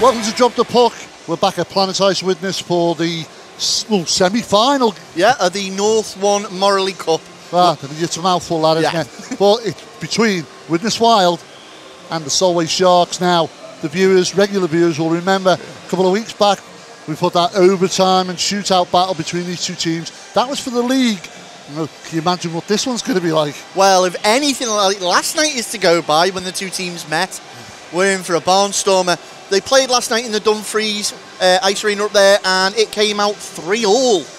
Welcome to Drop the Puck. We're back at Planet Ice Widnes for the semi-final. Yeah, the North 1 Moralee Cup. Ah, it's a mouthful, that, isn't it? But it's between Widnes Wild and the Solway Sharks. Now, the viewers, regular viewers, will remember a couple of weeks back we put that overtime and shootout battle between these two teams. That was for the league. Can you imagine what this one's going to be like? Well, if anything like last night is to go by when the two teams met, we're in for a barnstormer. They played last night in the Dumfries Ice Arena up there, and it came out 3-3.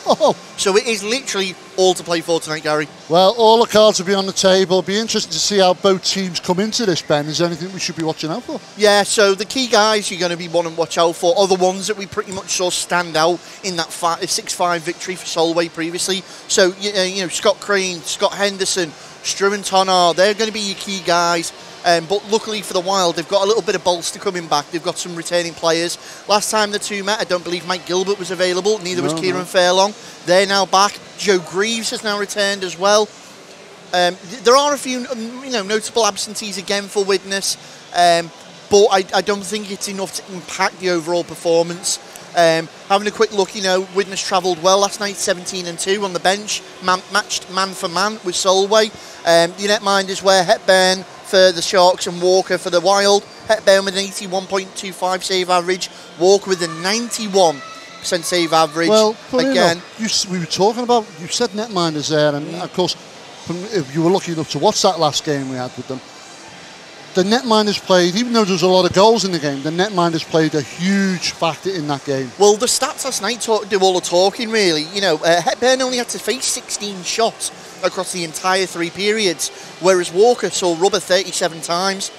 Oh. So it is literally all to play for tonight, Gary. Well, all the cards will be on the table. It'll be interesting to see how both teams come into this, Ben. Is there anything we should be watching out for? Yeah, so the key guys you're going to be wanting to watch out for are the ones that we pretty much saw stand out in that 6-5 victory for Solway previously. So, you know, Scott Crane, Scott Henderson, Struan Tonar, they're going to be your key guys. But luckily for the Wild, they've got a little bit of bolster coming back. They've got some returning players. Last time the two met, I don't believe Mike Gilbert was available. Neither was Kieran Fairlong. They're now back. Joe Greaves has now returned as well. There are a few, notable absentees again for Widnes, but I don't think it's enough to impact the overall performance. Having a quick look, Widnes travelled well last night, 17-2 on the bench, matched man for man with Solway. The netminders were Hepburn for the Sharks and Walker for the Wild. Hepburn with an 81.25 save average, Walker with a 91% save average. Well, again, we were talking about, you said netminders there, and of course, if you were lucky enough to watch that last game we had with them, the netminders played, even though there was a lot of goals in the game, the netminders played a huge factor in that game. Well, the stats last night do all the talking, really. Hepburn only had to face 16 shots across the entire 3 periods, whereas Walker saw rubber 37 times.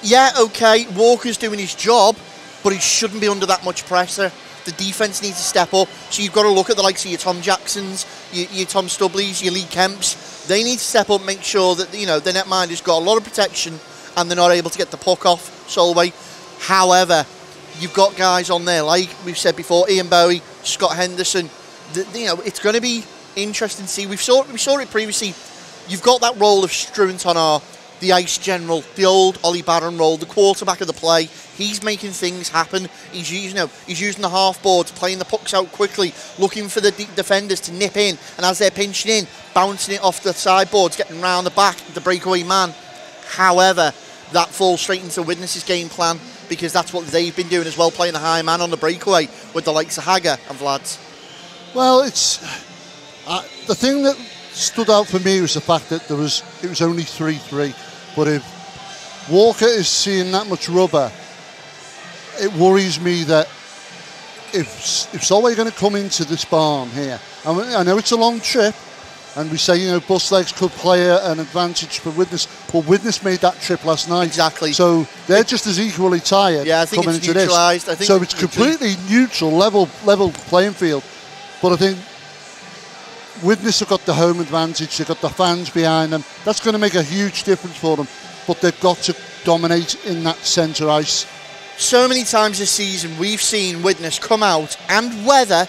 Yeah, okay, Walker's doing his job, but he shouldn't be under that much pressure. The defence needs to step up, so you've got to look at the likes of your Tom Jacksons, your Tom Stubleys, your Lee Kemps. They need to step up, make sure that the netminder's got a lot of protection and they're not able to get the puck off Solway. However, you've got guys on there, like we've said before, Ian Bowie, Scott Henderson. It's going to be interesting to see. We saw it previously. You've got that role of Struan Tonar, the ice general, the old Ollie Barron role, the quarterback of the play. He's making things happen. He's using the half boards, playing the pucks out quickly, looking for the defenders to nip in, and as they're pinching in, bouncing it off the sideboards, getting round the back, the breakaway man. However, that falls straight into Widnes' game plan, because that's what they've been doing as well, playing the high man on the breakaway with the likes of Hager and Vlads. Well, it's the thing that stood out for me was the fact that it was only 3-3. But if Walker is seeing that much rubber, it worries me that if Solway are going to come into this barn here, I know it's a long trip, and we say, bus legs could play an advantage for Widnes, but Widnes made that trip last night. Exactly. So they're just as equally tired. Yeah, I think coming it's into neutralised. this. So it's completely neutral, level playing field. But I think Widnes have got the home advantage, they've got the fans behind them. That's going to make a huge difference for them, but they've got to dominate in that centre ice. So many times this season we've seen Widnes come out and weather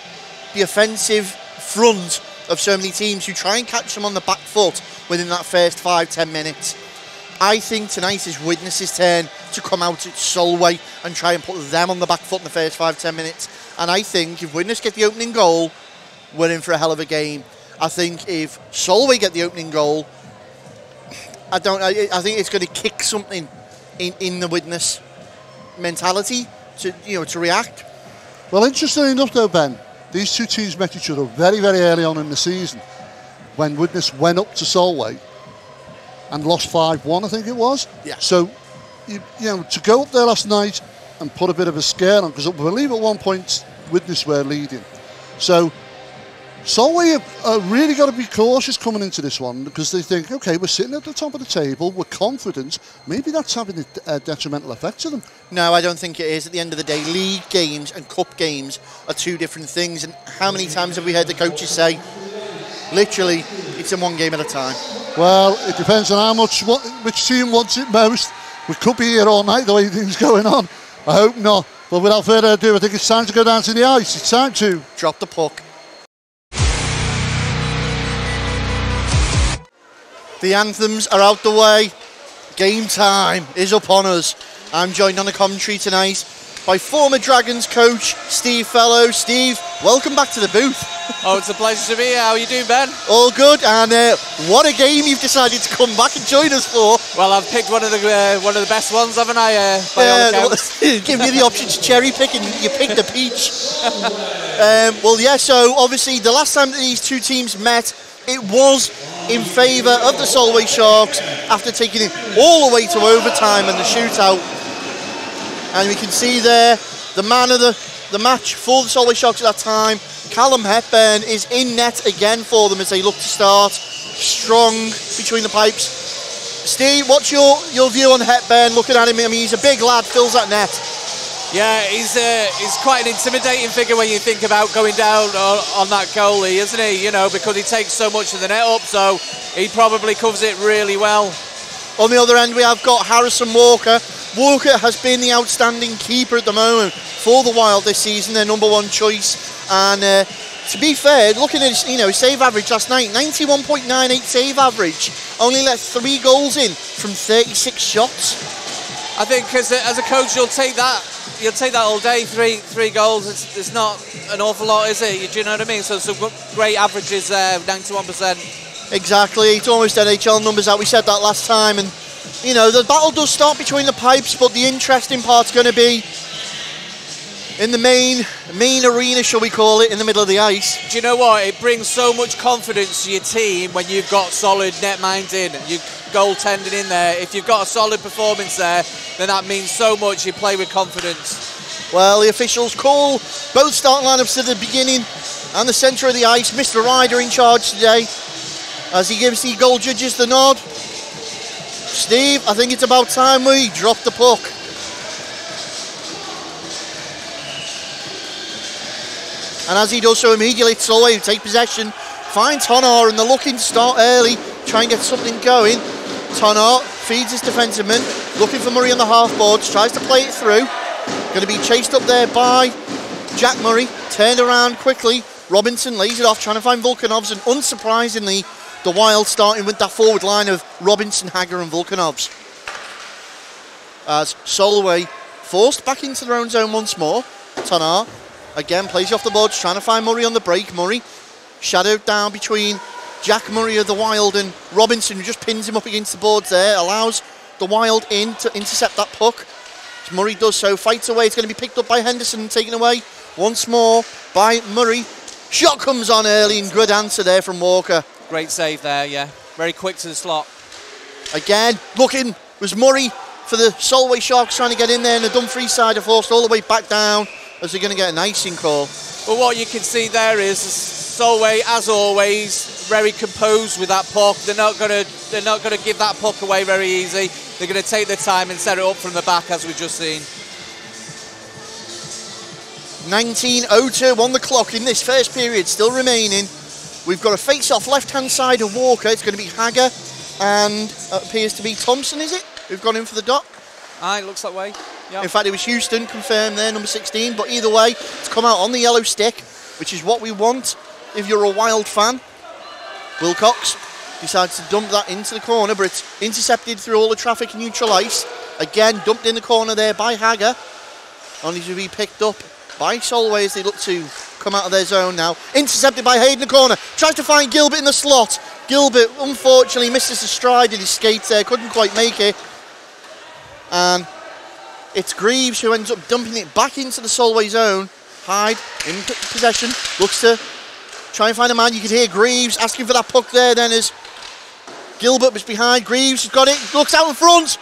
the offensive front of so many teams who try and catch them on the back foot within that first 5-10 minutes. I think tonight is Widnes' turn to come out at Solway and try and put them on the back foot in the first 5-10 minutes. And I think if Widnes get the opening goal, we're in for a hell of a game. I think if Solway get the opening goal, I think it's going to kick something in the Widnes mentality to react. Well, interestingly enough though, Ben, these two teams met each other very, very early on in the season when Widnes went up to Solway and lost 5-1, I think it was. Yeah. So, to go up there last night and put a bit of a scare on, because I believe at one point Widnes were leading. So Solway have really got to be cautious coming into this one, because they think, okay, we're sitting at the top of the table, we're confident, maybe that's having a detrimental effect to them. No, I don't think it is. At the end of the day, league games and cup games are two different things, and how many times have we heard the coaches say, literally, it's in one game at a time? Well, it depends on which team wants it most. We could be here all night the way things going on. I hope not. But without further ado, I think it's time to go down to the ice. It's time to drop the puck. The anthems are out the way. Game time is upon us. I'm joined on the commentary tonight by former Dragons coach Steve Fellow. Steve, welcome back to the booth. Oh, it's a pleasure to be here. How are you doing, Ben? All good, and what a game you've decided to come back and join us for. Well, I've picked one of the best ones, haven't I? By all accounts. Giving you the option to cherry pick, and you picked a peach. Well, yeah. So obviously, the last time that these two teams met, it was in favour of the Solway Sharks after taking it all the way to overtime and the shootout. And we can see there the man of the match for the Solway Sharks at that time, Callum Hepburn, is in net again for them as they look to start strong between the pipes. Steve, what's your view on Hepburn? Looking at him, I mean, he's a big lad, fills that net. Yeah, he's quite an intimidating figure when you think about going down on that goalie, isn't he? You know, because he takes so much of the net up, so he probably covers it really well. On the other end, we have got Harrison Walker. Walker has been the outstanding keeper at the moment for the Wild this season, their number one choice. And to be fair, looking at his save average last night, 91.98 save average, only let 3 goals in from 36 shots. I think as a coach, you'll take that all day. Three goals. It's not an awful lot, is it? Do you know what I mean? So some great averages there, 91%. Exactly. It's almost NHL numbers out. We said that last time, and the battle does start between the pipes, but the interesting part's going to be in the main arena, shall we call it, in the middle of the ice. Do you know what? It brings so much confidence to your team when you've got solid net minding, your goaltending in there. If you've got a solid performance there, then that means so much. You play with confidence. Well, the officials call both starting lineups at the beginning and the centre of the ice. Mr. Ryder in charge today as he gives the goal judges the nod. Steve, I think it's about time we drop the puck. And as he does so, immediately Solway who take possession, finds Tonar, and they're looking to start early, try and get something going. Tonar feeds his defensive-man, looking for Murray on the half-boards, tries to play it through. Going to be chased up there by Jack Murray, turned around quickly. Robinson lays it off, trying to find Volkanovs, and unsurprisingly, the Wild starting with that forward line of Robinson, Hagger and Volkanovs. As Solway forced back into their own zone once more. Tonar again plays off the boards, trying to find Murray on the break. Murray shadowed down between Jack Murray of the Wild and Robinson, who just pins him up against the boards there, allows the Wild in to intercept that puck. As Murray does so, fights away. It's going to be picked up by Henderson and taken away once more by Murray. Shot comes on early and good answer there from Walker. Great save there, yeah. Very quick to the slot. Again, looking was Murray for the Solway Sharks, trying to get in there, and the Dumfries side are forced all the way back down as they're going to get an icing call. Well, what you can see there is Solway, as always, very composed with that puck. They're not going to give that puck away very easy. They're going to take their time and set it up from the back, as we've just seen. 19:02 on the clock in this first period, still remaining. We've got a face-off left-hand side of Walker. It's going to be Hagger and appears to be Thompson, is it? Who've gone in for the dot. Aye, looks that way. Yep. In fact, it was Houston, confirmed there, number 16. But either way, it's come out on the yellow stick, which is what we want if you're a Wild fan. Wilcox decides to dump that into the corner, but it's intercepted through all the traffic and neutral ice. Again, dumped in the corner there by Hagger. Only to be picked up by Solway as they look to come out of their zone now. Intercepted by Hayden in the corner. Tries to find Gilbert in the slot. Gilbert, unfortunately, misses the stride in his skates there. Couldn't quite make it. And it's Greaves who ends up dumping it back into the Solway zone. Hyde in possession. Looks to try and find a man. You can hear Greaves asking for that puck there then as Gilbert was behind. Greaves has got it. Looks out in front.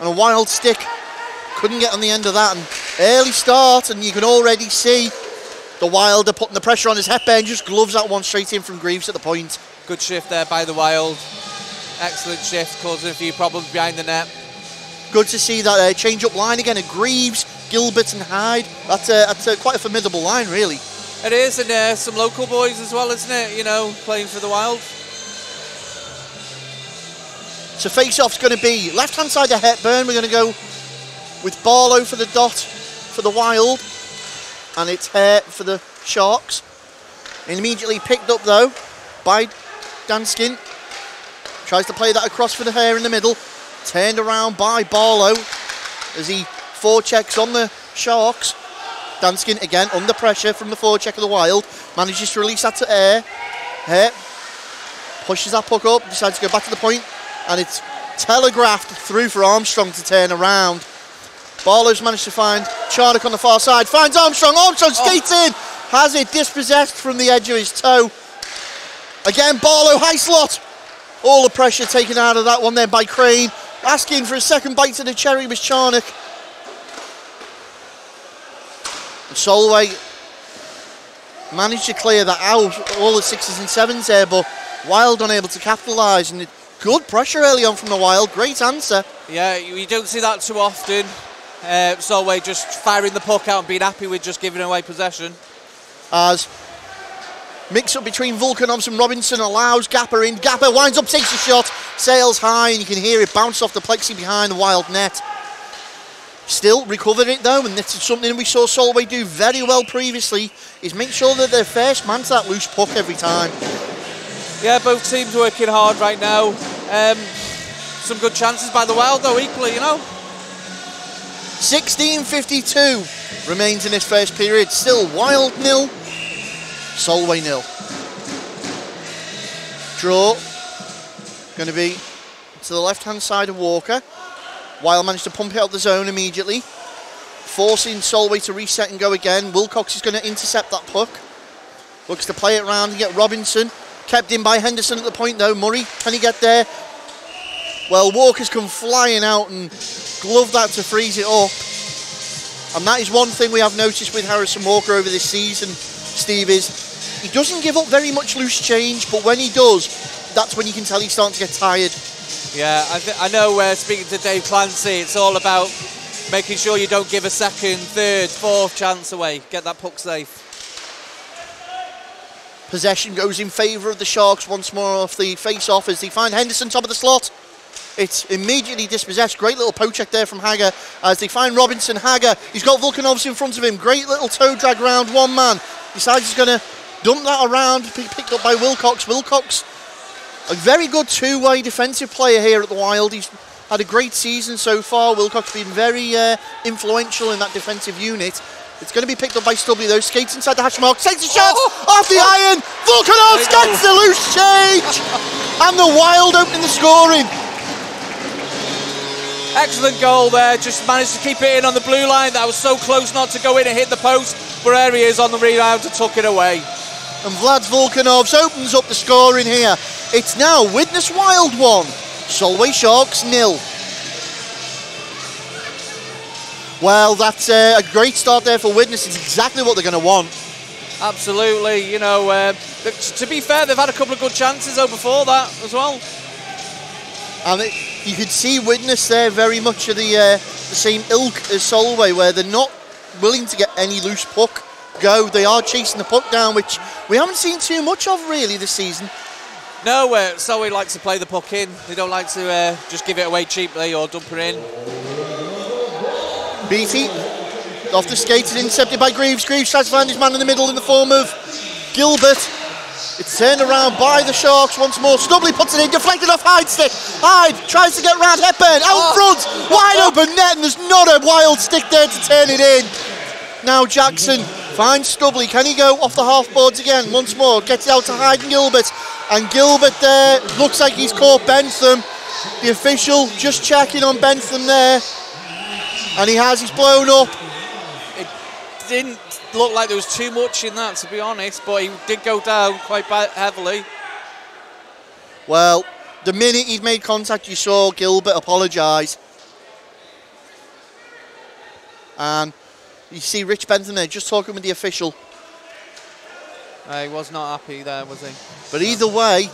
And a Wild stick. Couldn't get on the end of that. And early start, and you can already see the Wild are putting the pressure on his Hepburn. Just gloves that one straight in from Greaves at the point. Good shift there by the Wild. Excellent shift, causing a few problems behind the net. Good to see that change-up line again of Greaves, Gilbert and Hyde. That's quite a formidable line, really. It is, and some local boys as well, isn't it? You know, playing for the Wild. So face-off's going to be left-hand side of Hepburn. We're going to go with Barlow for the dot for the Wild, and it's Hare for the Sharks. And immediately picked up, though, by Danskin. Tries to play that across for the Hare in the middle. Turned around by Barlow as he forechecks on the Sharks. Danskin again under pressure from the forward check of the Wild. Manages to release that to Air. Air pushes that puck up, decides to go back to the point, and it's telegraphed through for Armstrong to turn around. Barlow's managed to find Charnock on the far side, finds Armstrong, Armstrong skates in, has it dispossessed from the edge of his toe. Again, Barlow, high slot. All the pressure taken out of that one then by Crane. Asking for a second bite to the cherry was Charnock. And Solway managed to clear that out, all the 6s and 7s there, but Wild unable to capitalise, and good pressure early on from the Wild, great answer. Yeah, you don't see that too often. Solway just firing the puck out and being happy with just giving away possession. As mix-up between Volkanovs and Robinson allows Gapper in. Gapper winds up, takes a shot, sails high, and you can hear it bounce off the plexi behind the Wild net. Still recovered it though, and this is something we saw Solway do very well previously, is make sure that they're first man to that loose puck every time. Yeah, both teams working hard right now. Some good chances by the Wild though, equally, you know. 16:52 remains in this first period. Still Wild 0, Solway 0. Draw going to be to the left-hand side of Walker. Wild managed to pump it out the zone immediately, forcing Solway to reset and go again. Wilcox is going to intercept that puck. Looks to play it round and get Robinson. Kept in by Henderson at the point though. Murray, can he get there? Well, Walker's come flying out and gloved that to freeze it up. And that is one thing we have noticed with Harrison Walker over this season, Steve, is he doesn't give up very much loose change, but when he does, that's when you can tell he's starting to get tired. Yeah, I know speaking to Dave Clancy, it's all about making sure you don't give a second, third, fourth chance away. Get that puck safe. Possession goes in favour of the Sharks once more off the face-off as they find Henderson top of the slot. It's immediately dispossessed. Great little poke check there from Hager as they find Robinson. Hager, he's got Volkanovs in front of him. Great little toe drag round one man. Decides he's going to dump that around, picked up by Wilcox. Wilcox, a very good two-way defensive player here at the Wild. He's had a great season so far. Wilcox been very influential in that defensive unit. It's going to be picked up by Stubley though. Skates inside the hash mark, takes a shot off the iron. Volkanovs gets the loose change, and the Wild open the scoring. Excellent goal there, just managed to keep it in on the blue line. That was so close not to go in and hit the post, but there he is on the rebound to tuck it away. And Vlad Volkanovs opens up the scoring here. It's now Widnes Wild 1, Solway Sharks 0. Well, that's a great start there for Widnes. It's exactly what they're going to want. Absolutely, you know, to be fair, they've had a couple of good chances though before that as well. And you could see Widnes there very much of the same ilk as Solway, where they're not willing to get any loose puck go. They are chasing the puck down, which we haven't seen too much of really this season. No, Solway likes to play the puck in. They don't like to just give it away cheaply or dump it in. Beattie off the skates and intercepted by Greaves. Greaves tries to find his man in the middle in the form of Gilbert. It's turned around by the Sharks once more. Stubley puts it in, deflected off Hyde's stick. Hyde tries to get round Hepburn, out front, wide open net, and there's not a Wild stick there to turn it in. Now Jackson finds Stubley. Can he go off the half boards again? Once more, gets it out to Hyde and Gilbert. And Gilbert there, looks like he's caught Bentham. The official just checking on Bentham there. And he's blown up. It didn't look like there was too much in that, to be honest, but he did go down quite heavily. Well, the minute he'd made contact, you saw Gilbert apologise. And you see Rich Bentham there just talking with the official. He was not happy there, was he? But either way,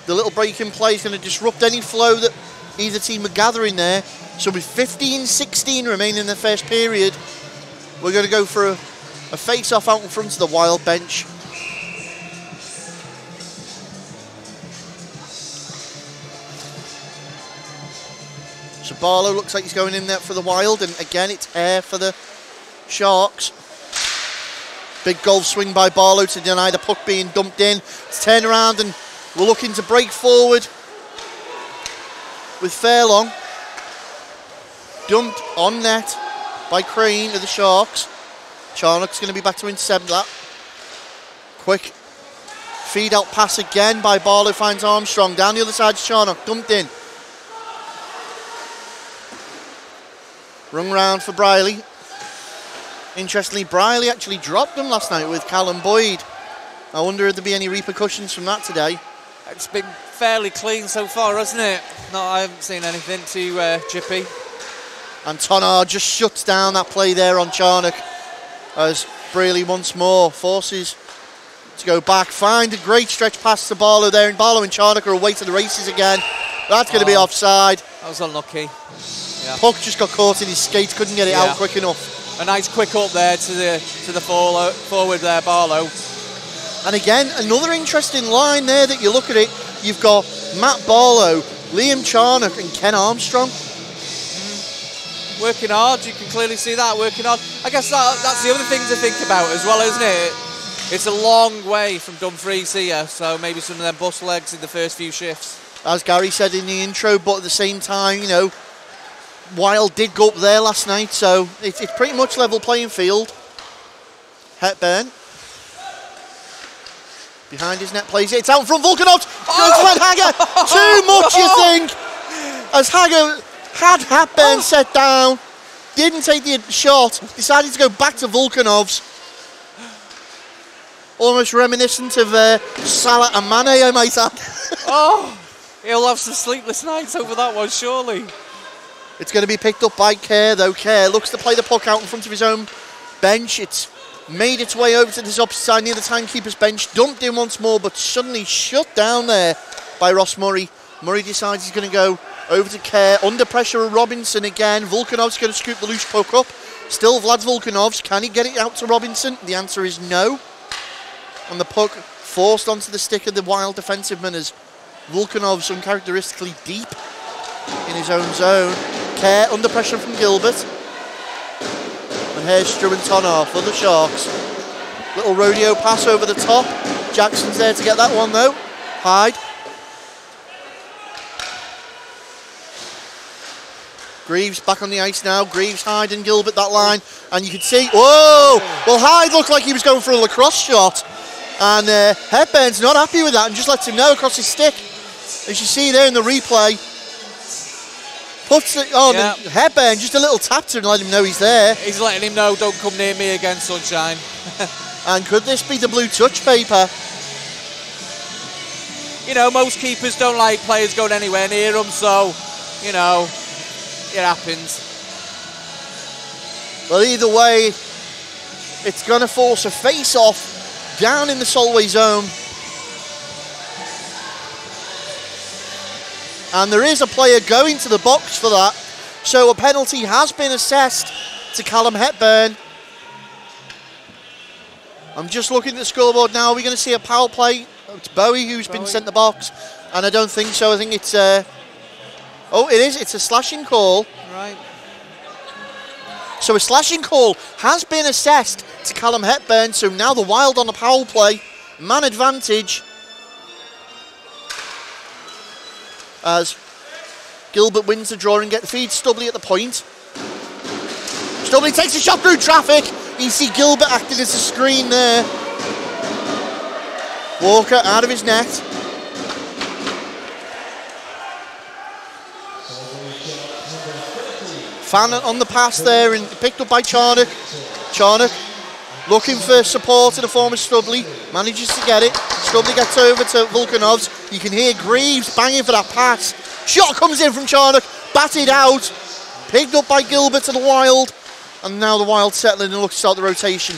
the little break in play is going to disrupt any flow that either team are gathering there. So with 15-16 remaining in the first period, we're going to go for a face-off out in front of the Wild bench. So Barlow looks like he's going in there for the Wild, and again it's air for the Sharks. Big golf swing by Barlow to deny the puck being dumped in. It's turned around and we're looking to break forward with Fairlong. Dumped on net by Crane of the Sharks. Charnock's going to be back to intercept that. Quick feed out pass again by Barlow, finds Armstrong. Down the other side to Charnock, dumped in. Rung round for Briley. Interestingly, Briley actually dropped them last night with Callum Boyd. I wonder if there'll be any repercussions from that today. It's been fairly clean so far, hasn't it? No, I haven't seen anything too chippy. And Tonard just shuts down that play there on Charnock as Brearley once more forces to go back, find a great stretch pass to Barlow there, and Barlow and Charnock are away to the races again. That's going to be offside. That was unlucky. Yeah. Puck just got caught in his skates, couldn't get it out quick enough. A nice quick up there to the forward there, Barlow. And again, another interesting line there that you look at it. You've got Matt Barlow, Liam Charnock and Ken Armstrong. Working hard, you can clearly see that, working hard. I guess that's the other thing to think about as well, isn't it? It's a long way from Dumfries here, so maybe some of them bus legs in the first few shifts. As Gary said in the intro, but at the same time, you know, Wild did go up there last night, so it's pretty much level playing field. Hepburn. Behind his net plays it. It's out from Volkanovs. Goes Hager. Too much, you think? As Hager had Hepburn set down, didn't take the shot, decided to go back to Volkanovs. Almost reminiscent of Salah and Mane, I might add. He'll have some sleepless nights over that one, surely. It's going to be picked up by Kerr, though. Kerr looks to play the puck out in front of his own bench. It's made its way over to this opposite side near the timekeeper's bench. Dumped in once more, but suddenly shut down there by Ross Murray. Murray decides he's going to go over to Kerr. Under pressure of Robinson again. Volkanov's going to scoop the loose puck up. Still Vlad Volkanovs. Can he get it out to Robinson? The answer is no. And the puck forced onto the stick of the Wild defensive man as Volkanov's uncharacteristically deep in his own zone. Kerr under pressure from Gilbert. And here's Stu and Tonard for the Sharks. Little rodeo pass over the top. Jackson's there to get that one though. Hyde. Greaves back on the ice now. Greaves, Hyde and Gilbert, that line. And you can see, whoa! Well, Hyde looked like he was going for a lacrosse shot. And Hepburn's not happy with that and just lets him know across his stick. As you see there in the replay. Puts it on, and Hepburn just a little tap to him and let him know he's there. He's letting him know, don't come near me again, sunshine. And could this be the blue touch paper? You know, most keepers don't like players going anywhere near them, so, you know, it happens. Well, either way, it's going to force a face-off down in the Solway zone. And there is a player going to the box for that. So a penalty has been assessed to Callum Hepburn. I'm just looking at the scoreboard now. Are we going to see a power play? It's Bowie who's been sent the box. And I don't think so. I think it's... oh, it is. It's a slashing call. Right. So a slashing call has been assessed to Callum Hepburn. So now the Wild on the power play. Man advantage. As Gilbert wins the draw and feeds Stubley at the point. Stubley takes a shot through traffic. You see Gilbert acting as a screen there. Walker out of his net. Fannon on the pass there and picked up by Charnock. Charnock looking for support in the form of Stubley. Manages to get it. Stubley gets over to Volkanovs. You can hear Greaves banging for that pass. Shot comes in from Charnock. Batted out. Picked up by Gilbert to the Wild. And now the Wild settling and look to start the rotation.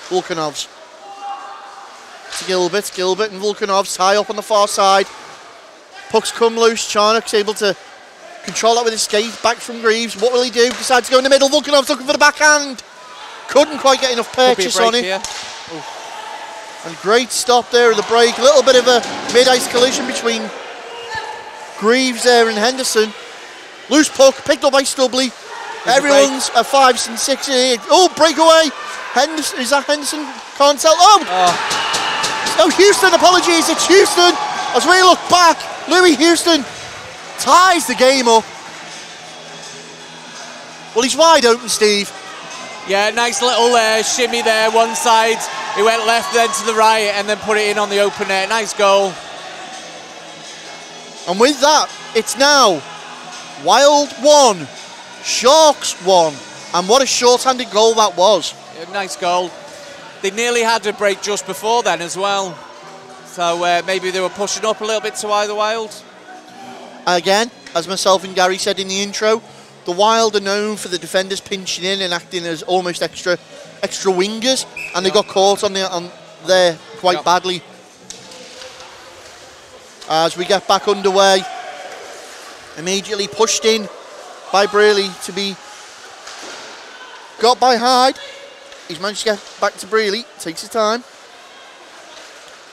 Volkanovs. To Gilbert. Gilbert and Volkanovs tie up on the far side. Pucks come loose. Charnock's able to control that with his skate. Back from Greaves. What will he do? Decides to go in the middle. Volkanovs looking for the backhand. Couldn't quite get enough purchase on him. And great stop there at the break. A little bit of a mid-ice collision between Greaves there and Henderson. Loose puck, picked up by Stubley. Everyone's a 5s and 6s here. Oh, breakaway. Henderson, is that Henderson? Can't tell. Oh! No, Houston, apologies. It's Houston. As we look back, Louis Houston ties the game up. Well, he's wide open, Steve. Yeah, nice little shimmy there, one side. He went left, then to the right, and then put it in on the open net. Nice goal. And with that, it's now Wild 1, Sharks 1. And what a short-handed goal that was. Yeah, nice goal. They nearly had a break just before then as well. So maybe they were pushing up a little bit to either Wild. Again, as myself and Gary said in the intro, the Wild are known for the defenders pinching in and acting as almost extra wingers, and they got caught on there quite badly. As we get back underway, immediately pushed in by Brearley to be got by Hyde. He's managed to get back to Brearley, takes his time.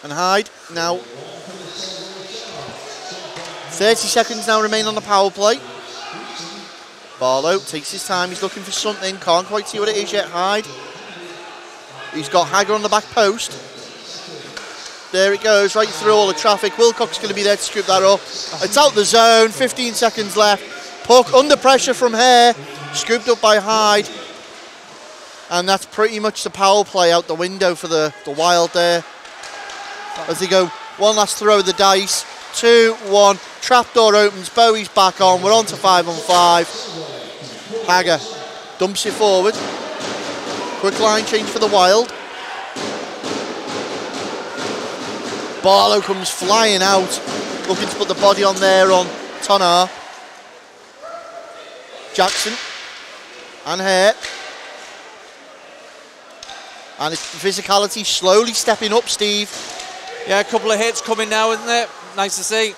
And Hyde now, 30 seconds now remain on the power play. Barlow takes his time, he's looking for something, can't quite see what it is yet. Hyde, he's got Hagger on the back post. There it goes, right through all the traffic. Wilcox going to be there to scoop that up. It's out the zone, 15 seconds left. Puck under pressure from Hare, scooped up by Hyde. And that's pretty much the power play out the window for the Wild there. As they go, one last throw of the dice. 2-1, trapdoor opens, Bowie's back on, we're on to 5-on-5. Hagger dumps it forward. Quick line change for the Wild. Barlow comes flying out, looking to put the body on there on Tonar. Jackson and Hare. And it's physicality slowly stepping up, Steve. Yeah, a couple of hits coming now, isn't it? Nice to see.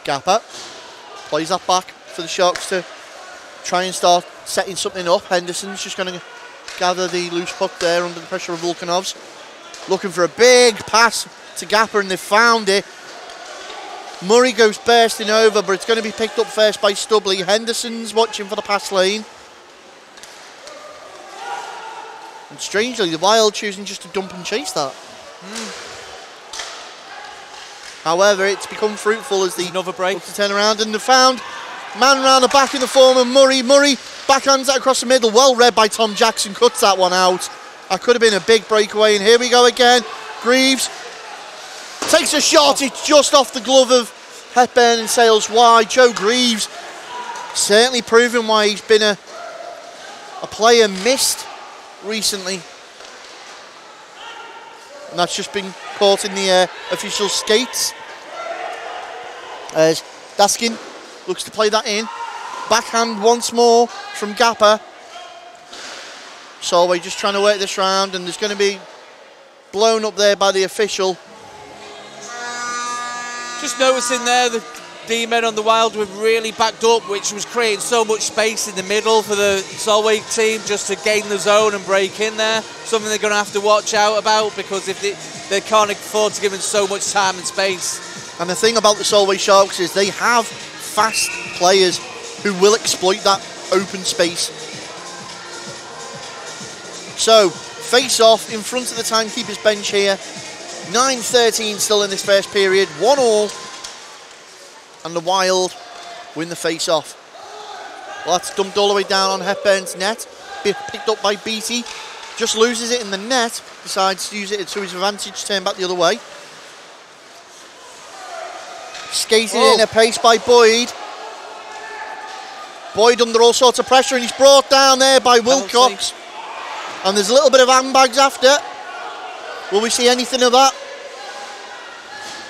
Gapper plays that back for the Sharks to try and start setting something up. Henderson's just going to gather the loose puck there under the pressure of Volkanovs. Looking for a big pass to Gapper, and they've found it. Murray goes bursting over, but it's going to be picked up first by Stubley. Henderson's watching for the pass lane. And strangely, the Wild choosing just to dump and chase that. However, it's become fruitful as the another break to turn around, and they found man round the back in the form of Murray. Murray backhands that across the middle, well read by Tom Jackson, cuts that one out. That could have been a big breakaway, and here we go again. Greaves takes a shot, it's just off the glove of Hepburn and sails wide. Joe Greaves certainly proving why he's been a player missed recently. And that's just been caught in the official skates. As Daskin looks to play that in. Backhand once more from Gapper. Solway just trying to work this round, and there's going to be blown up there by the official. Just noticing there the D-men on the Wild were really backed up, which was creating so much space in the middle for the Solway team just to gain the zone and break in there. Something they're going to have to watch out about, because if they can't afford to give them so much time and space. And the thing about the Solway Sharks is they have fast players who will exploit that open space. So, face off in front of the timekeeper's bench here. 9:13 still in this first period, 1-1. And the Wild win the face off. Well, that's dumped all the way down on Hepburn's net. Picked up by Beattie. Just loses it in the net. Decides to use it to his advantage, turn back the other way. Skated in a pace by Boyd. Boyd under all sorts of pressure, and he's brought down there by Wilcox. And there's a little bit of handbags after. Will we see anything of that?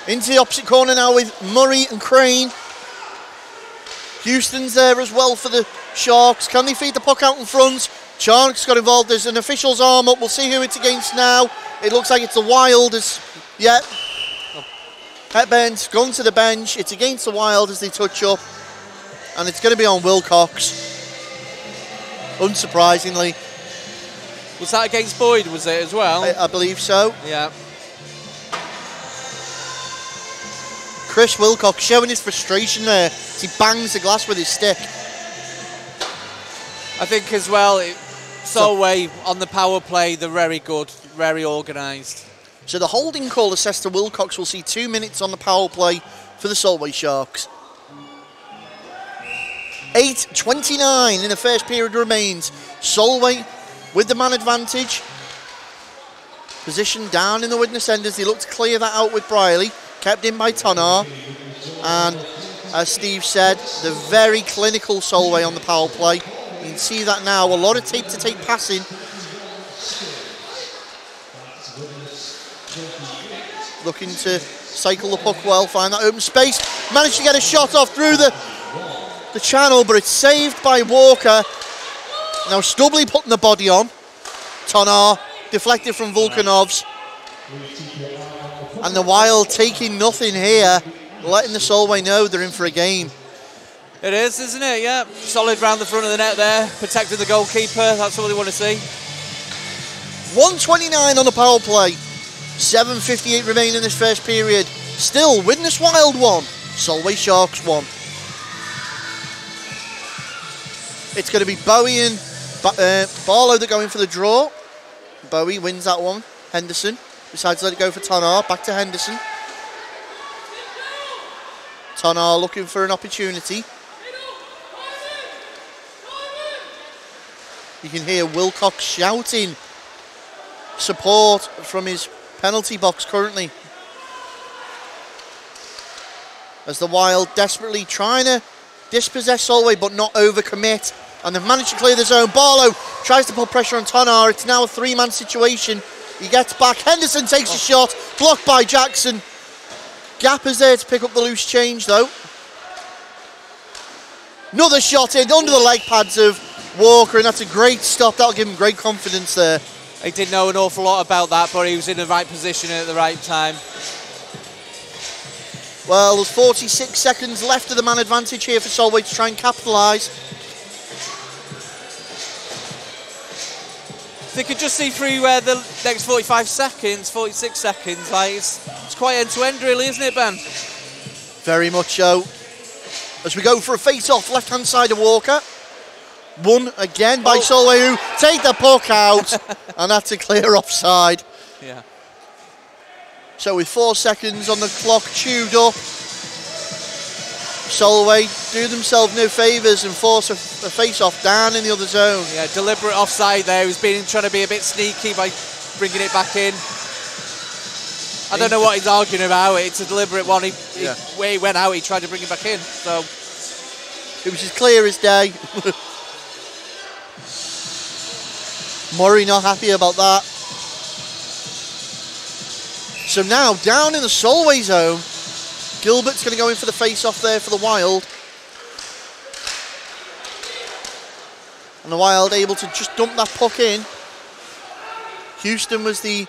Into the opposite corner now with Murray and Crane. Houston's there as well for the Sharks. Can they feed the puck out in front? Charnock's got involved. There's an official's arm up. We'll see who it's against now. It looks like it's the Wild. Yeah. Hepburn's gone to the bench. It's against the Wild as they touch up. And it's going to be on Wilcox. Unsurprisingly. Was that against Boyd, was it, as well? I believe so. Yeah. Chris Wilcox showing his frustration there as he bangs the glass with his stick. I think as well, Solway on the power play, they're very good, very organised. So the holding call assessed to Wilcox will see 2 minutes on the power play for the Solway Sharks. 8:29 in the first period remains. Solway with the man advantage. Position down in the Widnes end as they look to clear that out with Brierley. Kept in by Tonar. And as Steve said, the very clinical Solway on the power play. You can see that now. A lot of tape-to-tape passing. Looking to cycle the puck well, find that open space. Managed to get a shot off through the channel, but it's saved by Walker. Now Stubley putting the body on. Tonar deflected from Volkanovs. And the Wild taking nothing here, letting the Solway know they're in for a game. It is, isn't it? Yeah. Solid round the front of the net there, protecting the goalkeeper. That's what they want to see. 1:29 on the power play. 7:58 remain in this first period. Still, Widnes Wild 1, Solway Sharks 1. It's going to be Bowie and Barlow that go in for the draw. Bowie wins that one. Henderson decides to let it go for Tonar. Back to Henderson. Tonar looking for an opportunity. You can hear Wilcox shouting support from his penalty box currently. As the Wild desperately trying to dispossess Solway but not overcommit. And they've managed to clear the zone. Barlow tries to put pressure on Tonar. It's now a three-man situation. He gets back. Henderson takes a shot. Blocked by Jackson. Gapper's there to pick up the loose change though. Another shot in under the leg pads of Walker, and that's a great stop. That'll give him great confidence there. He didn't know an awful lot about that, but he was in the right position at the right time. Well, there's 46 seconds left of the man advantage here for Solway to try and capitalise. They could just see through the next 45 seconds, 46 seconds. Like it's quite end-to-end really, isn't it, Ben? Very much so. As we go for a face-off, left-hand side of Walker. Won again by Solway, who take the puck out, and that's a clear offside. Yeah. So with 4 seconds on the clock chewed up, Solway do themselves no favours and force a face-off down in the other zone. Yeah, deliberate offside there. He was trying to be a bit sneaky by bringing it back in. I don't know what he's arguing about. It's a deliberate one. Where he went out, he tried to bring it back in. So it was as clear as day. Murray not happy about that. So now down in the Solway zone, Gilbert's going to go in for the face-off there for the Wild. And the Wild able to just dump that puck in. Houston was the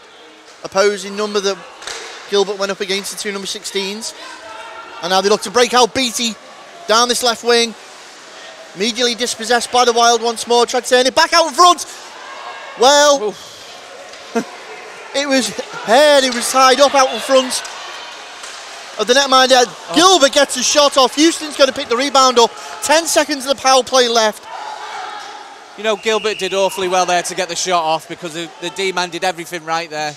opposing number that Gilbert went up against, the two number 16s. And now they look to break out Beattie down this left wing. Immediately dispossessed by the Wild once more. Tried to turn it back out in front. Well, it was tied up out in front of the netminder. Gilbert gets a shot off. Houston's going to pick the rebound up. 10 seconds of the power play left. You know, Gilbert did awfully well there to get the shot off because the D-man did everything right there.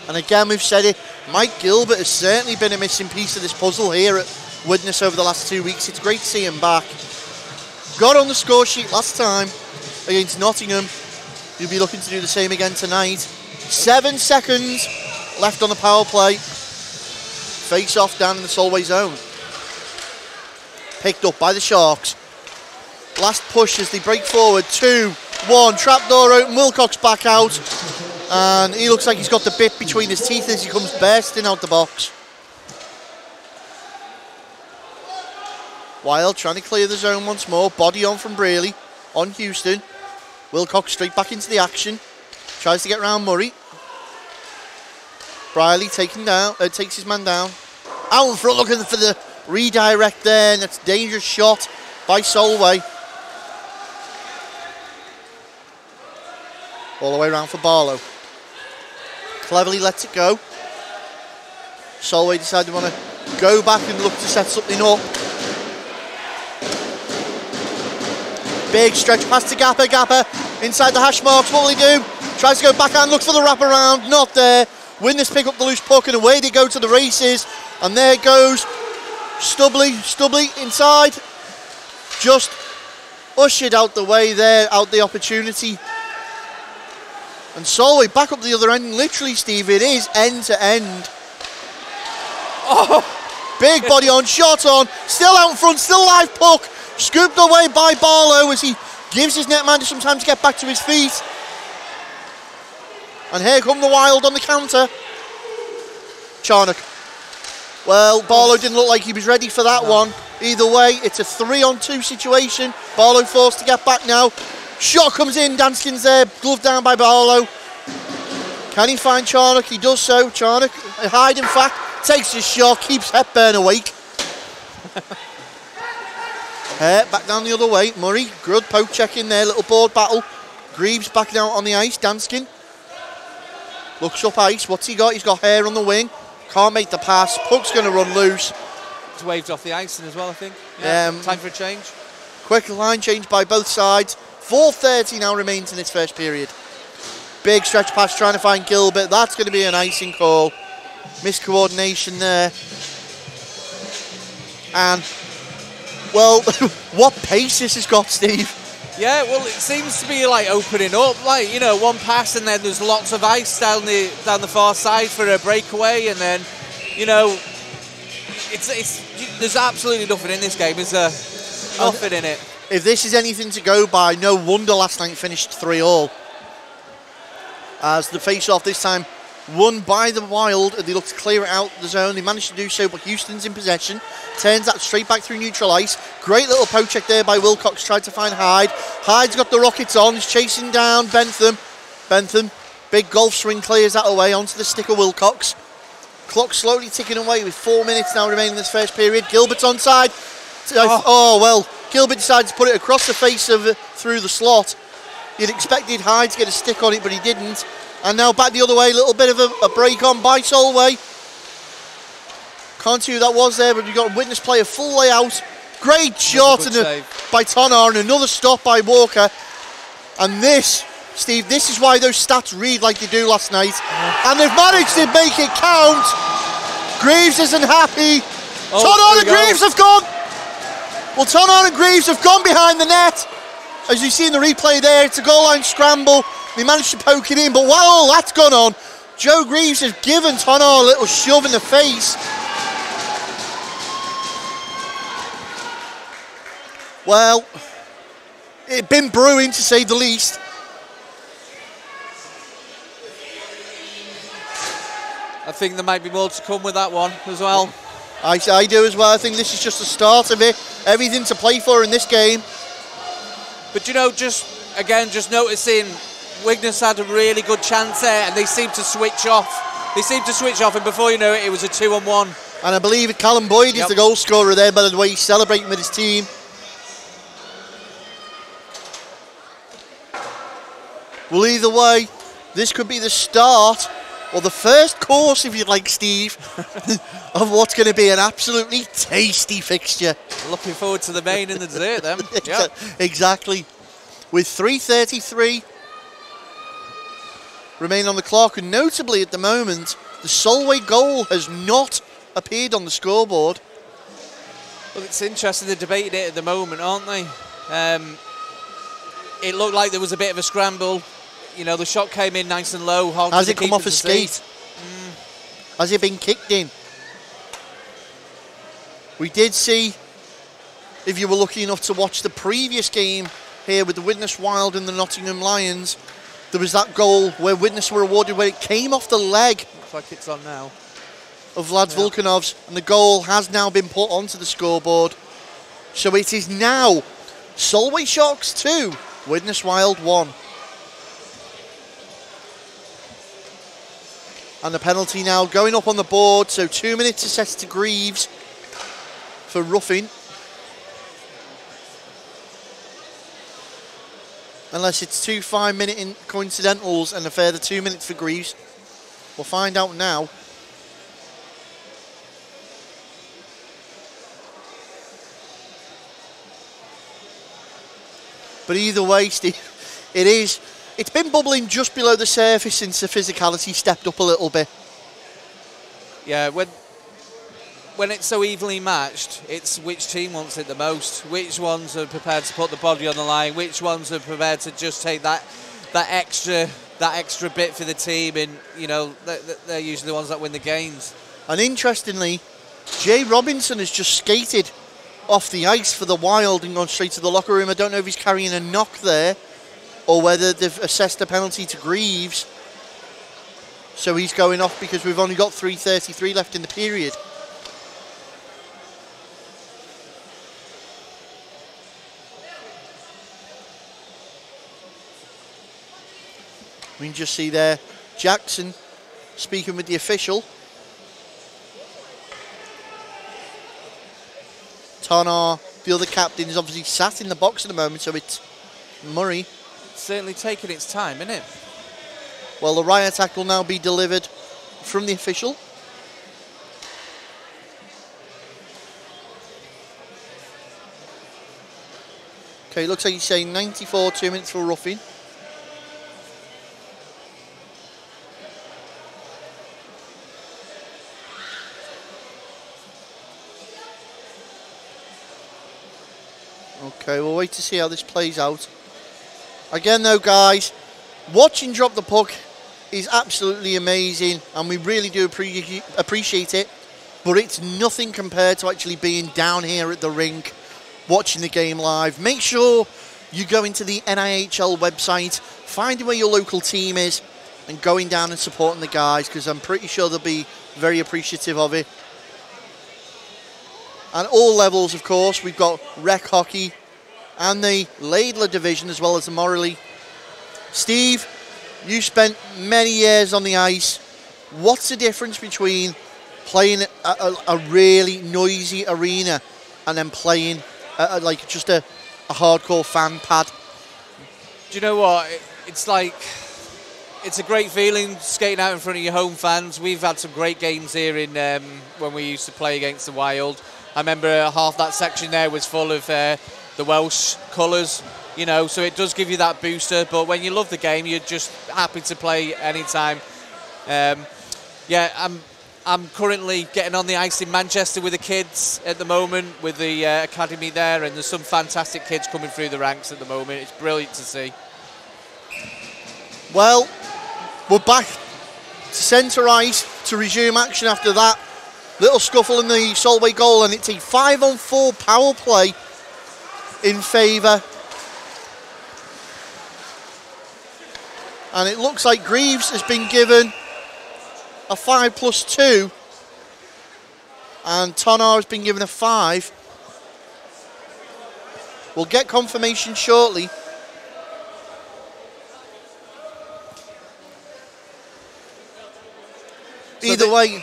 And again, we've said it, Mike Gilbert has certainly been a missing piece of this puzzle here at Widnes over the last 2 weeks. It's great to see him back. Got on the score sheet last time against Nottingham. You'll be looking to do the same again tonight. 7 seconds left on the power play. Face off down in the Solway zone. Picked up by the Sharks. Last push as they break forward. 2-1. Trapdoor open. Wilcox back out. And he looks like he's got the bit between his teeth as he comes bursting out the box. Wild trying to clear the zone once more. Body on from Brierley. On Houston. Wilcox straight back into the action. Tries to get round Murray. Brierley takes his man down. Out in front looking for the redirect there. And that's a dangerous shot by Solway. All the way around for Barlow. Cleverly lets it go. Solway decided they want to go back and look to set something up. Big stretch past to Gapper. Gapper inside the hash marks. What will he do? Tries to go backhand, looks for the wraparound. Not there. Widnes pick up the loose puck and away they go to the races. And there goes Stubbly inside. Just ushered out the way there, out the opportunity. And Solway back up the other end. Literally, Steve, it is end to end. Oh! Big body on, shot on, still out in front, still live puck. Scooped away by Barlow as he gives his netman some time to get back to his feet. And here come the Wild on the counter. Charnock. Well, Barlow didn't look like he was ready for that one. Either way, it's a 3-on-2 situation. Barlow forced to get back now. Shot comes in, Danskin's there, glove down by Barlow. Can he find Charnock? He does so. Charnock, hide in fact, takes his shot, keeps Hepburn awake. Back down the other way. Murray, good poke check in there, little board battle. Greaves backing out on the ice. Danskin looks up ice. What's he got? He's got Hair on the wing. Can't make the pass. Puck's going to run loose. It's waved off the icing as well, I think. Yeah, time for a change. Quick line change by both sides. 4:30 now remains in this first period. Big stretch pass trying to find Gilbert. That's going to be an icing call. Miscoordination there. And, well, what pace this has got, Steve. Yeah, well, it seems to be like opening up, like, you know, one pass and then there's lots of ice down the far side for a breakaway, and then, you know, there's absolutely nothing in this game, is there? Nothing in it. If this is anything to go by, no wonder last night finished 3-3. As the face-off this time won by the Wild, and they looked to clear it out the zone. They managed to do so, but Houston's in possession. Turns that straight back through neutral ice. Great little poke check there by Wilcox, tried to find Hyde. Hyde's got the Rockets on, he's chasing down Bentham. Bentham, big golf swing, clears that away onto the stick of Wilcox. Clock slowly ticking away with 4 minutes now remaining in this first period. Gilbert's onside. Oh well, Gilbert decided to put it across the face of through the slot. You'd expected Hyde to get a stick on it, but he didn't. And now back the other way, a little bit of a break on by Solway. Can't see who that was there, but you've got Widnes play a full layout. Great shot by Tonar, and another stop by Walker. And this, Steve, this is why those stats read like they do last night. And they've managed to make it count. Greaves isn't happy. Tonar and Greaves have gone. Well, Tonar and Greaves have gone behind the net. As you see in the replay there, it's a goal line scramble. They managed to poke it in, but while all that's gone on, Joe Greaves has given Tonar a little shove in the face. Well, it'd been brewing to say the least. I think there might be more to come with that one as well. I do as well. I think this is just the start of it. Everything to play for in this game. But you know, just noticing Widnes had a really good chance there, and they seemed to switch off. They seemed to switch off, and before you know it, it was a 2-on-1. And I believe Callum Boyd is the goal scorer there, by the way he's celebrating with his team. Well, either way, this could be the start, or the first course, if you'd like, Steve, of what's going to be an absolutely tasty fixture. Looking forward to the main and the dessert then. Yep. Exactly. With 3:33 remain on the clock, and notably at the moment, the Solway goal has not appeared on the scoreboard. Well, it's interesting, they're debating it at the moment, aren't they? It looked like there was a bit of a scramble. You know, the shot came in nice and low. Has it come off his skate? Has it been kicked in? We did see, if you were lucky enough to watch the previous game here with the Widnes Wild and the Nottingham Lions, there was that goal where Widnes were awarded, where it came off the leg. Looks like it's on now. Of Vlad Vulkanov's, and the goal has now been put onto the scoreboard. So it is now Solway Sharks 2, Widnes Wild 1. And the penalty now going up on the board, so 2 minutes assessed to Greaves for roughing. Unless it's 2 5-minute coincidentals and a further 2 minutes for Greaves. We'll find out now. But either way, Steve, it's been bubbling just below the surface since the physicality stepped up a little bit. Yeah, when when it's so evenly matched, it's which team wants it the most, which ones are prepared to put the body on the line, which ones are prepared to just take that extra bit for the team, and you know they're usually the ones that win the games. And interestingly, Jay Robinson has just skated off the ice for the Wild and gone straight to the locker room. I don't know if he's carrying a knock there or whether they've assessed a penalty to Greaves. So he's going off because we've only got 3:33 left in the period. We can just see there Jackson speaking with the official. Tonar, the other captain, is obviously sat in the box at the moment, so it's Murray. It's certainly taking its time, isn't it? Well, the riot act will now be delivered from the official. Okay, looks like he's saying 94, 2 minutes for roughing. Okay, we'll wait to see how this plays out. Again though, guys, watching Drop the Puck is absolutely amazing and we really do appreciate it, but it's nothing compared to actually being down here at the rink watching the game live. Make sure you go into the NIHL website, find where your local team is and going down and supporting the guys, because I'm pretty sure they'll be very appreciative of it. And all levels, of course, we've got rec hockey and the Laidler division as well as the Moralee. Steve, you spent many years on the ice. What's the difference between playing a really noisy arena and then playing like just a hardcore fan pad? Do you know what? It's like, it's a great feeling skating out in front of your home fans. We've had some great games here in when we used to play against the Wild. I remember half that section there was full of the Welsh colours, you know, so it does give you that booster. But when you love the game, you're just happy to play anytime. Yeah, I'm currently getting on the ice in Manchester with the kids at the moment, with the academy there, and there's some fantastic kids coming through the ranks at the moment. It's brilliant to see. Well, we're back to centre ice to resume action after that little scuffle in the Solway goal, and it's a 5-on-4 power play in favour. And it looks like Greaves has been given a 5+2 and Tonar has been given a 5. We'll get confirmation shortly. Either way.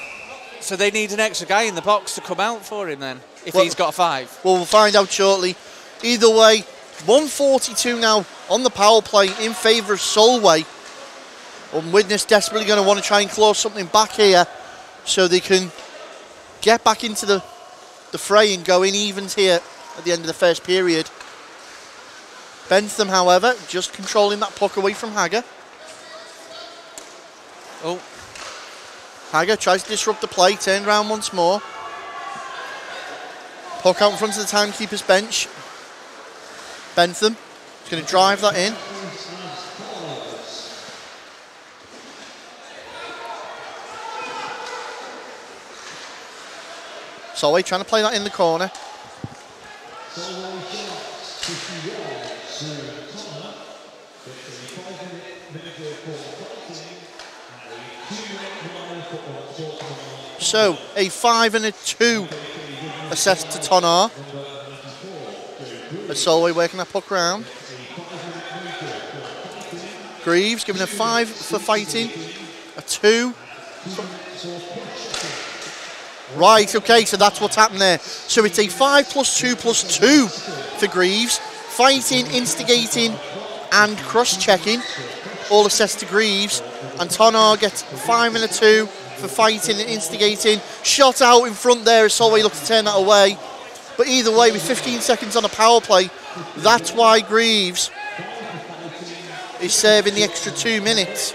So they need an extra guy in the box to come out for him then, if he's got a 5. Well, we'll find out shortly. Either way, 142 now on the power play in favour of Solway. And Widnes desperately going to want to try and claw something back here so they can get back into the fray and go in evens here at the end of the first period. Bentham, however, just controlling that puck away from Hager. Oh. Hager tries to disrupt the play, turned around once more. Puck out in front of the timekeeper's bench. Bentham is going to drive that in. Solway trying to play that in the corner. So, a 5 and a 2 assessed to Tonar. As Solway working that puck round. Greaves giving a 5 for fighting. A 2. Right, okay, so that's what's happened there. So it's a 5+2+2 for Greaves. Fighting, instigating, and cross-checking. All assessed to Greaves. And Tonar gets 5 and a 2 for fighting and instigating. Shot out in front there as Solway looked to turn that away. But either way, with 15 seconds on a power play, that's why Greaves is serving the extra 2 minutes.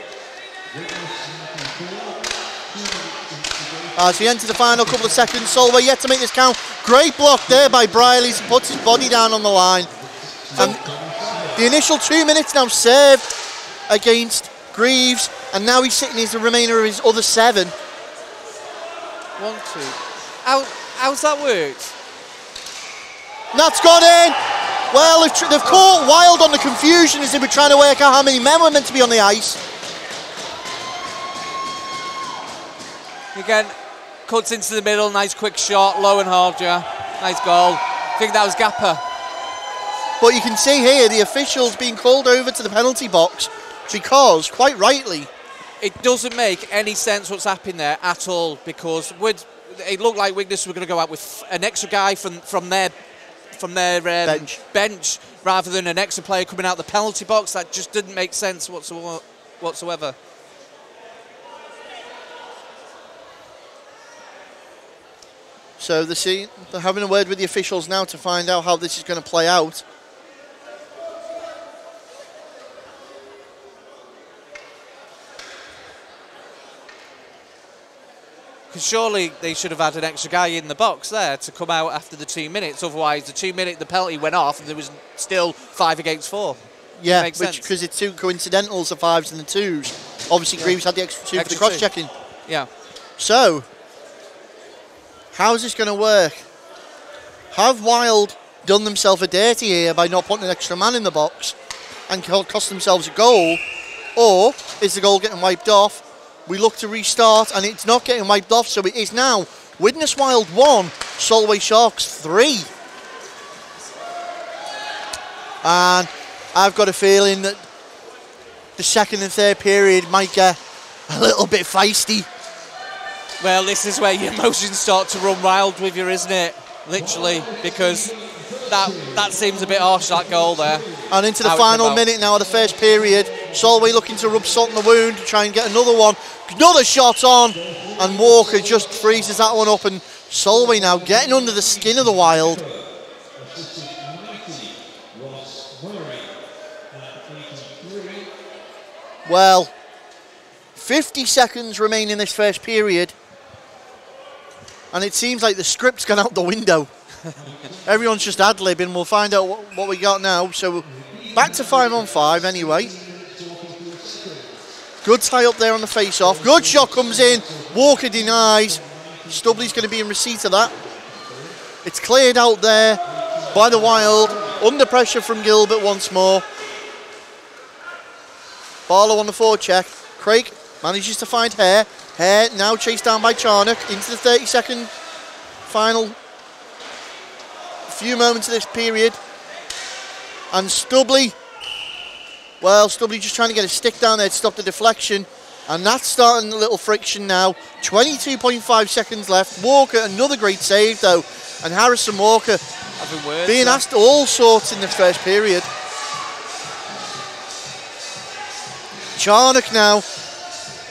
As we enter the final couple of seconds, Solway yet to make this count. Great block there by Briley. He puts his body down on the line. And the initial 2 minutes now served against Greaves, and now he's sitting as the remainder of his other 7. 1, 2. How's that worked? That's gone in. Well, they've caught Wild on the confusion as they were trying to work out how many men were meant to be on the ice. Again, cuts into the middle, nice quick shot, low and hard, yeah. Nice goal. I think that was Gapper. But you can see here the officials being called over to the penalty box because, quite rightly, it doesn't make any sense what's happening there at all, because it looked like Widnes were going to go out with an extra guy from their bench rather than an extra player coming out the penalty box. That just didn't make sense whatsoever. So they're having a word with the officials now to find out how this is going to play out. Because surely they should have had an extra guy in the box there to come out after the 2 minutes. Otherwise, the penalty went off and there was still 5 against 4. Yeah, because it's 2 coincidentals, the 5s and the 2s. Obviously, Greaves had the extra 2 for the cross-checking. Yeah. So, how's this going to work? Have Wild done themselves a dirty here by not putting an extra man in the box and cost themselves a goal? Or is the goal getting wiped off? We look to restart and it's not getting wiped off, so it is now Widnes Wild 1, Solway Sharks 3. And I've got a feeling that the second and third period might get a little bit feisty. Well, this is where your emotions start to run wild with you, isn't it? Literally, because that seems a bit harsh, that goal there. And into the final minute now of the first period, Solway looking to rub salt in the wound, try and get another one. Another shot on, and Walker just freezes that one up, and Solway now getting under the skin of the Wild. Well, 50 seconds remain in this first period, and it seems like the script's gone out the window. Everyone's just ad-libbing. We'll find out what we got now. So back to 5-on-5 anyway. Good tie up there on the face-off. Good shot comes in. Walker denies. Stubley's going to be in receipt of that. It's cleared out there by the Wild. Under pressure from Gilbert once more. Barlow on the forecheck. Craig manages to find Hare. Hare now chased down by Charnock into the 30-second final few moments of this period. And Stubley, well, Stubley just trying to get a stick down there to stop the deflection. And that's starting a little friction now. 22.5 seconds left. Walker, another great save though. And Harrison Walker being asked all sorts in the first period. Charnock now.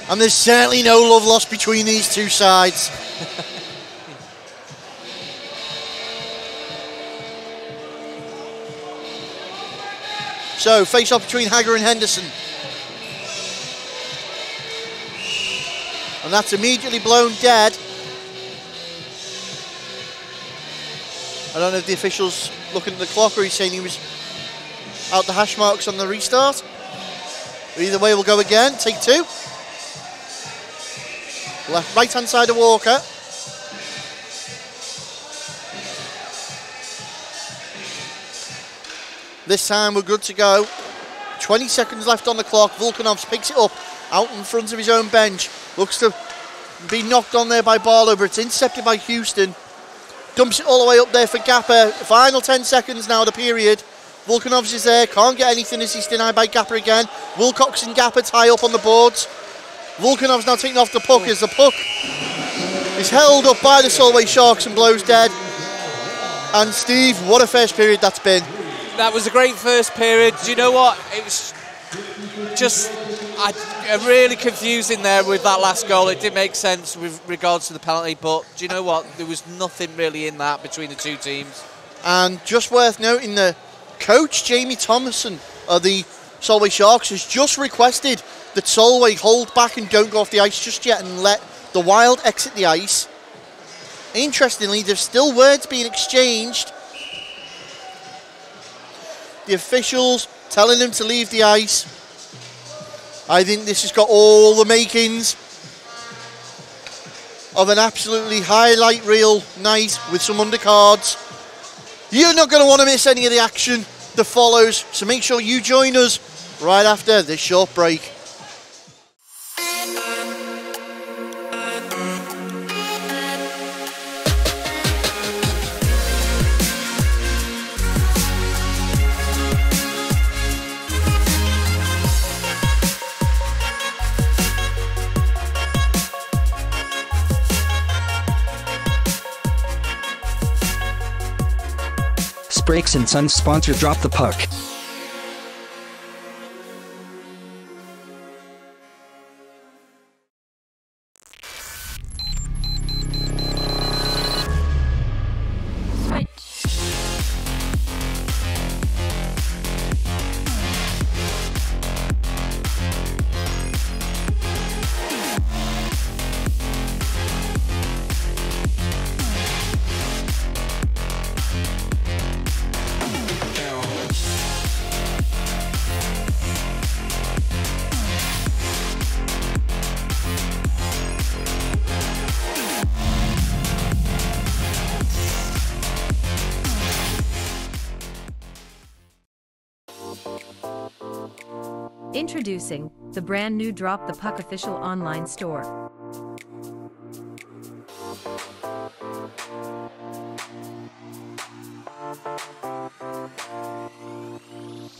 And there's certainly no love lost between these two sides. So, face-off between Hagger and Henderson. And that's immediately blown dead. I don't know if the official's looking at the clock or he's saying he was out the hash marks on the restart. But either way, we'll go again. Take 2. Right-hand side of Walker. This time we're good to go. 20 seconds left on the clock. Volkanovs picks it up out in front of his own bench. Looks to be knocked on there by Barlow, but it's intercepted by Houston. Dumps it all the way up there for Gapper. Final 10 seconds now of the period. Volkanovs is there. Can't get anything as he's denied by Gapper again. Wilcox and Gapper tie up on the boards. Volkanovs now taking off the puck as the puck is held up by the Solway Sharks and blows dead. And Steve, what a first period that's been. That was a great first period. Do you know what? It was just really confusing there with that last goal. It did make sense with regards to the penalty, but do you know what? There was nothing really in that between the two teams. And just worth noting, the coach, Jamie Thomason of the Solway Sharks, has just requested that Solway hold back and don't go off the ice just yet and let The Wild exit the ice. Interestingly, there's still words being exchanged. The officials telling them to leave the ice. I think this has got all the makings of an absolutely highlight reel night with some undercards. You're not going to want to miss any of the action that follows, so make sure you join us right after this short break. Brakes and Sons sponsor Drop the Puck. Introducing the brand new Drop the Puck official online store.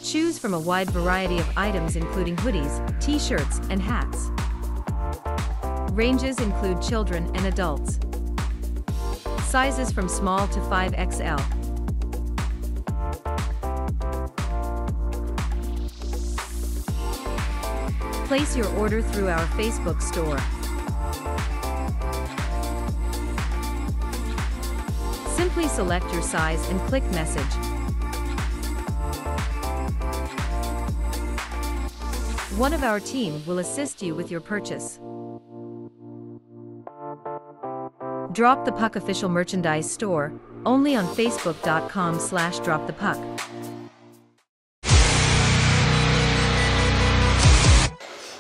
Choose from a wide variety of items including hoodies, t-shirts, and hats. Ranges include children and adults. Sizes from small to 5XL. Place your order through our Facebook store. Simply select your size and click message. One of our team will assist you with your purchase. Drop the Puck official merchandise store, only on facebook.com/dropthepuck.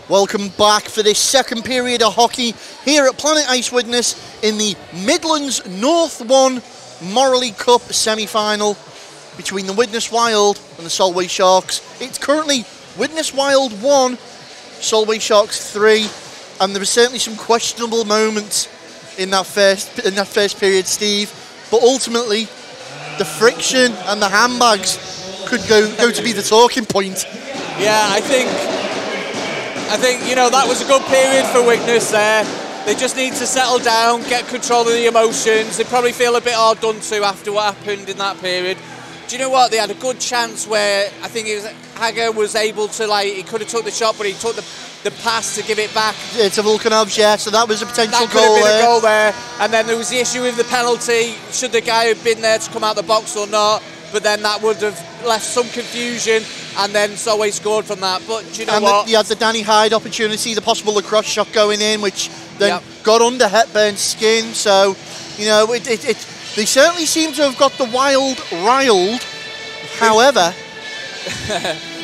Welcome back for this second period of hockey here at Planet Ice Widnes in the Midlands North 1 Moralee Cup semi-final between the Widnes Wild and the Solway Sharks. It's currently Widnes Wild 1, Solway Sharks 3, and there were certainly some questionable moments in that first period, Steve. But ultimately, the friction and the handbags could go to be the talking point. Yeah, I think that was a good period for Widnes there. They just need to settle down, get control of the emotions. They probably feel a bit hard done to after what happened in that period. Do you know what? They had a good chance where I think Hager was able to, he could have took the shot, but he took the pass to give it back. Yeah, to Volkanovs, yeah, so that was a potential goal. That could have been a goal there. And then there was the issue with the penalty. Should the guy have been there to come out the box or not? But then that would have left some confusion, and then Solway scored from that. But do you know what? You had the Danny Hyde opportunity, the possible lacrosse shot going in, which then got under Hepburn's skin. So, they certainly seem to have got the Wild riled. However,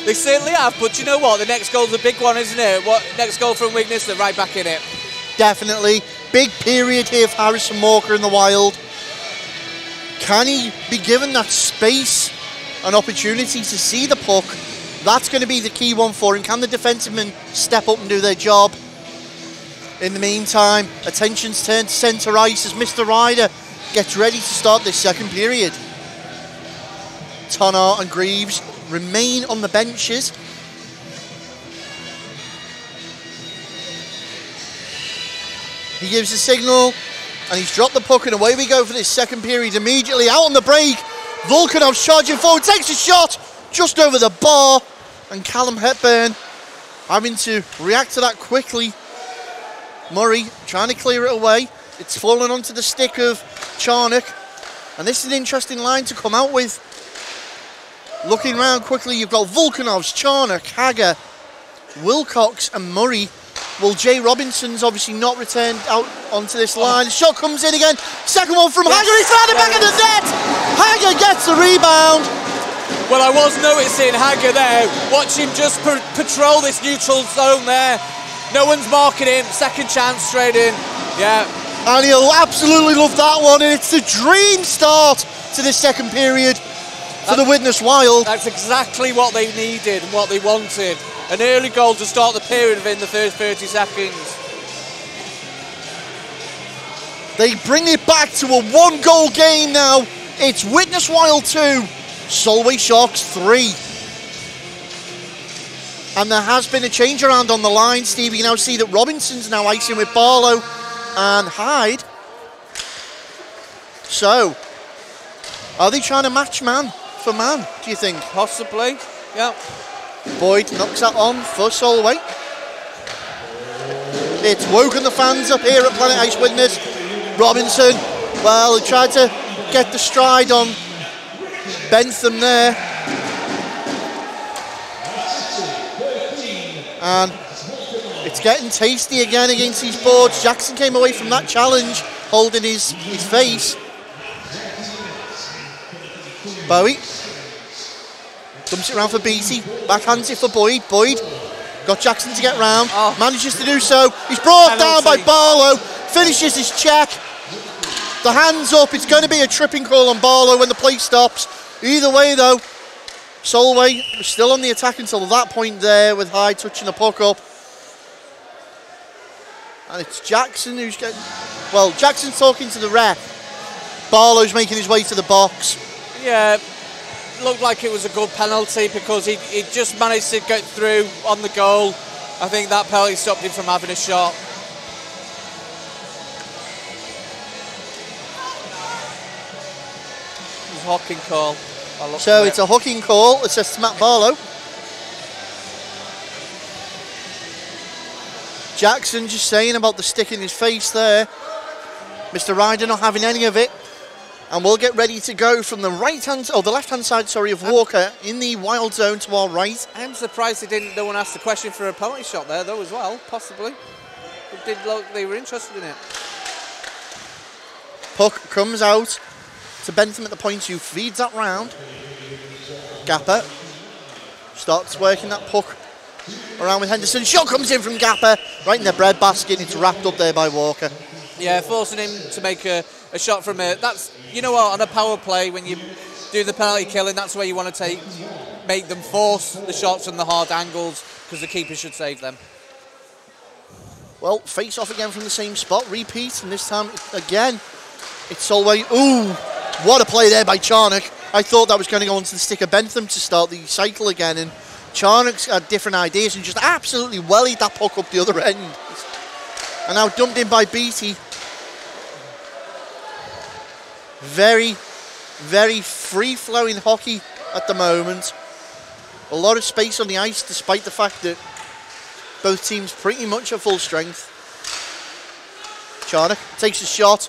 they certainly have. But do you know what? The next goal's a big one, isn't it? What next goal from Widnes? They're right back in it. Definitely. Big period here for Harrison Walker in the Wild. Can he be given that space and opportunity to see the puck? That's going to be the key one for him. Can the defensivemen step up and do their job? In the meantime, attention's turned to centre ice as Mr. Ryder gets ready to start this second period. Tonard and Greaves remain on the benches. He gives a signal, and he's dropped the puck, and away we go for this second period. Immediately out on the break, Volkanovs charging forward, takes a shot just over the bar, and Callum Hepburn having to react to that quickly. Murray trying to clear it away. It's fallen onto the stick of Charnock, and this is an interesting line to come out with. Looking around quickly, you've got Volkanovs, Charnock, Hager, Wilcox and Murray Well, Jay Robinson's obviously not returned out onto this line. The shot comes in again. Second one from Hagger. He's found it back in the net. Hagger gets the rebound. Well, I was noticing Hagger there. Watch him just patrol this neutral zone there. No one's marking him. Second chance straight in. Yeah. And he'll absolutely love that one. And it's the dream start to the second period for the Widnes Wild. That's exactly what they needed and what they wanted. An early goal to start the period within the first 30 seconds. They bring it back to a one-goal game now. It's Widnes Wild 2, Solway Sharks 3. And there has been a change around on the line, Steve. You can now see that Robinson's now icing with Barlow and Hyde. So, are they trying to match man for man, do you think? Possibly, yeah. Boyd knocks that on for Solway. It's woken the fans up here at Planet Ice Widnes. Robinson, well, he tried to get the stride on Bentham there. And it's getting tasty again against these boards. Jackson came away from that challenge holding his face. Bowie dumps it around for Beattie, backhands it for Boyd. Boyd got Jackson to get round, manages to do so. He's brought down by Barlow, finishes his check. The hands up, it's going to be a tripping call on Barlow when the play stops. Either way though, Solway was still on the attack until that point there with Hyde touching the puck up. And it's Jackson who's getting, well, Jackson's talking to the ref. Barlow's making his way to the box. Yeah, looked like it was a good penalty because he just managed to get through on the goal. I think that penalty stopped him from having a shot. It's a hooking call. So it's a hooking call, assessed to Matt Barlow. Jackson just saying about the stick in his face there. Mr. Ryder not having any of it. And we'll get ready to go from the right-hand, the left-hand side, sorry, of Walker in the wild zone to our right. I'm surprised no one asked a question for a penalty shot there, though, as well, possibly. It did look they were interested in it. Puck comes out to Bentham at the point, who feeds that round. Gapper starts working that puck around with Henderson. Shot comes in from Gapper, right in the bread basket. It's wrapped up there by Walker. Yeah, forcing him to make a shot from it. That's, you know what, on a power play, when you do the penalty killing, that's where you want to make them force the shots from the hard angles, because the keeper should save them. Well, face off again from the same spot, repeat, and this time again, it's Solway. Ooh, what a play there by Charnock. I thought that was going to go onto the stick of Bentham to start the cycle again, and Charnock's had different ideas and just absolutely wellied that puck up the other end. And now dumped in by Beattie. Very, very free-flowing hockey at the moment. A lot of space on the ice, despite the fact that both teams pretty much at full strength. Charnock takes a shot.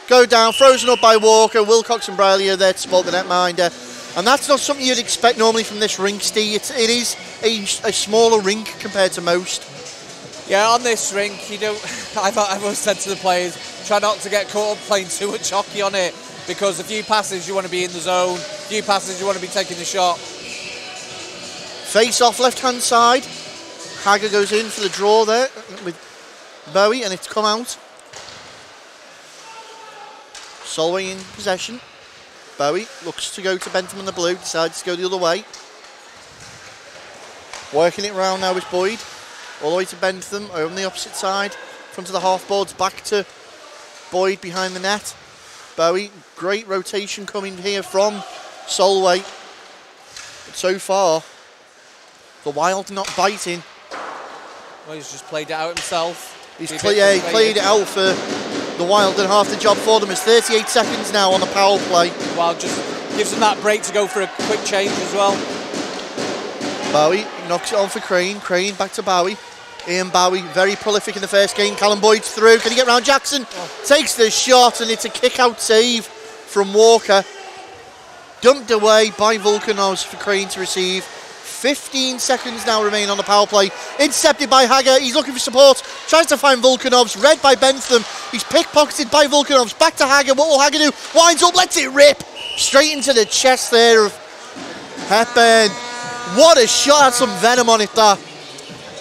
Go down, frozen up by Walker. Wilcox and Briley are there to support the netminder. And that's not something you'd expect normally from this rink, Steve. It is a smaller rink compared to most. Yeah, on this rink, you don't. I've always said to the players, try not to get caught up playing too much hockey on it, because a few passes you want to be in the zone, a few passes you want to be taking the shot. Face off left hand side. Hagger goes in for the draw there with Bowie, and it's come out. Solway in possession. Bowie looks to go to Bentham in the blue, decides to go the other way. Working it round now with Boyd. All the way to Bentham, over on the opposite side. Front of the half-boards, back to Boyd behind the net. Bowie, great rotation coming here from Solway. But so far, the Wild not biting. Well, he's just played it out himself. He played it out for the Wild, and half the job for them. It's 38 seconds now on the power play. Wild just gives them that break to go for a quick change as well. Bowie knocks it on for Crane. Crane back to Bowie. Ian Bowie, very prolific in the first game. Callum Boyd's through. Can he get round Jackson? Takes the shot, and it's a kick-out save from Walker. Dumped away by Vulcanos for Crane to receive. 15 seconds now remain on the power play. Intercepted by Hager. He's looking for support. Tries to find Volkanovs. Read by Bentham. He's pickpocketed by Volkanovs. Back to Hager. What will Hager do? Winds up. Lets it rip. Straight into the chest there of Hepburn. What a shot. Had some venom on it there.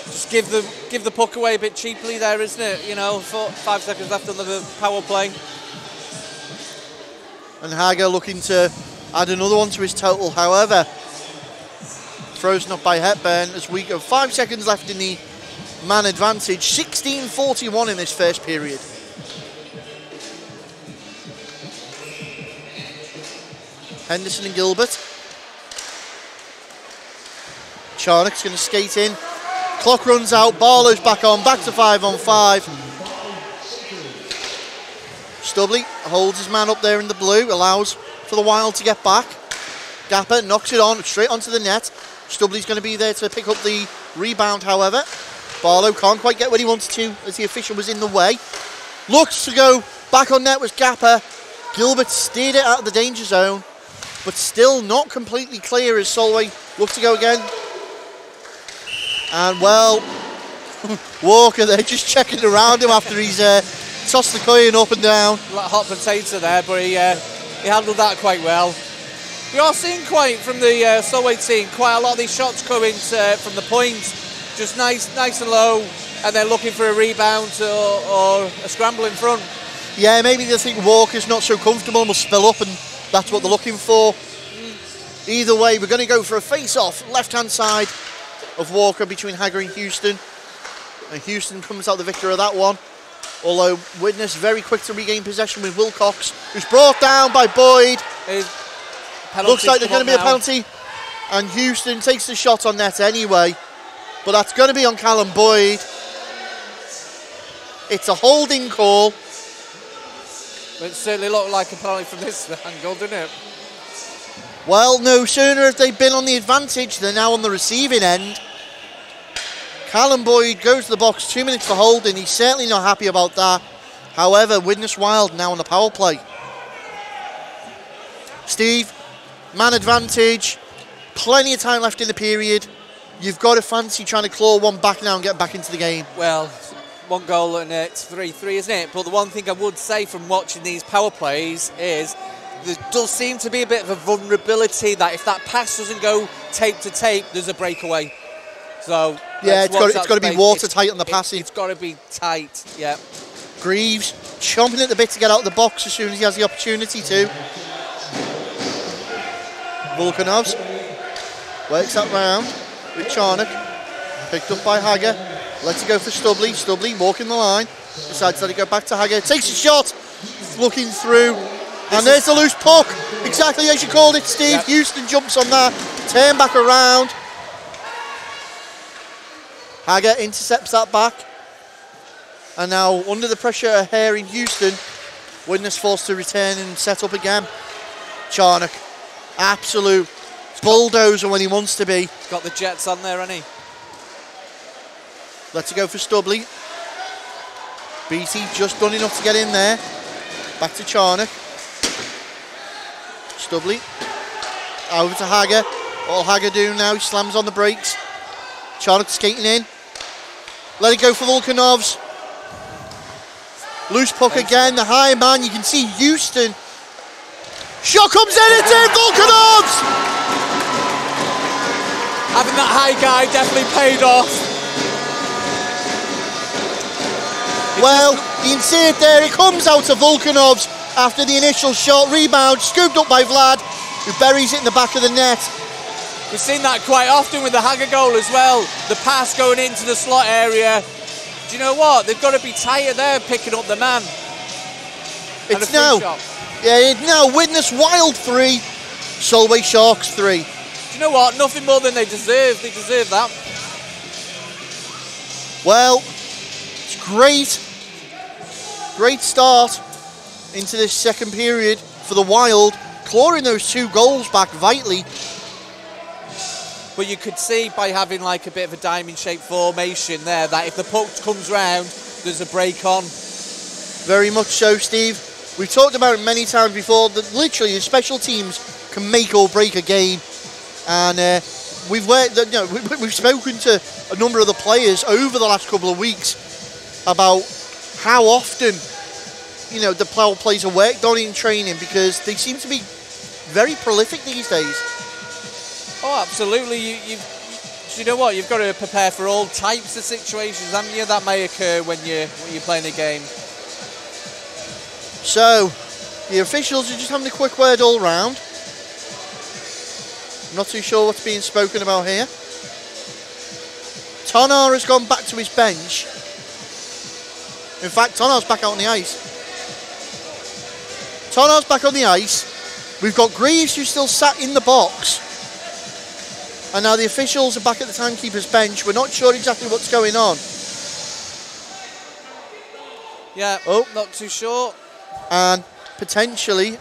Just give the puck away a bit cheaply there, isn't it? You know, 5 seconds left on the power play. And Hager looking to add another one to his total. However, frozen up by Hepburn as we go 5 seconds left in the man advantage. 16:41 in this first period. Henderson and Gilbert. Charnock's going to skate in. Clock runs out. Barlow's back on. Back to 5-on-5. Stubley holds his man up there in the blue. Allows for the Wild to get back. Gapper knocks it on straight onto the net. Stubley's going to be there to pick up the rebound, however. Barlow can't quite get what he wanted to as the official was in the way. Looks to go back on net was Gapper. Gilbert steered it out of the danger zone, but still not completely clear as Solway looks to go again. And well, Walker, they're just checking around him after he's tossed the coin up and down. Like hot potato there, but he handled that quite well. We are seeing quite, from the Solway team, quite a lot of these shots coming from the point, just nice and low, and they're looking for a rebound or a scramble in front. Yeah, maybe they think Walker's not so comfortable and will spill up, and that's what they're looking for. Either way, we're going to go for a face-off, left-hand side of Walker between Hager and Houston. And Houston comes out the victor of that one. Although Widnes very quick to regain possession with Wilcox, who's brought down by Boyd. Looks like there's going to be a penalty. And Houston takes the shot on net anyway. But that's going to be on Callum Boyd. It's a holding call. It certainly looked like a penalty from this angle, didn't it? Well, no sooner have they been on the advantage, they're now on the receiving end. Callum Boyd goes to the box, 2 minutes for holding. He's certainly not happy about that. However, Widnes Wild now on the power play. Steve, man advantage, plenty of time left in the period. You've got to fancy trying to claw one back now and get back into the game. Well, one goal and it's 3-3, isn't it? But the one thing I would say from watching these power plays is there does seem to be a bit of a vulnerability that if that pass doesn't go tape to tape, there's a breakaway. So yeah, it's got to be watertight on the passing. It's got to be tight, yeah. Greaves chomping at the bit to get out of the box as soon as he has the opportunity to. Volkanovs works that round with Charnock. Picked up by Hager. Lets it go for Stubley. Stubley walking the line. Decides to let it go back to Hager. Takes a shot. Looking through. And there's the loose puck. Exactly as you called it, Steve. Yep. Houston jumps on that. Turn back around. Hager intercepts that back. And now, under the pressure here in Houston, Widnes forced to return and set up again. Charnock, absolute bulldozer when he wants to be. He's got the jets on there, hasn't he? Let's go for Stubley. Beattie just done enough to get in there. Back to Charnock. Stubley. Over to Hager. All Hager do now, he slams on the brakes. Charnock skating in. Let it go for Volkanovs. Loose puck again, the high man, you can see Houston. Shot comes in, it's in, Volkanovs! Having that high guy definitely paid off. Well, you can see it there, it comes out of Volkanovs after the initial shot. Rebound, scooped up by Vlad, who buries it in the back of the net. We've seen that quite often with the Hager goal as well. The pass going into the slot area. Do you know what? They've got to be tighter there picking up the man. It's now. Yeah, it's now Widnes Wild 3, Solway Sharks 3. Do you know what? Nothing more than they deserve. They deserve that. Well, it's great. Great start into this second period for the Wild. Clawing those 2 goals back vitally. But you could see by having like a bit of a diamond-shaped formation there that if the puck comes round, there's a break on. Very much so, Steve. We've talked about it many times before that literally the special teams can make or break a game. And we've spoken to a number of the players over the last couple of weeks about how often, the players are worked on in training, because they seem to be very prolific these days. Oh, absolutely. You know what? You've got to prepare for all types of situations, haven't you? That may occur when you're playing a game. So, the officials are just having a quick word all round. Not too sure what's being spoken about here. Tonar has gone back to his bench. In fact, Tonar's back out on the ice. Tonar's back on the ice. We've got Greaves, who's still sat in the box. And now the officials are back at the timekeeper's bench. We're not sure exactly what's going on. Yeah, not too sure. And potentially...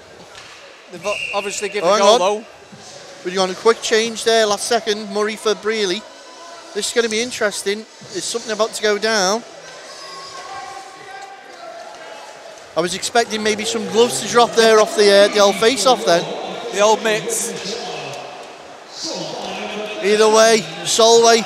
They've obviously given a goal, though. We're on a quick change there, last second. Murray for Brearley. This is going to be interesting. There's something about to go down. I was expecting maybe some gloves to drop there off the old face-off then. The old mitts. Either way, Solway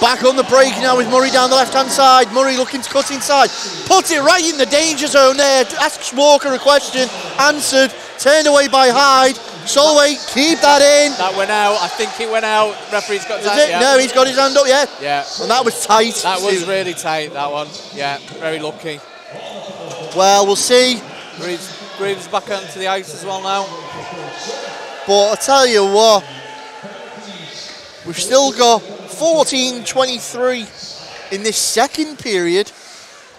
back on the break now with Murray down the left-hand side. Murray looking to cut inside. Puts it right in the danger zone there. Asks Walker a question. Answered. Turned away by Hyde. Solway, keep that in. That went out. I think it went out. Referee's got that. Yeah. No, he's got his hand up, yeah. Yeah. And that was tight. That was really tight, that one. Yeah, very lucky. Well, we'll see. Greaves back onto the ice as well now. But I tell you what, we've still got 14-23 in this second period.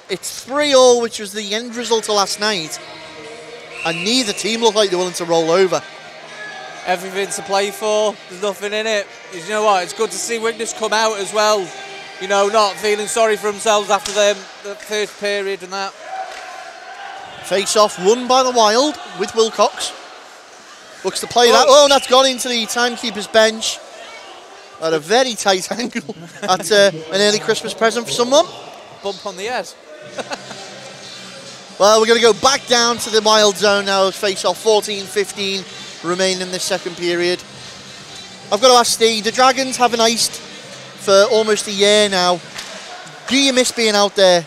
It's 3-3, which was the end result of last night. And neither team look like they're willing to roll over. Everything to play for. There's nothing in it. You know what? It's good to see Widnes come out as well. Not feeling sorry for themselves after the first period and that. Face-off won by the Wild with Wilcox. Looks to play that. Oh, and that's gone into the timekeeper's bench. At a very tight angle. That's an early Christmas present for someone. Bump on the head. Well, we're going to go back down to the Wild zone now. Face-off 14-15 remain in this second period. I've got to ask Steve, the Dragons haven't iced for almost a year now. Do you miss being out there?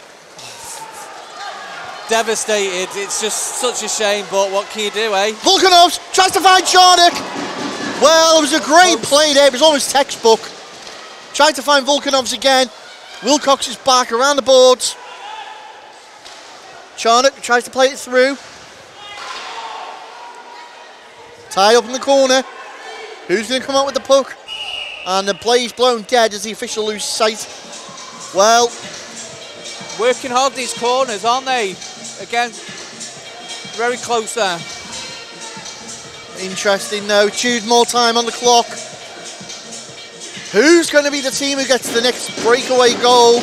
Devastated. It's just such a shame, but what can you do, eh? Volkanovs tries to find Charnock. Well, it was a great play there. It was almost textbook. Tried to find Volkanovs again. Wilcox is back around the boards. Charnock tries to play it through. Tie up in the corner. Who's going to come out with the puck? And the play's blown dead as the official loses sight. Well, working hard these corners, aren't they? Again, very close there. Interesting though. Chewed more time on the clock. Who's going to be the team who gets the next breakaway goal?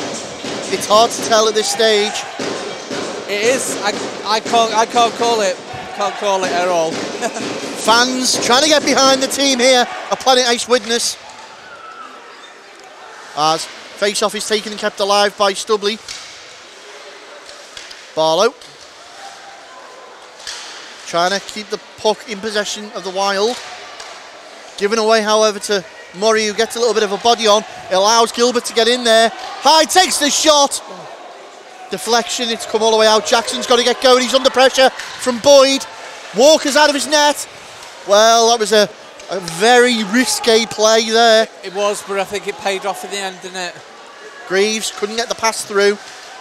It's hard to tell at this stage. It is. I can't call it. Can't call it at all. Fans trying to get behind the team here at Planet Ice Widnes. As face-off is taken and kept alive by Stubley. Barlow. Trying to keep the puck in possession of the Wild. Given away, however, to Murray, who gets a little bit of a body on. It allows Gilbert to get in there. Hyde takes the shot. Deflection, it's come all the way out. Jackson's got to get going. He's under pressure from Boyd. Walker's out of his net. Well, that was a very risque play there. It was, but I think it paid off in the end, didn't it? Greaves couldn't get the pass through.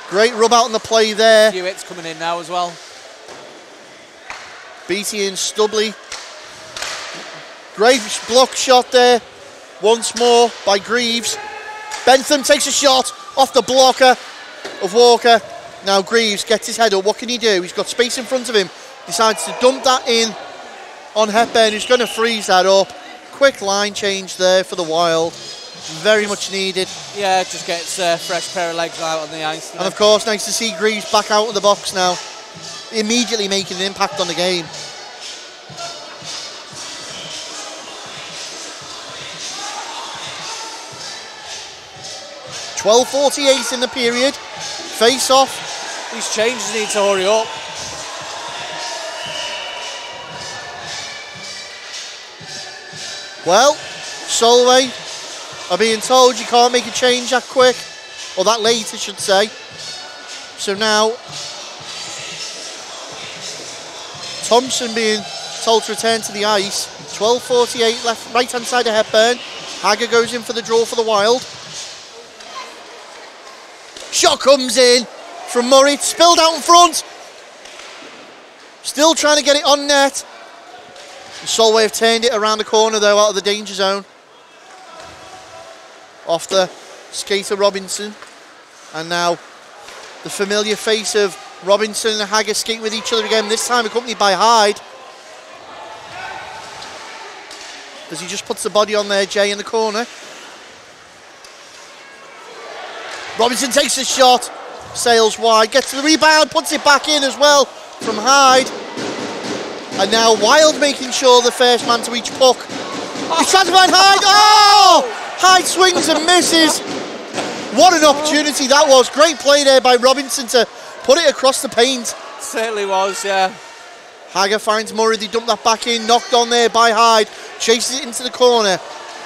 Great rub out on the play there. Hewitt's coming in now as well. Beattie and Stubley. Great block shot there. Once more by Greaves. Bentham takes a shot off the blocker of Walker. Now Greaves gets his head up. What can he do? He's got space in front of him. Decides to dump that in on Hepburn, who's going to freeze that up. Quick line change there for the Wild. Very much needed. Yeah, just gets a fresh pair of legs out on the ice. And of course, nice to see Greaves back out of the box now. Immediately making an impact on the game. .12:48 in the period. Face off. These changes need to hurry up. Well, Solway are being told you can't make a change that quick, or that late I should say. So now Thompson being told to return to the ice. 12:48 left, right hand side of Hepburn. Hagger goes in for the draw for the Wild. Shot comes in from Murray, it's spilled out in front. Still trying to get it on net. Solway have turned it around the corner though, out of the danger zone. Off the skater Robinson. And now the familiar face of Robinson and Hagger skate with each other again, this time accompanied by Hyde. As he just puts the body on there, Jay in the corner. Robinson takes a shot, sails wide, gets the rebound, puts it back in as well from Hyde. And now Wild making sure the first man to each puck. He's trying to find Hyde. Oh! Hyde swings and misses. What an opportunity that was. Great play there by Robinson to put it across the paint. Certainly was, yeah. Hagger finds Murray, they dump that back in, knocked on there by Hyde, chases it into the corner.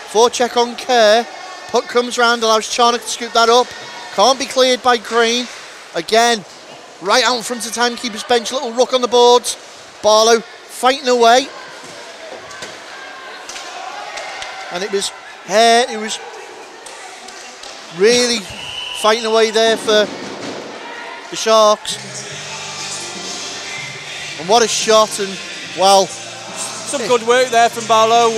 Forecheck on Kerr, puck comes round, allows Charnock to scoop that up. Can't be cleared by Crane. Again, right out in front of timekeeper's bench, little ruck on the boards. Barlow fighting away. And it was really fighting away there for the Sharks. And what a shot, and well, some good work there from Barlow,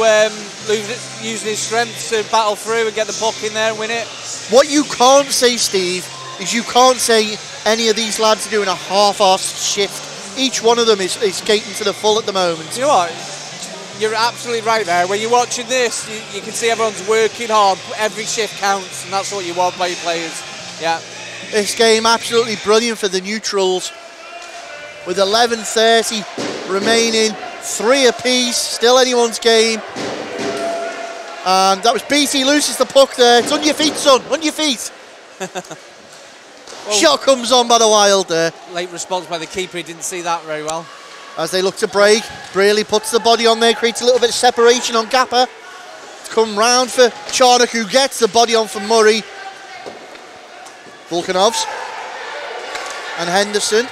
using his strength to battle through and get the puck in there and win it. What you can't say, Steve, is you can't say any of these lads are doing a half-assed shift. Each one of them is skating to the full at the moment. You know what? You're absolutely right there. When you're watching this, you can see everyone's working hard. Every shift counts, and that's what you want by your players. Yeah. This game absolutely brilliant for the neutrals. With 11:30 remaining, 3 apiece, still anyone's game. And that was BT loses the puck there. It's on your feet, son, on your feet. Well, shot comes on by the Wild there. Late response by the keeper, he didn't see that very well. As they look to break, Brearley puts the body on there, creates a little bit of separation on Gapper. It's come round for Charnock, who gets the body on for Murray. Volkanovs and Henderson.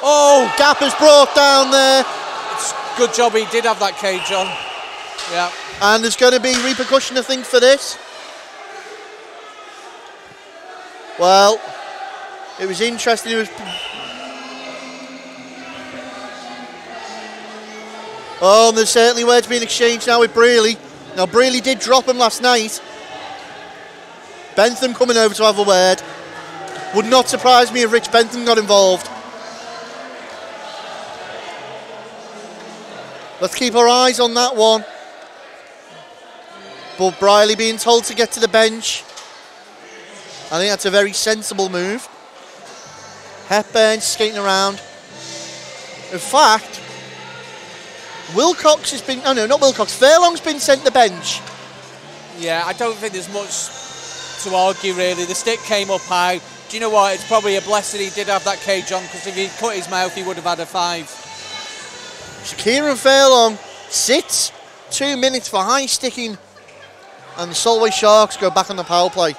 Oh, Gapper's brought down there. It's good job he did have that cage on. Yeah. And there's going to be repercussion, I think, for this. Well, it was interesting. Oh, and there's certainly words being exchanged now with Brearley. Now, Brearley did drop him last night. Bentham coming over to have a word. Would not surprise me if Rich Bentham got involved. Let's keep our eyes on that one. But Brearley being told to get to the bench. I think that's a very sensible move. Hepburn skating around. In fact, Wilcox has been, oh no, not Wilcox, Furlong's been sent to the bench. Yeah, I don't think there's much to argue really. The stick came up high. Do you know what? It's probably a blessing he did have that cage on, because if he cut his mouth, he would have had a 5. So Kieran Furlong sits, 2 minutes for high sticking, and the Solway Sharks go back on the power play.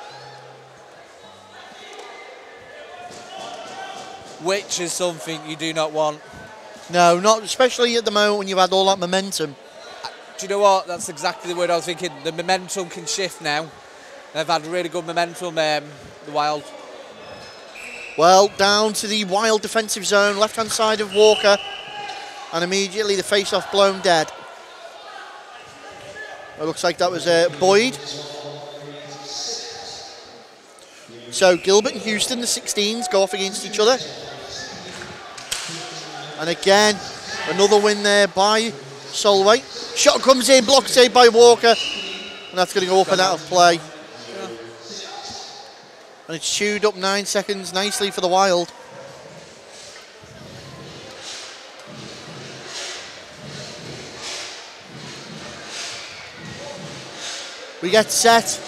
Which is something you do not want. No, not especially at the moment when you've had all that momentum. Do you know what? That's exactly the word I was thinking. The momentum can shift now. They've had really good momentum, the Wild. Well, down to the Wild defensive zone, left-hand side of Walker, and immediately the face-off blown dead. It looks like that was Boyd. So Gilbert and Houston, the 16s, go off against each other. And again, another win there by Solway. Shot comes in, block saved by Walker, and that's going to go up and out of play. Yeah. And it's chewed up 9 seconds nicely for the Wild. We get set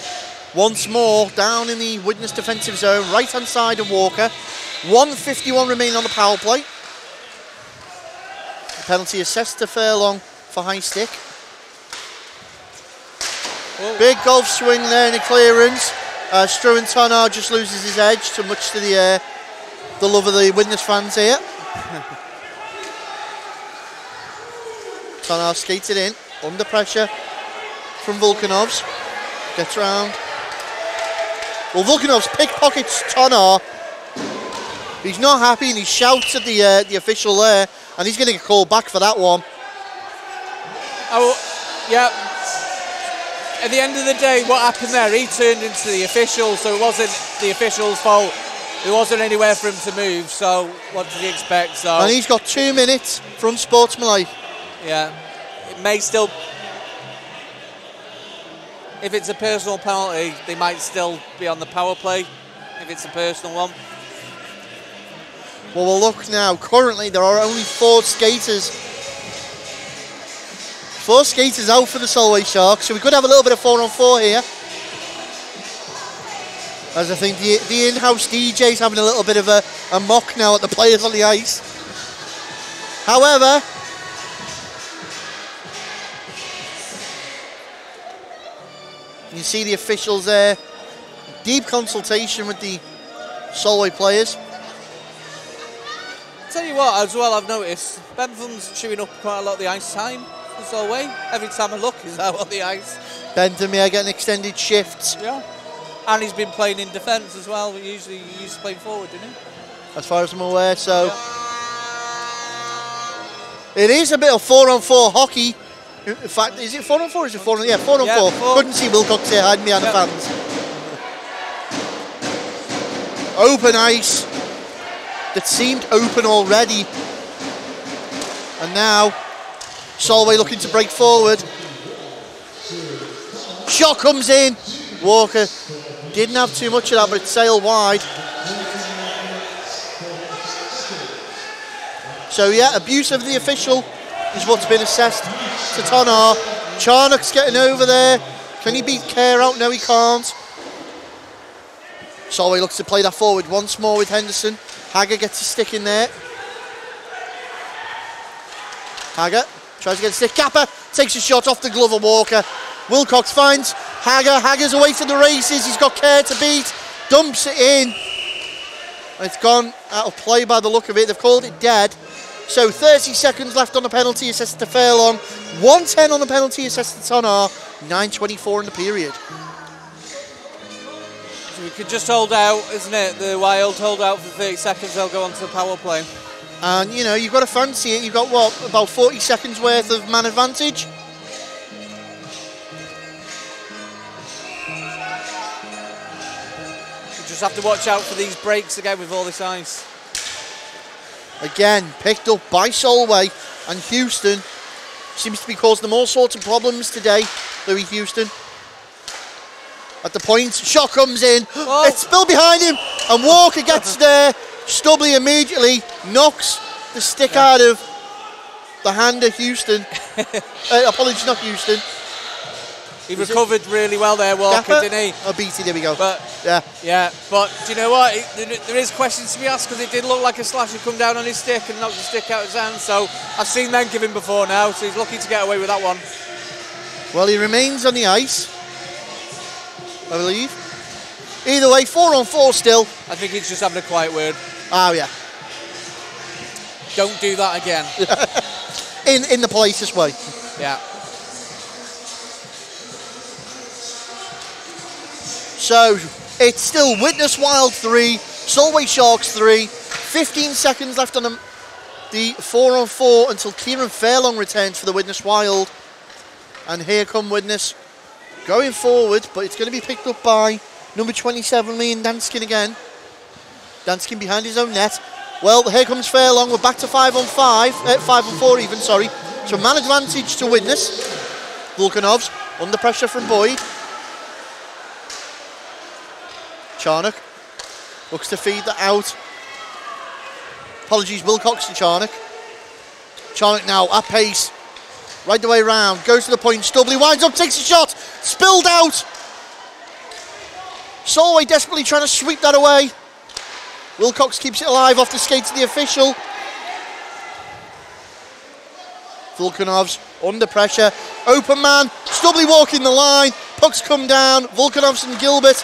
once more down in the Widnes defensive zone, right-hand side of Walker. 1:51 remaining on the power play. The penalty assessed to Furlong for high stick. Big golf swing there in the clearance. Struan Tonar just loses his edge, too much to the love of the Widnes fans here. Tonar skated in, under pressure from Volkanovs. Gets round. Well, Volkanovs pickpockets Tonar. He's not happy and he shouts at the official there, and he's going to get called back for that one. Oh, yeah. At the end of the day, what happened there, he turned into the official, so it wasn't the official's fault. There wasn't anywhere for him to move, so what did he expect? So, and he's got 2 minutes from Sportsmanlike. Yeah, it may still, if it's a personal penalty, they might still be on the power play, if it's a personal one. Well, we'll look now. Currently, there are only 4 skaters. 4 skaters out for the Solway Sharks, so we could have a little bit of 4-on-4 here. As I think the in-house DJ's having a little bit of a mock now at the players on the ice. However, you see the officials there. Deep consultation with the Solway players. Tell you what, as well, I've noticed Bentham's chewing up quite a lot of the ice time for Solway. Every time I look, he's out on the ice. Bentham here getting extended shifts. Yeah. And he's been playing in defence as well. He used to play forward, didn't he? As far as I'm aware, so it is a bit of 4-on-4 hockey. In fact, is it 4-on-4 or is it 4-on-4? Yeah, 4-on-4. Yeah, 4. Couldn't see Wilcox here hiding behind the fans. Open ice that seemed open already. And now Solway looking to break forward. Shot comes in. Walker didn't have too much of that, but it sailed wide. So yeah, abuse of the official is what's been assessed to Tonar. Charnock's getting over there. Can he beat Kerr out? No, he can't. Solway looks to play that forward once more with Henderson. Hagger gets a stick in there. Hagger tries to get a stick. Kappa takes a shot off the glove of Walker. Wilcox finds Hagger. Hagger's away to the races. He's got Kerr to beat. Dumps it in. It's gone out of play by the look of it. They've called it dead. So 30 seconds left on the penalty assessed to Fairlong. 1:10 on the penalty assessed to Tonar. 9:24 in the period. So we could just hold out, isn't it? The Wild hold out for 30 seconds. They'll go on to the power play. And, you know, you've got to fancy it. You've got, what, about 40 seconds worth of man advantage? You just have to watch out for these breaks again with all this ice. Again, picked up by Solway, and Houston seems to be causing them all sorts of problems today, Louis Houston. At the point, shot comes in, it's still behind him, and Walker gets there. Stubley immediately knocks the stick out of the hand of Houston. Apologies, not Houston. He recovered really well there, Walker, Gaffer? didn't he? Oh, BT, there we go. But yeah, but do you know what? There is questions to be asked, because it did look like a slash had come down on his stick and knocked the stick out of his hand. So I've seen men give him before now, so he's lucky to get away with that one. Well, he remains on the ice, I believe. Either way, 4-on-4 still. I think he's just having a quiet word. Oh, yeah. Don't do that again. in the politest way. Yeah. So it's still Widnes Wild 3, Solway Sharks 3. 15 seconds left on the 4-on-4 until Kieran Fairlong returns for the Widnes Wild. And here come Widnes going forward, but it's going to be picked up by number 27, Liam Danskin again. Danskin behind his own net. Well, here comes Fairlong. We're back to 5-on-5, 5-on-4 even, sorry. So man advantage to Widnes. Volkanovs under pressure from Boyd. Charnock looks to feed that out. Apologies, Wilcox to Charnock. Charnock now at pace. Right the way round. Goes to the point. Stubley winds up, takes a shot. Spilled out. Solway desperately trying to sweep that away. Wilcox keeps it alive off the skates of the official. Volkanovs under pressure. Open man. Stubley walking the line. Pucks come down. Volkanovs and Gilbert.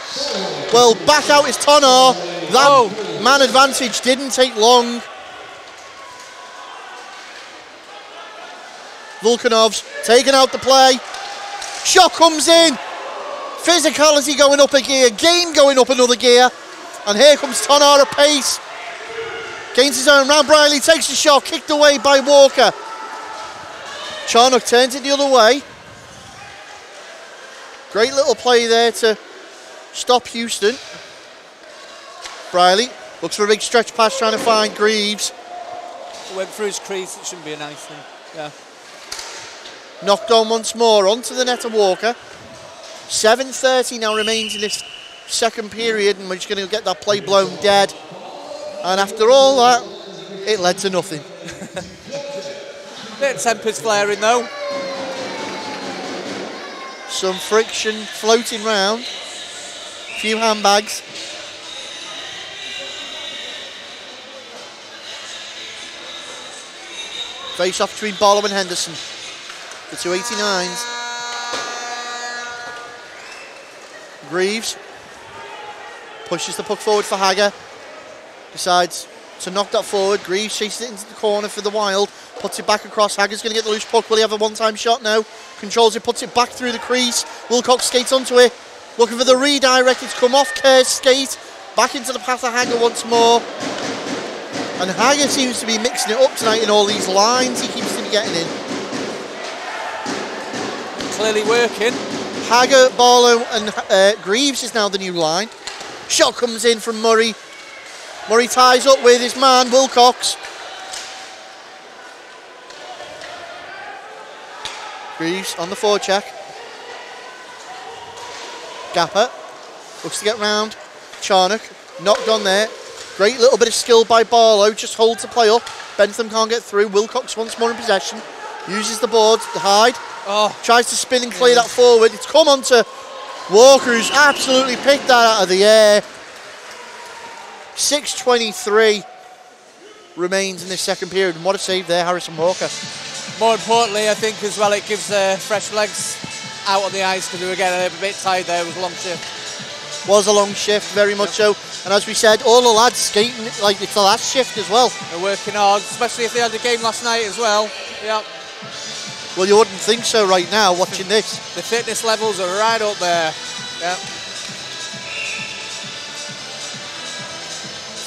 Well, back out is Tonar. That man advantage didn't take long. Volkanovs taking out the play. Shot comes in. Physicality going up a gear. Game going up another gear. And here comes Tonar at pace. Gains his own round. Briley takes the shot. Kicked away by Walker. Charnock turns it the other way. Great little play there to stop Houston. Briley looks for a big stretch pass trying to find Greaves. Went through his crease. It shouldn't be a nice thing. Yeah. Knocked on once more onto the net of Walker. 7:30 now remains in this second period, and we're just going to get that play blown dead. And after all that, it led to nothing. Bit of tempers flaring though. Some friction floating round. Few handbags. Face off between Barlow and Henderson. The 289s. Greaves pushes the puck forward for Hagger. Decides to knock that forward. Greaves chases it into the corner for the Wild. Puts it back across. Hagger's going to get the loose puck. Will he have a one-time shot now? Controls it, puts it back through the crease. Wilcox skates onto it. Looking for the redirect. It's come off Kerr's skate. Back into the path of Hagger once more. And Hagger seems to be mixing it up tonight in all these lines he keeps to be getting in. Clearly working. Hagger, Barlow and Greaves is now the new line. Shot comes in from Murray. Murray ties up with his man, Wilcox. Greaves on the forecheck. Gapper looks to get round. Charnock knocked on there. Great little bit of skill by Barlow. Just holds the play up. Bentham can't get through. Wilcox once more in possession. Uses the boards to hide. Tries to spin and clear that forward. It's come on to Walker, who's absolutely picked that out of the air. 6:23 remains in this second period. And what a save there, Harrison Walker. More importantly, I think as well, it gives fresh legs out on the ice because we were getting a bit tired there. It was a long shift. Was a long shift, very much so. And as we said, all the lads skating like it's the last shift as well. They're working hard, especially if they had the game last night as well. Yeah. Well, you wouldn't think so right now, watching this. The fitness levels are right up there. Yeah.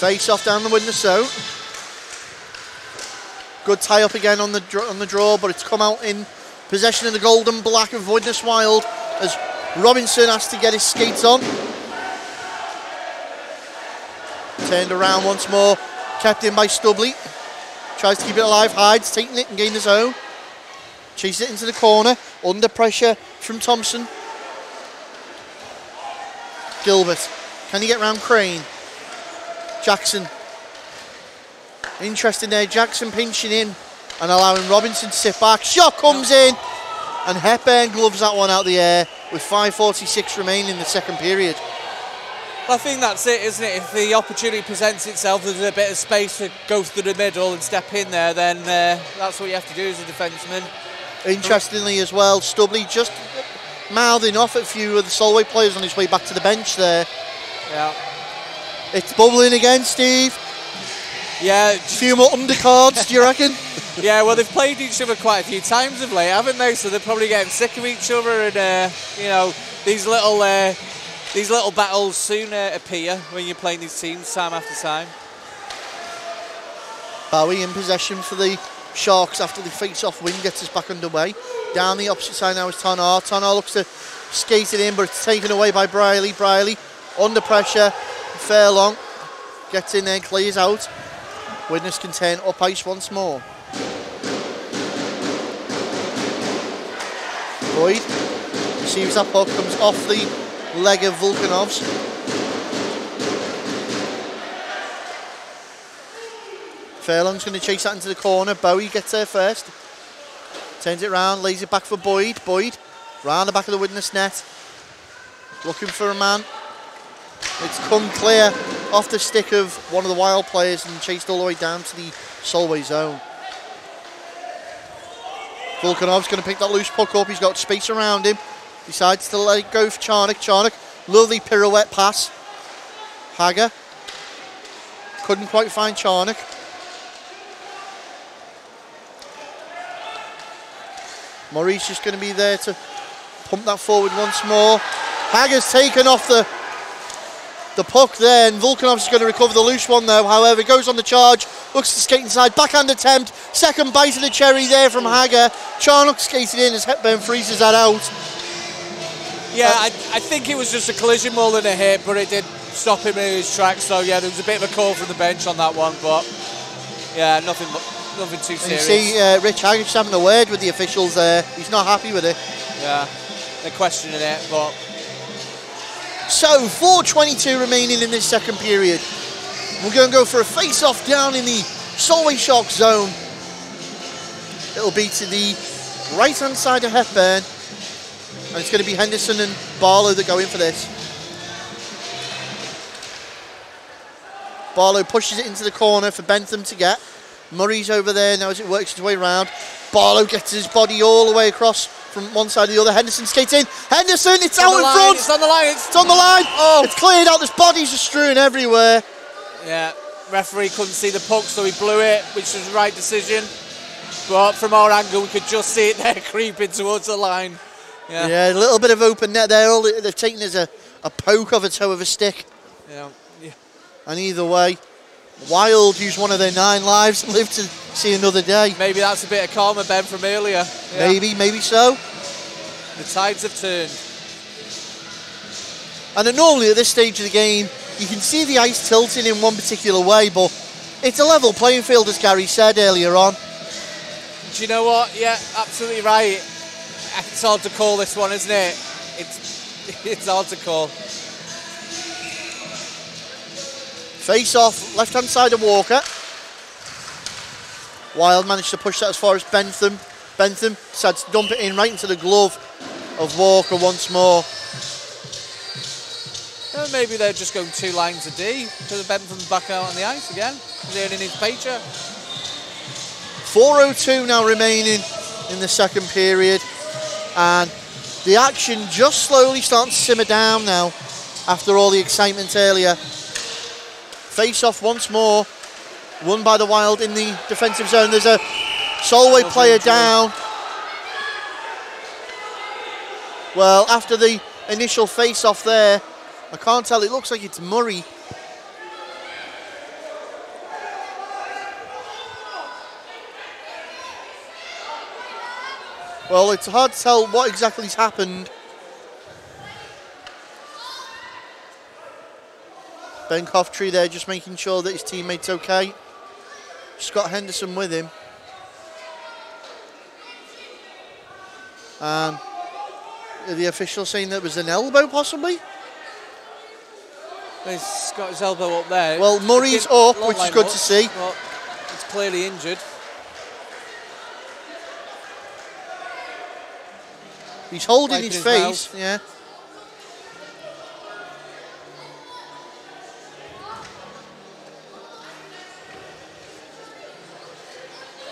Face off down the Widnes zone. Good tie up again on the draw, but it's come out in possession of the golden black of Widnes Wild as Robinson has to get his skates on. Turned around once more, kept in by Stubley. Tries to keep it alive, hides, taking it and gaining his own. Chases it into the corner, under pressure from Thompson. Gilbert, can he get round Crane? Jackson. Interesting there, Jackson pinching in and allowing Robinson to sit back. Shot comes in and Hepburn gloves that one out the air with 5:46 remaining in the second period. Well, I think that's it, isn't it? If the opportunity presents itself, there's a bit of space to go through the middle and step in there, then that's what you have to do as a defenseman. Interestingly as well, Stubley just mouthing off at a few of the Solway players on his way back to the bench there. Yeah. It's bubbling again, Steve. Yeah. A few more undercards, do you reckon? Yeah, well, they've played each other quite a few times of late, haven't they? So they're probably getting sick of each other, and you know, these little battles soon appear when you're playing these teams time after time. Bowie in possession for the Sharks after the face-off win gets us back underway. Down the opposite side now is Tonar. Tonar looks to skate it in, but it's taken away by Briley. Briley under pressure. Fairlong gets in there and clears out. Widnes can turn up ice once more. Boyd receives that puck, comes off the leg of Volkanovs. Fairlong's going to chase that into the corner. Bowie gets there first. Turns it round, lays it back for Boyd. Boyd round the back of the Widnes net. Looking for a man. It's come clear off the stick of one of the Wild players and chased all the way down to the Solway zone. Volkanov's going to pick that loose puck up. He's got space around him. Decides to let it go for Charnock. Charnock, lovely pirouette pass. Hagger. Couldn't quite find Charnock. Murray's just going to be there to pump that forward once more. Hagger's taken off the puck there, and Volkanov's going to recover the loose one though. However, goes on the charge, looks to skate inside, backhand attempt, second bite of the cherry there from Hagger. Charnock skated in as Hepburn freezes that out. Yeah, I think it was just a collision more than a hit, but it did stop him in his tracks. So yeah, there was a bit of a call from the bench on that one, but yeah, nothing too serious. You see Rich Hagger's having a word with the officials there. He's not happy with it. Yeah, they're questioning it, but... So, 4:22 remaining in this second period. We're going to go for a face-off down in the Solway Shark zone. It'll be to the right-hand side of Hepburn. And it's going to be Henderson and Barlow that go in for this. Barlow pushes it into the corner for Bentham to get. Murray's over there now as it works its way around. Barlow gets his body all the way across from one side to the other. Henderson skates in. Henderson, it's out in front. It's on the line. It's on the line. Oh, it's cleared out. There's bodies are strewn everywhere. Yeah, referee couldn't see the puck, so he blew it, which was the right decision. But from our angle, we could just see it there creeping towards the line. Yeah, a little bit of open net there. All they've taken is a poke of a toe of a stick. Yeah. And either way, Wild used one of their 9 lives and lived to see another day. Maybe that's a bit of karma, Ben, from earlier. Yeah. Maybe so. The tides have turned. And normally at this stage of the game, you can see the ice tilting in one particular way, but it's a level playing field, as Gary said earlier on. Do you know what? Yeah, absolutely right. It's hard to call this one, isn't it? It's hard to call. Face off, left-hand side of Walker. Wild managed to push that as far as Bentham. Bentham decides to dump it in right into the glove of Walker once more. Maybe they're just going 2 lines a D because Bentham's back out on the ice again. He's earning his paycheck. 4:02 now remaining in the second period. And the action just slowly starting to simmer down now after all the excitement earlier. Face off once more, won by the Wild in the defensive zone. There's a Solway player down. Well, after the initial face off there, I can't tell, it looks like it's Murray. Well, it's hard to tell what exactly has happened. Ben Coftree there just making sure that his teammate's okay. Scott Henderson with him. And the official saying that it was an elbow possibly? He's got his elbow up there. Well, Murray's up, which is good to see. Well, he's clearly injured. He's holding his face, yeah.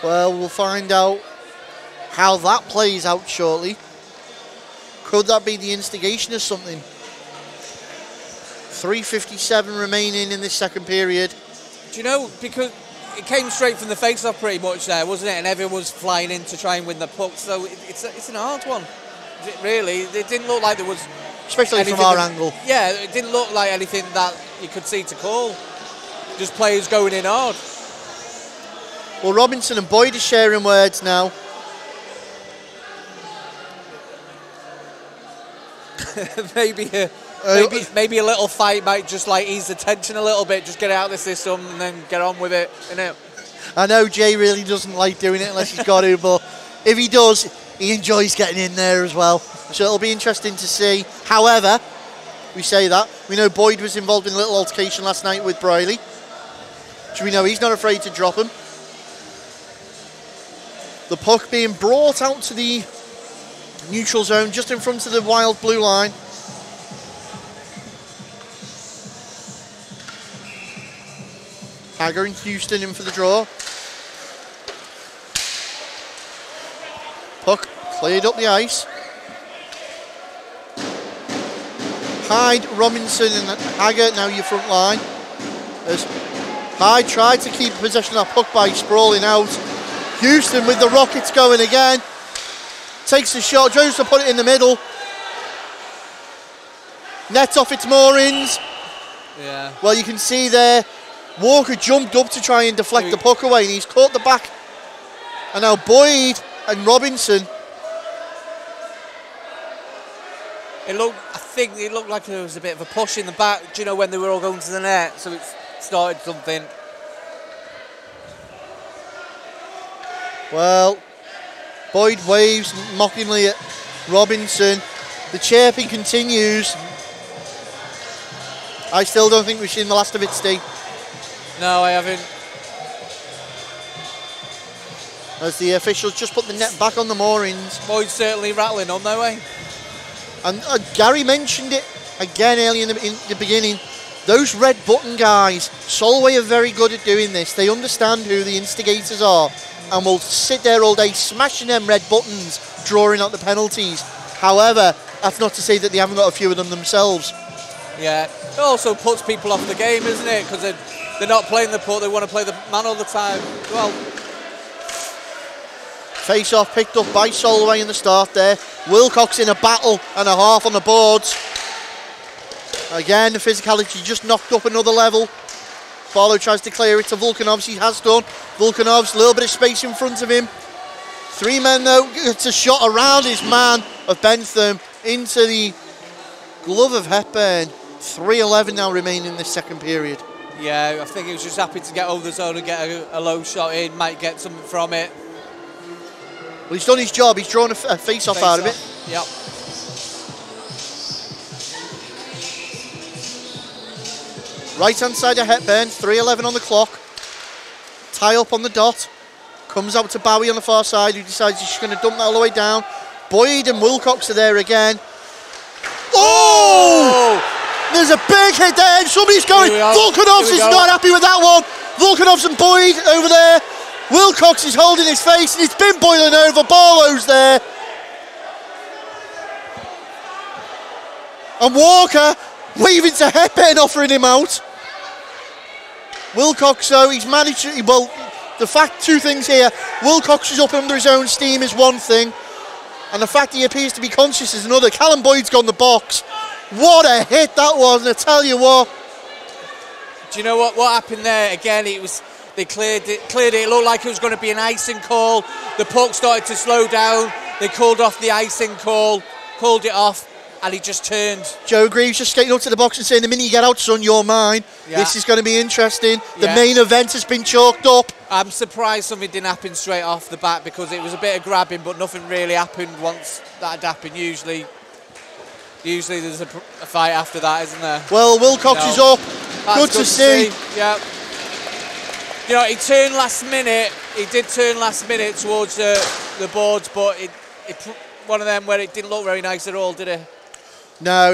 Well, we'll find out how that plays out shortly. Could that be the instigation of something? 3:57 remaining in this second period. Do you know, because it came straight from the face-off pretty much there, wasn't it? And everyone was flying in to try and win the puck, so it's an hard one. Really, it didn't look like there was... Especially from our angle. Yeah, it didn't look like anything that you could see to call. Just players going in hard. Well, Robinson and Boyd are sharing words now. Maybe a little fight might just like ease the tension a little bit, just get it out of the system and then get on with it, innit? I know Jay really doesn't like doing it unless he's got to, but if he does, he enjoys getting in there as well. So it'll be interesting to see. However, we say that, we know Boyd was involved in a little altercation last night with Briley. So we know he's not afraid to drop him. The puck being brought out to the neutral zone, just in front of the Wild blue line. Hagger and Houston in for the draw. Puck cleared up the ice. Hyde, Robinson and Haggart now your front line. As Hyde tried to keep possession of that puck by sprawling out. Houston with the Rockets going again. Takes the shot, tries to put it in the middle. Nets off its moorings. Yeah. Well, you can see there, Walker jumped up to try and deflect the puck away, and he's caught the back. And now Boyd and Robinson. I think it looked like there was a bit of a push in the back, do you know, when they were all going to the net, so it started something. Well, Boyd waves mockingly at Robinson. The chirping continues. I still don't think we've seen the last of it, Steve. No, I haven't. As the officials just put the net back on the moorings. Boyd's certainly rattling on their way. And Gary mentioned it again early in the beginning. Those red button guys, Solway are very good at doing this. They understand who the instigators are and will sit there all day smashing them red buttons, drawing out the penalties. However, that's not to say that they haven't got a few of them themselves. Yeah, it also puts people off the game, isn't it? Because they're not playing the puck, they want to play the man all the time. Well, face-off picked up by Solway in the start there. Wilcox in a battle and a half on the boards. Again, the physicality just knocked up another level. Barlow tries to clear it to Volkanovs, he has done. Volkanovs, a little bit of space in front of him. Three men though, it's a shot around his man of Bentham into the glove of Hepburn. 3:11 now remaining in this second period. yeah, I think he was just happy to get over the zone and get a low shot in, might get something from it. Well, he's done his job, he's drawn a face-off out of it. Yep. Right-hand side of Hepburn, 3:11 on the clock. Tie up on the dot. Comes out to Bowie on the far side, who decides he's going to dump that all the way down. Boyd and Wilcox are there again. Oh! There's a big hit there, and somebody's going. Volkanovs is not happy with that one. Volkanovs and Boyd over there. Wilcox is holding his face, and it's been boiling over. Barlow's there. And Walker waving to Hepburn, offering him out. Wilcox, though, he's managed to, well, the fact, two things here. Wilcox is up under his own steam is one thing, and the fact he appears to be conscious is another. Callum Boyd's gone the box. What a hit that was, and I tell you what. Do you know what happened there? Again, they cleared it. It looked like it was going to be an icing call. The puck started to slow down. They called off the icing call, called it off, and he just turned. Joe Greaves just skating up to the box and saying, the minute you get out, son, you're mine. Yeah. This is going to be interesting. The main event has been chalked up. I'm surprised something didn't happen straight off the bat, because it was a bit of grabbing, but nothing really happened once that had happened. Usually there's a fight after that, isn't there? Well, Wilcox is up. Good to see. Yeah. You know, he turned last minute. He did turn last minute towards the boards, but it one of them where it didn't look very nice at all, did it? No,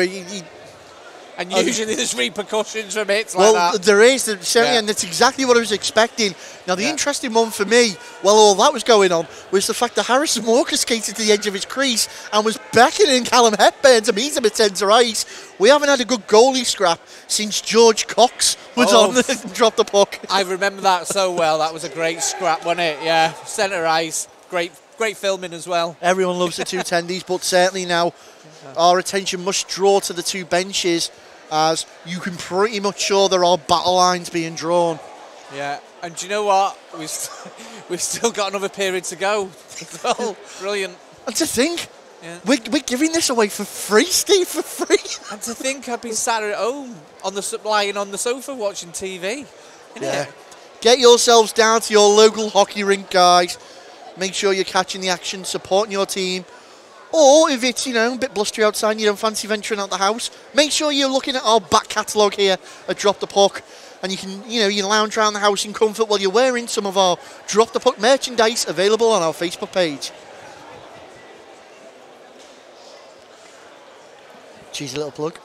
and usually there's repercussions from it like that. There is, certainly, and that's exactly what I was expecting. Now, the interesting one for me, while all that was going on, was the fact that Harrison Walker skated to the edge of his crease and was beckoning Callum Hepburn to meet him at centre ice. We haven't had a good goalie scrap since George Cox was on and dropped the puck. I remember that so well. That was a great scrap, wasn't it? Yeah, centre ice, great filming as well. Everyone loves the two tendies, but certainly now our attention must draw to the two benches, as you can pretty much sure there are battle lines being drawn. Yeah, and do you know what? We've still got another period to go. Oh, brilliant. And to think, we're giving this away for free, Steve, for free. And to think I've been sat at home lying on the sofa watching TV. Yeah. Get yourselves down to your local hockey rink, guys. Make sure you're catching the action, supporting your team. Or if it's, a bit blustery outside and you don't fancy venturing out the house, make sure you're looking at our back catalogue here at Drop the Puck. And you can, you lounge around the house in comfort while you're wearing some of our Drop the Puck merchandise available on our Facebook page. Cheesy little plug.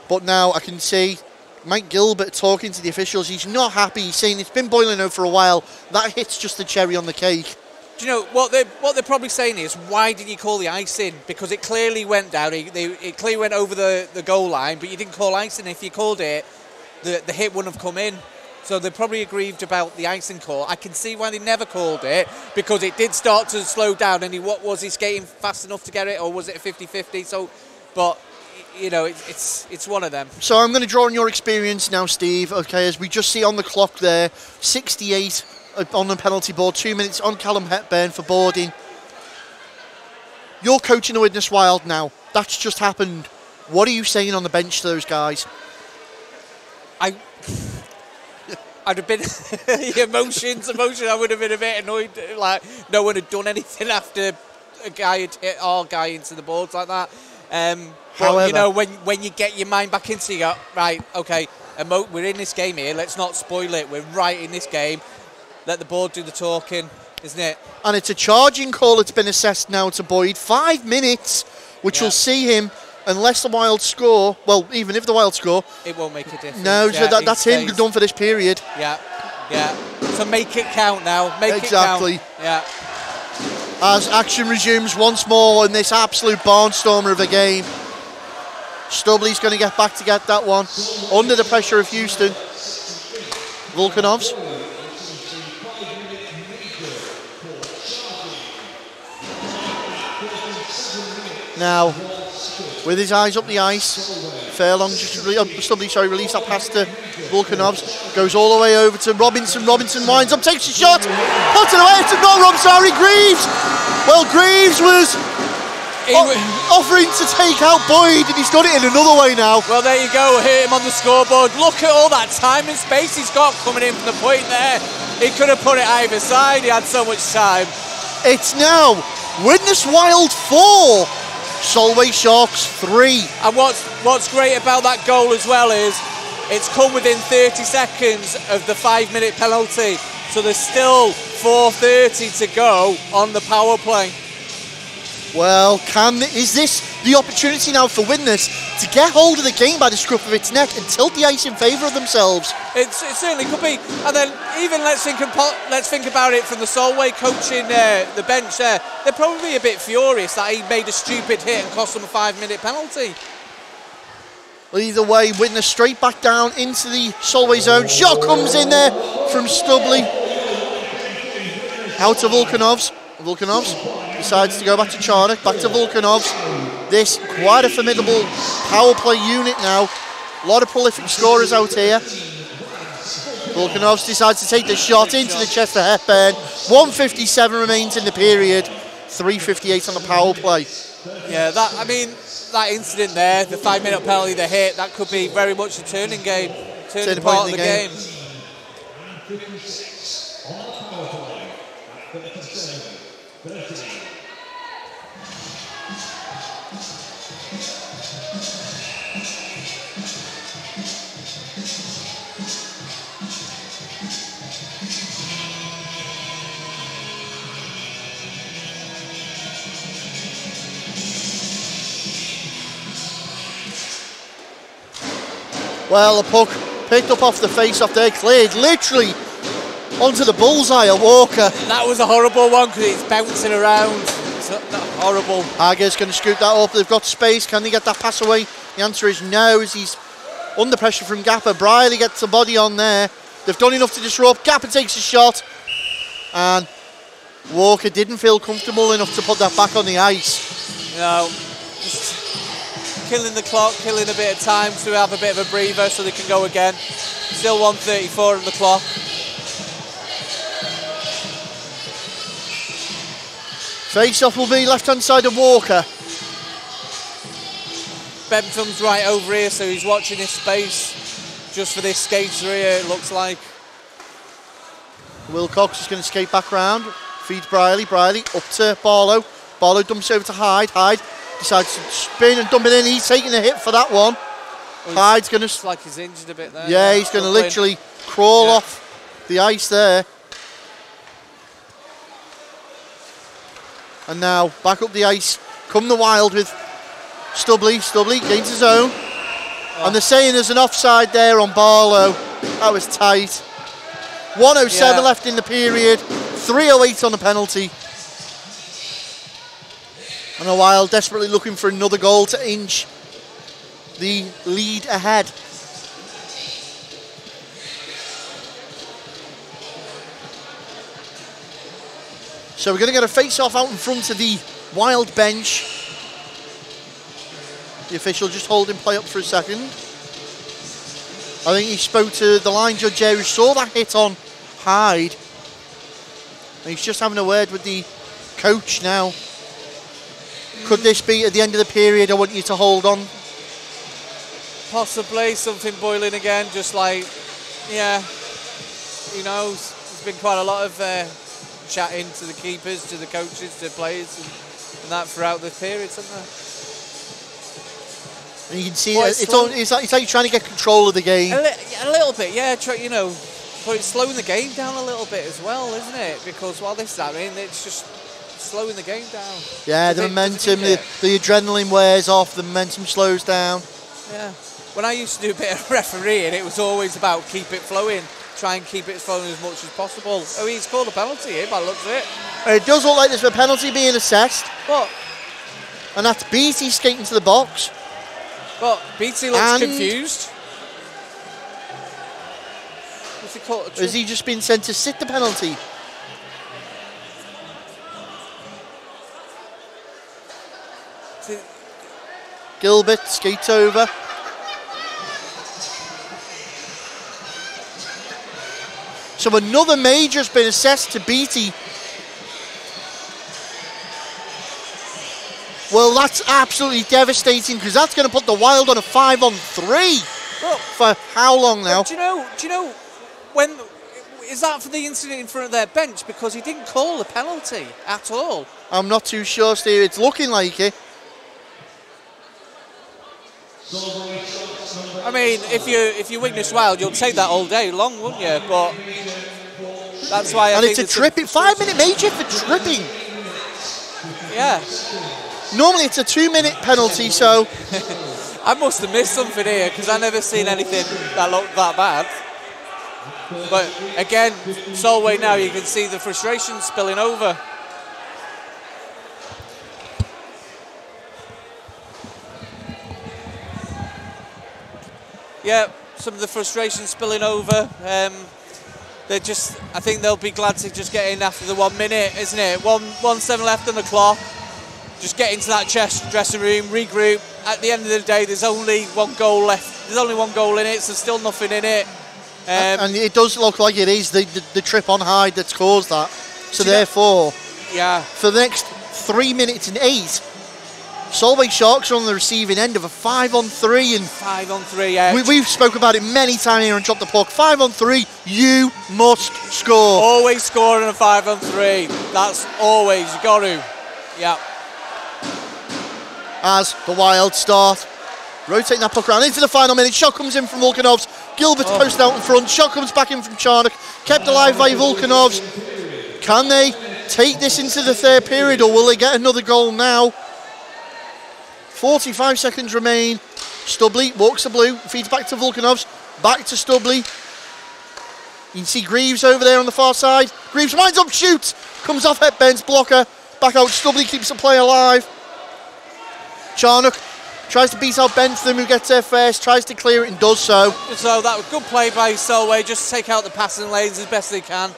But now I can see Mike Gilbert talking to the officials. He's not happy. He's saying it's been boiling over for a while. That hits just the cherry on the cake. Do you know what they're probably saying is, why did you call the icing? Because it clearly went down. It clearly went over the goal line, but you didn't call icing. If you called it, the hit wouldn't have come in. So they're probably aggrieved about the icing call. I can see why they never called it, because it did start to slow down. And what was he skating fast enough to get it, or was it a 50-50? So, but you know, it's one of them. So I'm going to draw on your experience now, Steve. Okay, as we just see on the clock there, 68 on the penalty board, 2 minutes on Callum Hepburn for boarding. You're coaching the Widnes Wild now. That's just happened. What are you saying on the bench to those guys? I'd have been emotions. I would have been a bit annoyed. Like no one had done anything after a guy had hit our guy into the boards like that. But However, you know, when you get your mind back into, you go, right, okay, we're in this game here. Let's not spoil it. We're right in this game. Let the board do the talking, isn't it? And it's a charging call that's been assessed now to Boyd. 5 minutes, which will see him, unless the Wild score, well, even if the Wild score, it won't make a difference. No, so that's him done for this period. Yeah. So make it count now. Make exactly. It count. Yeah. As action resumes once more in this absolute barnstormer of a game. Stubley's going to get back to get that one. Under the pressure of Houston. Volkanovs. Now, with his eyes up the ice, Fairlong Stubley, release that pass to Volkanovs. Goes all the way over to Robinson. Robinson winds up, takes a shot. Puts it away to Greaves. Well, Greaves was offering to take out Boyd, and he's done it in another way now. Well, there you go, hit him on the scoreboard. Look at all that time and space he's got coming in from the point there. He could have put it either side, he had so much time. It's now Widnes Wild 4, Solway Sharks 3. And what's great about that goal as well is it's come within 30 seconds of the 5-minute penalty. So there's still 4:30 to go on the power play. Well, is this the opportunity now for Widnes to get hold of the game by the scruff of its neck and tilt the ice in favour of themselves? It certainly could be. And then even let's think about it from the Solway coaching the bench there. They're probably a bit furious that he made a stupid hit and cost them a 5-minute penalty. Well, either way, Widnes straight back down into the Solway zone. Shot comes in there from Stubley. Out to Volkanovs. Volkanovs decides to go back to Charnock, back to Volkanovs. This quite a formidable power play unit now. A lot of prolific scorers out here. Volkanovs decides to take the shot into the chest of Hepburn. 1:57 remains in the period. 3:58 on the power play. Yeah, that incident there, the 5-minute penalty, the hit, that could be very much a turning part of the game. Well, the puck picked up off the face-off there, cleared literally onto the bullseye of Walker. That was a horrible one because it's bouncing around. It's horrible. Hager's going to scoop that up. They've got space. Can they get that pass away? The answer is no, as he's under pressure from Gapper. Briley gets the body on there. They've done enough to disrupt. Gapper takes a shot. And Walker didn't feel comfortable enough to put that back on the ice. No, just killing the clock, killing a bit of time to have a bit of a breather so they can go again. Still 1:34 on the clock. Face-off will be left-hand side of Walker. Bentham's right over here, so he's watching his space just for this skater here, it looks like. Wilcox is going to skate back round, feeds Briley. Briley up to Barlow. Barlow dumps over to Hyde. Hyde decides to spin and dump it in. He's taking a hit for that one. Well, Hyde's going to... It's like he's injured a bit there. Yeah, he's going to literally crawl off the ice there. And now back up the ice. Come the Wild with Stubley. Stubley gains his own. And they're saying there's an offside there on Barlow. That was tight. 1:07 left in the period. 3:08 on the penalty. And a Wild desperately looking for another goal to inch the lead ahead. So we're going to get a face-off out in front of the Wild bench. The official just holding play up for a second. I think he spoke to the line judge there who saw that hit on Hyde. And he's just having a word with the coach now. Could this be at the end of the period? I want you to hold on. Possibly something boiling again, just like, yeah, who knows? There's been quite a lot of chatting to the keepers, to the coaches, to players, and that throughout the period, isn't there? And you can see it's like trying to get control of the game. A little bit, yeah, you know, but it's slowing the game down a little bit as well, isn't it? Because while this is happening, it's just slowing the game down. Yeah, the momentum, the adrenaline wears off, the momentum slows down. Yeah. When I used to do a bit of refereeing, it was always about keep it flowing, try and keep it flowing as much as possible. Oh, he's called a penalty here by the looks of it. It does look like there's a penalty being assessed. What? And that's Beattie skating to the box. Well, Beattie looks confused. What's he called? Has he just been sent to sit the penalty? Gilbert skates over. So another major's been assessed to Beattie. Well, that's absolutely devastating because that's going to put the Wild on a 5-on-3. Well, for how long now? Do you know when is that for the incident in front of their bench? Because he didn't call the penalty at all. I'm not too sure, Steve. It's looking like it. I mean, if you Widnes Wild, you'll take that all day long, wouldn't you? But that's why. And it's a tripping 5-minute major for tripping. Yeah. Normally it's a 2-minute penalty, so I must have missed something here because I never seen anything that looked that bad. But again, Solway now you can see the frustration spilling over. Yeah, some of the frustration spilling over. I think they'll be glad to just get in after the 1 minute, isn't it? 1:07 left on the clock. Just get into that dressing room, regroup. At the end of the day, there's only one goal left. There's only one goal in it, so still nothing in it. And it does look like it is the trip on Hyde that's caused that. So therefore, yeah, for the next 3 minutes and 8, Solway Sharks are on the receiving end of a 5-on-3. And 5-on-3, yeah. We've spoke about it many times here on Drop the Puck. 5-on-3, you must score. Always scoring a 5-on-3. That's always, you got to. Yeah. As the Wild start rotating that puck around into the final minute. Shot comes in from Volkanovs. Gilbert's posted out in front. Shot comes back in from Charnock. Kept alive by Volkanovs. Can they take this into the third period, or will they get another goal now? 45 seconds remain. Stubley walks the blue, feeds back to Volkanovs. Back to Stubley. You can see Greaves over there on the far side. Greaves winds up, shoots. Comes off headbends, blocker. Back out, Stubley keeps the play alive. Charnock tries to beat out Bentham, who gets there first, tries to clear it and does so. So that was good play by Solway, just to take out the passing lanes as best they can.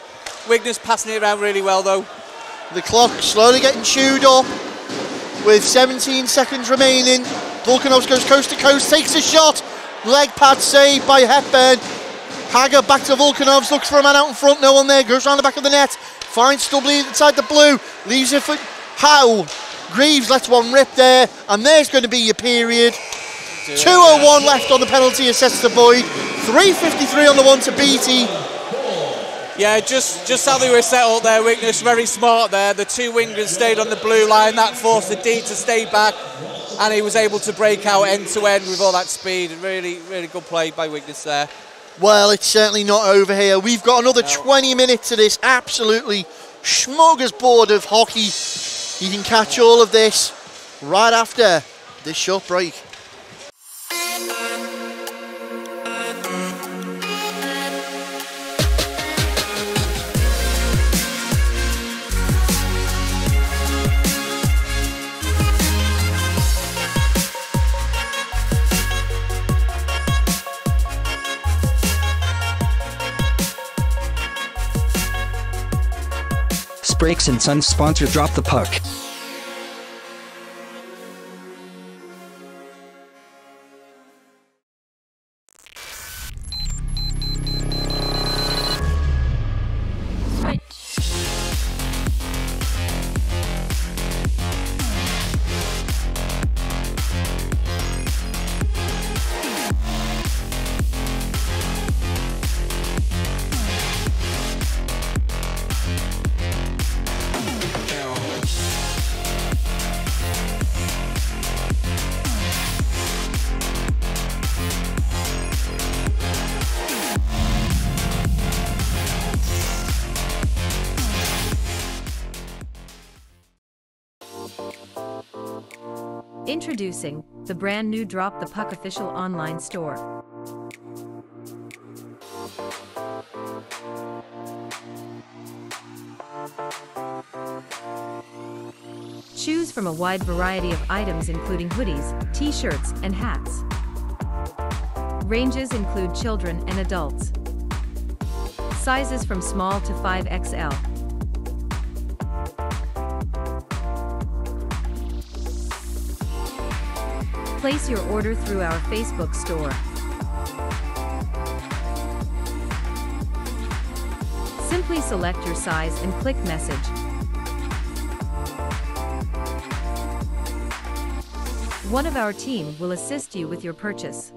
Widnes passing it around really well though. The clock slowly getting chewed up with 17 seconds remaining. Volkanovs goes coast to coast, takes a shot. Leg pad saved by Hepburn. Hager back to Volkanovs, looks for a man out in front, no one there, goes round the back of the net. Finds Stubley inside the blue, leaves it for Howe. Greaves lets one rip there, and there's going to be your period. 2:01 left on the penalty assessed to Boyd. 3:53 on the one to Beattie. Yeah, just how they were set up there, Widnes, very smart there. The two wingers stayed on the blue line, that forced the D to stay back, and he was able to break out end to end with all that speed. Really, really good play by Widnes there. Well, it's certainly not over here. We've got another 20 minutes of this absolutely smorgasbord of hockey. You can catch all of this right after this short break. Brakes and Sons sponsor Drop the Puck. Introducing the brand new Drop the Puck official online store. Choose from a wide variety of items including hoodies, t-shirts, and hats. Ranges include children and adults. Sizes from small to 5XL. Place your order through our Facebook store. Simply select your size and click message. One of our team will assist you with your purchase.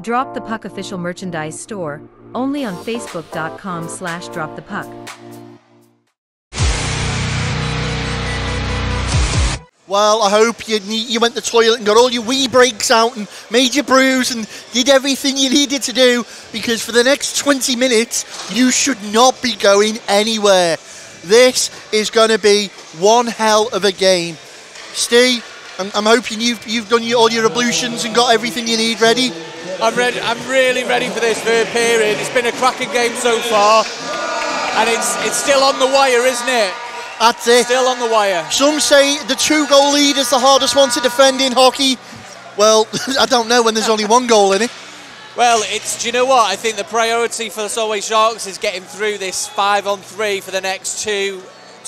Drop the Puck official merchandise store, only on facebook.com/dropthepuck. Well, I hope you went to the toilet and got all your wee breaks out and made your brews and did everything you needed to do, because for the next 20 minutes, you should not be going anywhere. This is going to be one hell of a game. Steve, I'm hoping you've done all your ablutions and got everything you need ready. I'm ready. I'm really ready for this third period. It's been a cracking game so far, and it's still on the wire, isn't it? That's it. Still on the wire. Some say the 2-goal lead is the hardest one to defend in hockey. Well, I don't know when there's only one goal in it. Well, do you know what? I think the priority for the Solway Sharks is getting through this 5-on-3 for the next two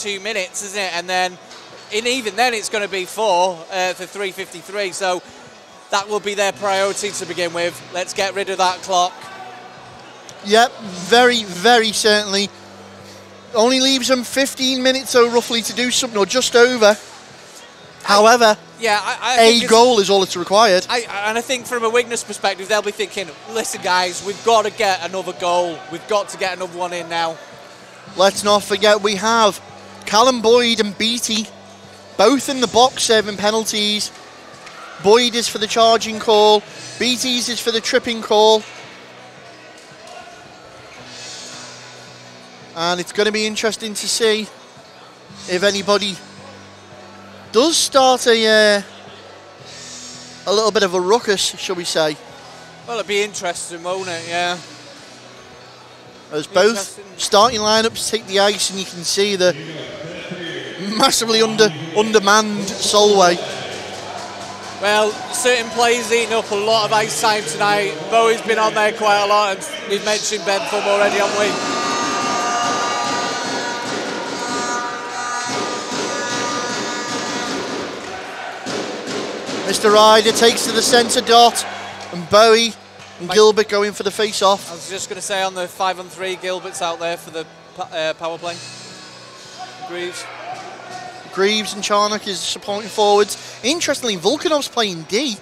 minutes, isn't it? And then, even then, it's going to be 4 for 3:53. So that will be their priority to begin with. Let's get rid of that clock. Yep, very, very certainly. Only leaves them 15 minutes, so roughly, to do something, or just over. However, a goal is all that's required. And I think from a Widnes perspective, they'll be thinking, listen, guys, we've got to get another goal. We've got to get another one in now. Let's not forget we have Callum Boyd and Beattie, both in the box serving penalties. Boyd is for the charging call. Beattie's is for the tripping call. And it's going to be interesting to see if anybody does start a little bit of a ruckus, shall we say. Well, it'd be interesting, won't it? Yeah. As both starting lineups take the ice, and you can see the massively undermanned Solway. Well, certain players eating up a lot of ice time tonight. Bowie's been on there quite a lot, and we've mentioned Ben Thumb already, haven't we? Mr. Ryder takes to the centre dot, and Bowie and Gilbert going for the face-off. I was just going to say on the 5-on-3, Gilbert's out there for the power play. Greaves and Charnock is supporting forwards. Interestingly, Volkanov's playing D.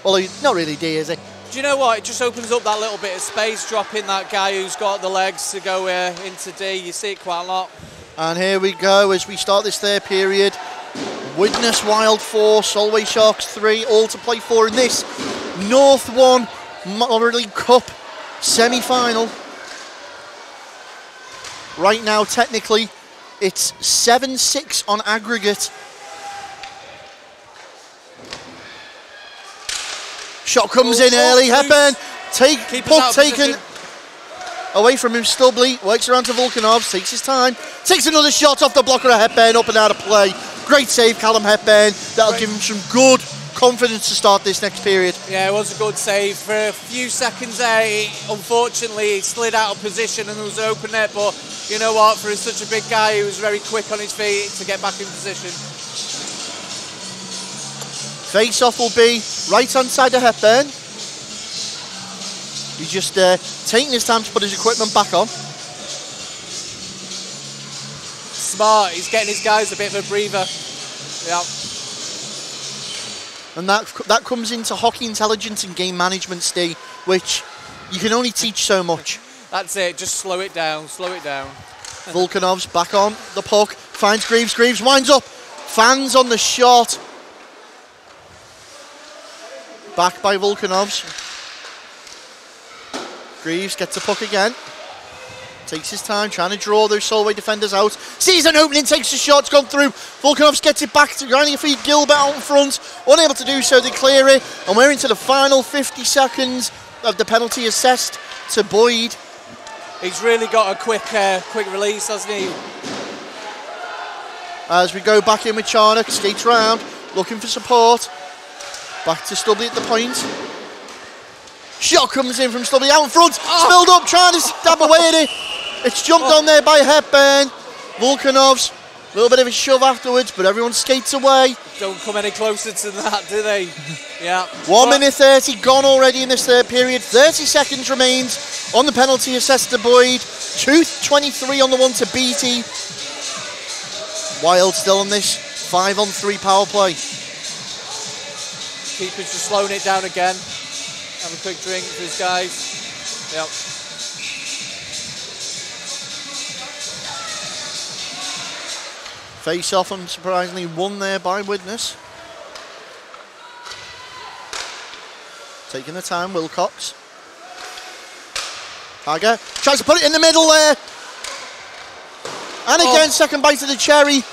Well, he's not really D, is he? Do you know what? It just opens up that little bit of space, dropping that guy who's got the legs to go into D. You see it quite a lot. And here we go as we start this third period. Widnes Wild 4, Solway Sharks 3, all to play for in this North 1 Moralee Cup semi-final. Right now, technically, it's 7-6 on aggregate. Shot comes in early. Hepburn, puck taken away from him. Stubley works around to Volkanov, takes his time, takes another shot off the blocker of Hepburn, up and out of play. Great save, Callum Hepburn. That'll give him some good confidence to start this next period. Yeah, it was a good save. For a few seconds there, unfortunately, he slid out of position and there was an open net, but you know what, for such a big guy, he was very quick on his feet to get back in position. Face-off will be right-hand side of Hepburn. He's just taking his time to put his equipment back on. Smart, he's getting his guys a bit of a breather. Yeah. And that comes into hockey intelligence and game management, Steve, which you can only teach so much. That's it, just slow it down, slow it down. Volkanov's back on the puck, finds Greaves, Greaves winds up, fans on the shot. Back by Volkanov's. Greaves gets the puck again. Takes his time, trying to draw those Solway defenders out. Sees an opening, takes the shot, it's gone through. Volkanovs gets it back to grinding a feed. Gilbert out in front, unable to do so, they clear it. And we're into the final 50 seconds of the penalty assessed to Boyd. He's really got a quick release, hasn't he? As we go back in with Charnock, skates round, looking for support. Back to Stubley at the point. Shot comes in from Stubley out in front, spilled up, trying to stab away at it. It's jumped on there by Hepburn. Volkanovs, a little bit of a shove afterwards, but everyone skates away. Don't come any closer to that, do they? Yeah. 1 minute 30 gone already in this third period. 30 seconds remains on the penalty assessed to Boyd. 2:23 on the one to Beattie. Wild still on this 5-on-3 power play. Keeper's just slowing it down again. Have a quick drink for his guys. Yep. Face off, unsurprisingly won there by Widnes. Taking the time, Wilcox. Hager tries to put it in the middle there. And again, second bite of the cherry.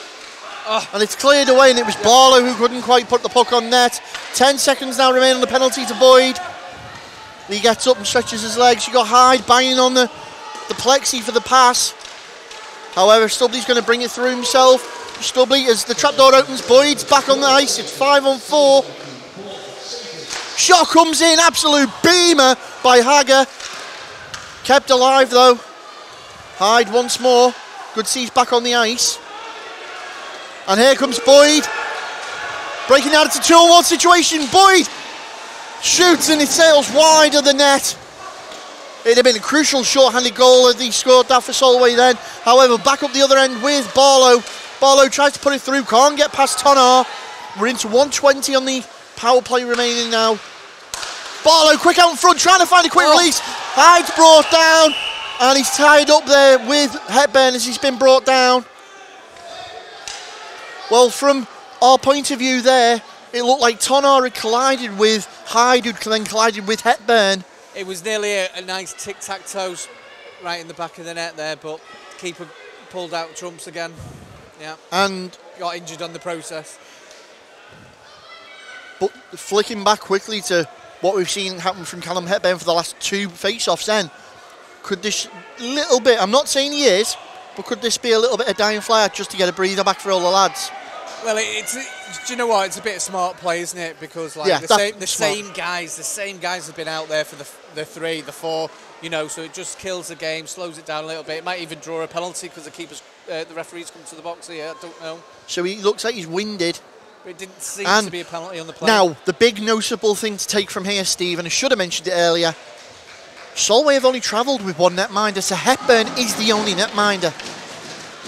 And it's cleared away, and it was Barlow who couldn't quite put the puck on net. 10 seconds now remain on the penalty to Boyd. He gets up and stretches his legs. You got Hyde banging on the plexi for the pass. However, Stubley's going to bring it through himself. Stubley, as the trapdoor opens, Boyd's back on the ice. It's 5-on-4. Shot comes in, absolute beamer by Hager. Kept alive though. Hyde once more. Good to see he's back on the ice. And here comes Boyd. Breaking out, it's a 2-on-1 situation. Boyd shoots and it sails wide of the net. It'd have been a crucial short-handed goal if he scored that for Solway then. However, back up the other end with Barlow. Barlow tries to put it through, can't get past Tonar. We're into 1:20 on the power play remaining now. Barlow quick out in front, trying to find a quick release. Hyde's brought down, and he's tied up there with Hepburn as he's been brought down. Well, from our point of view there, it looked like Tonar had collided with Hyde, who'd then collided with Hepburn. It was nearly a nice tic-tac-toe right in the back of the net there, but keeper pulled out trumps again. Yeah. And got injured on the process. But flicking back quickly to what we've seen happen from Callum Hepburn for the last 2 face-offs then, could this little bit, I'm not saying he is, but could this be a little bit of dying flare just to get a breather back for all the lads? Well, do you know what? It's a bit of smart play, isn't it? Because like the same guys have been out there for the 3, the 4, you know. So it just kills the game, slows it down a little bit. It might even draw a penalty because the referees come to the box here. I don't know. So he looks like he's winded. It didn't seem to be a penalty on the play. Now the big noticeable thing to take from here, Steve, and I should have mentioned it earlier. Solway have only travelled with 1 netminder, so Hepburn is the only netminder.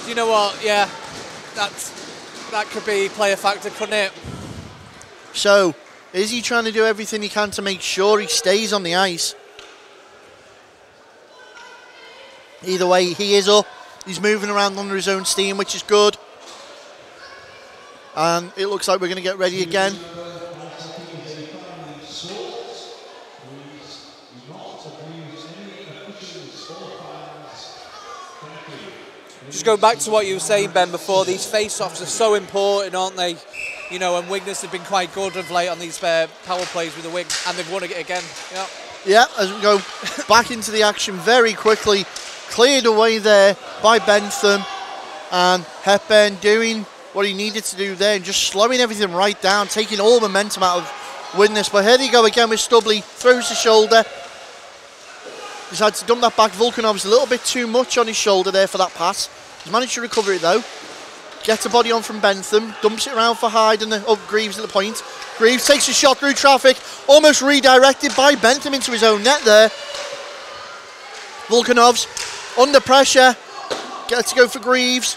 You know what? Yeah, that could be play a factor, couldn't it? So, is he trying to do everything he can to make sure he stays on the ice? Either way, he is up. He's moving around under his own steam, which is good. And it looks like we're going to get ready again. Just go back to what you were saying, Ben, before. These face-offs are so important, aren't they? You know, and Widnes have been quite good of late on these power plays with the wing, and they've won it again. Yeah. Yeah, as we go back into the action very quickly, cleared away there by Bentham, and Hepburn doing what he needed to do there and just slowing everything right down, taking all momentum out of Widnes. But here they go again with Stubley, throws the shoulder. Decides to dump that back. Volkanov's a little bit too much on his shoulder there for that pass. He's managed to recover it though. Gets a body on from Bentham, dumps it around for Hyde and Greaves at the point. Greaves takes a shot through traffic, almost redirected by Bentham into his own net there. Volkanov's under pressure, gets to go for Greaves.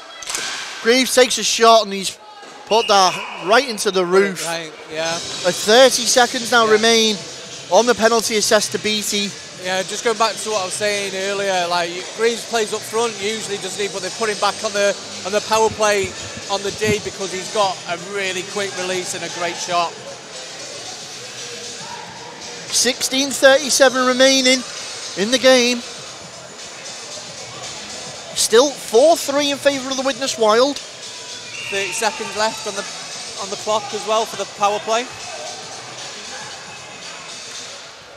Greaves takes a shot and he's put that right into the roof. Right, yeah. 30 seconds now remain on the penalty assessed to Beattie. Yeah, just going back to what I was saying earlier, like Greaves plays up front usually, doesn't he? But they put him back on the power play on the D because he's got a really quick release and a great shot. 16:37 remaining in the game. Still 4-3 in favour of the Widnes Wild. 30 seconds left on the clock as well for the power play.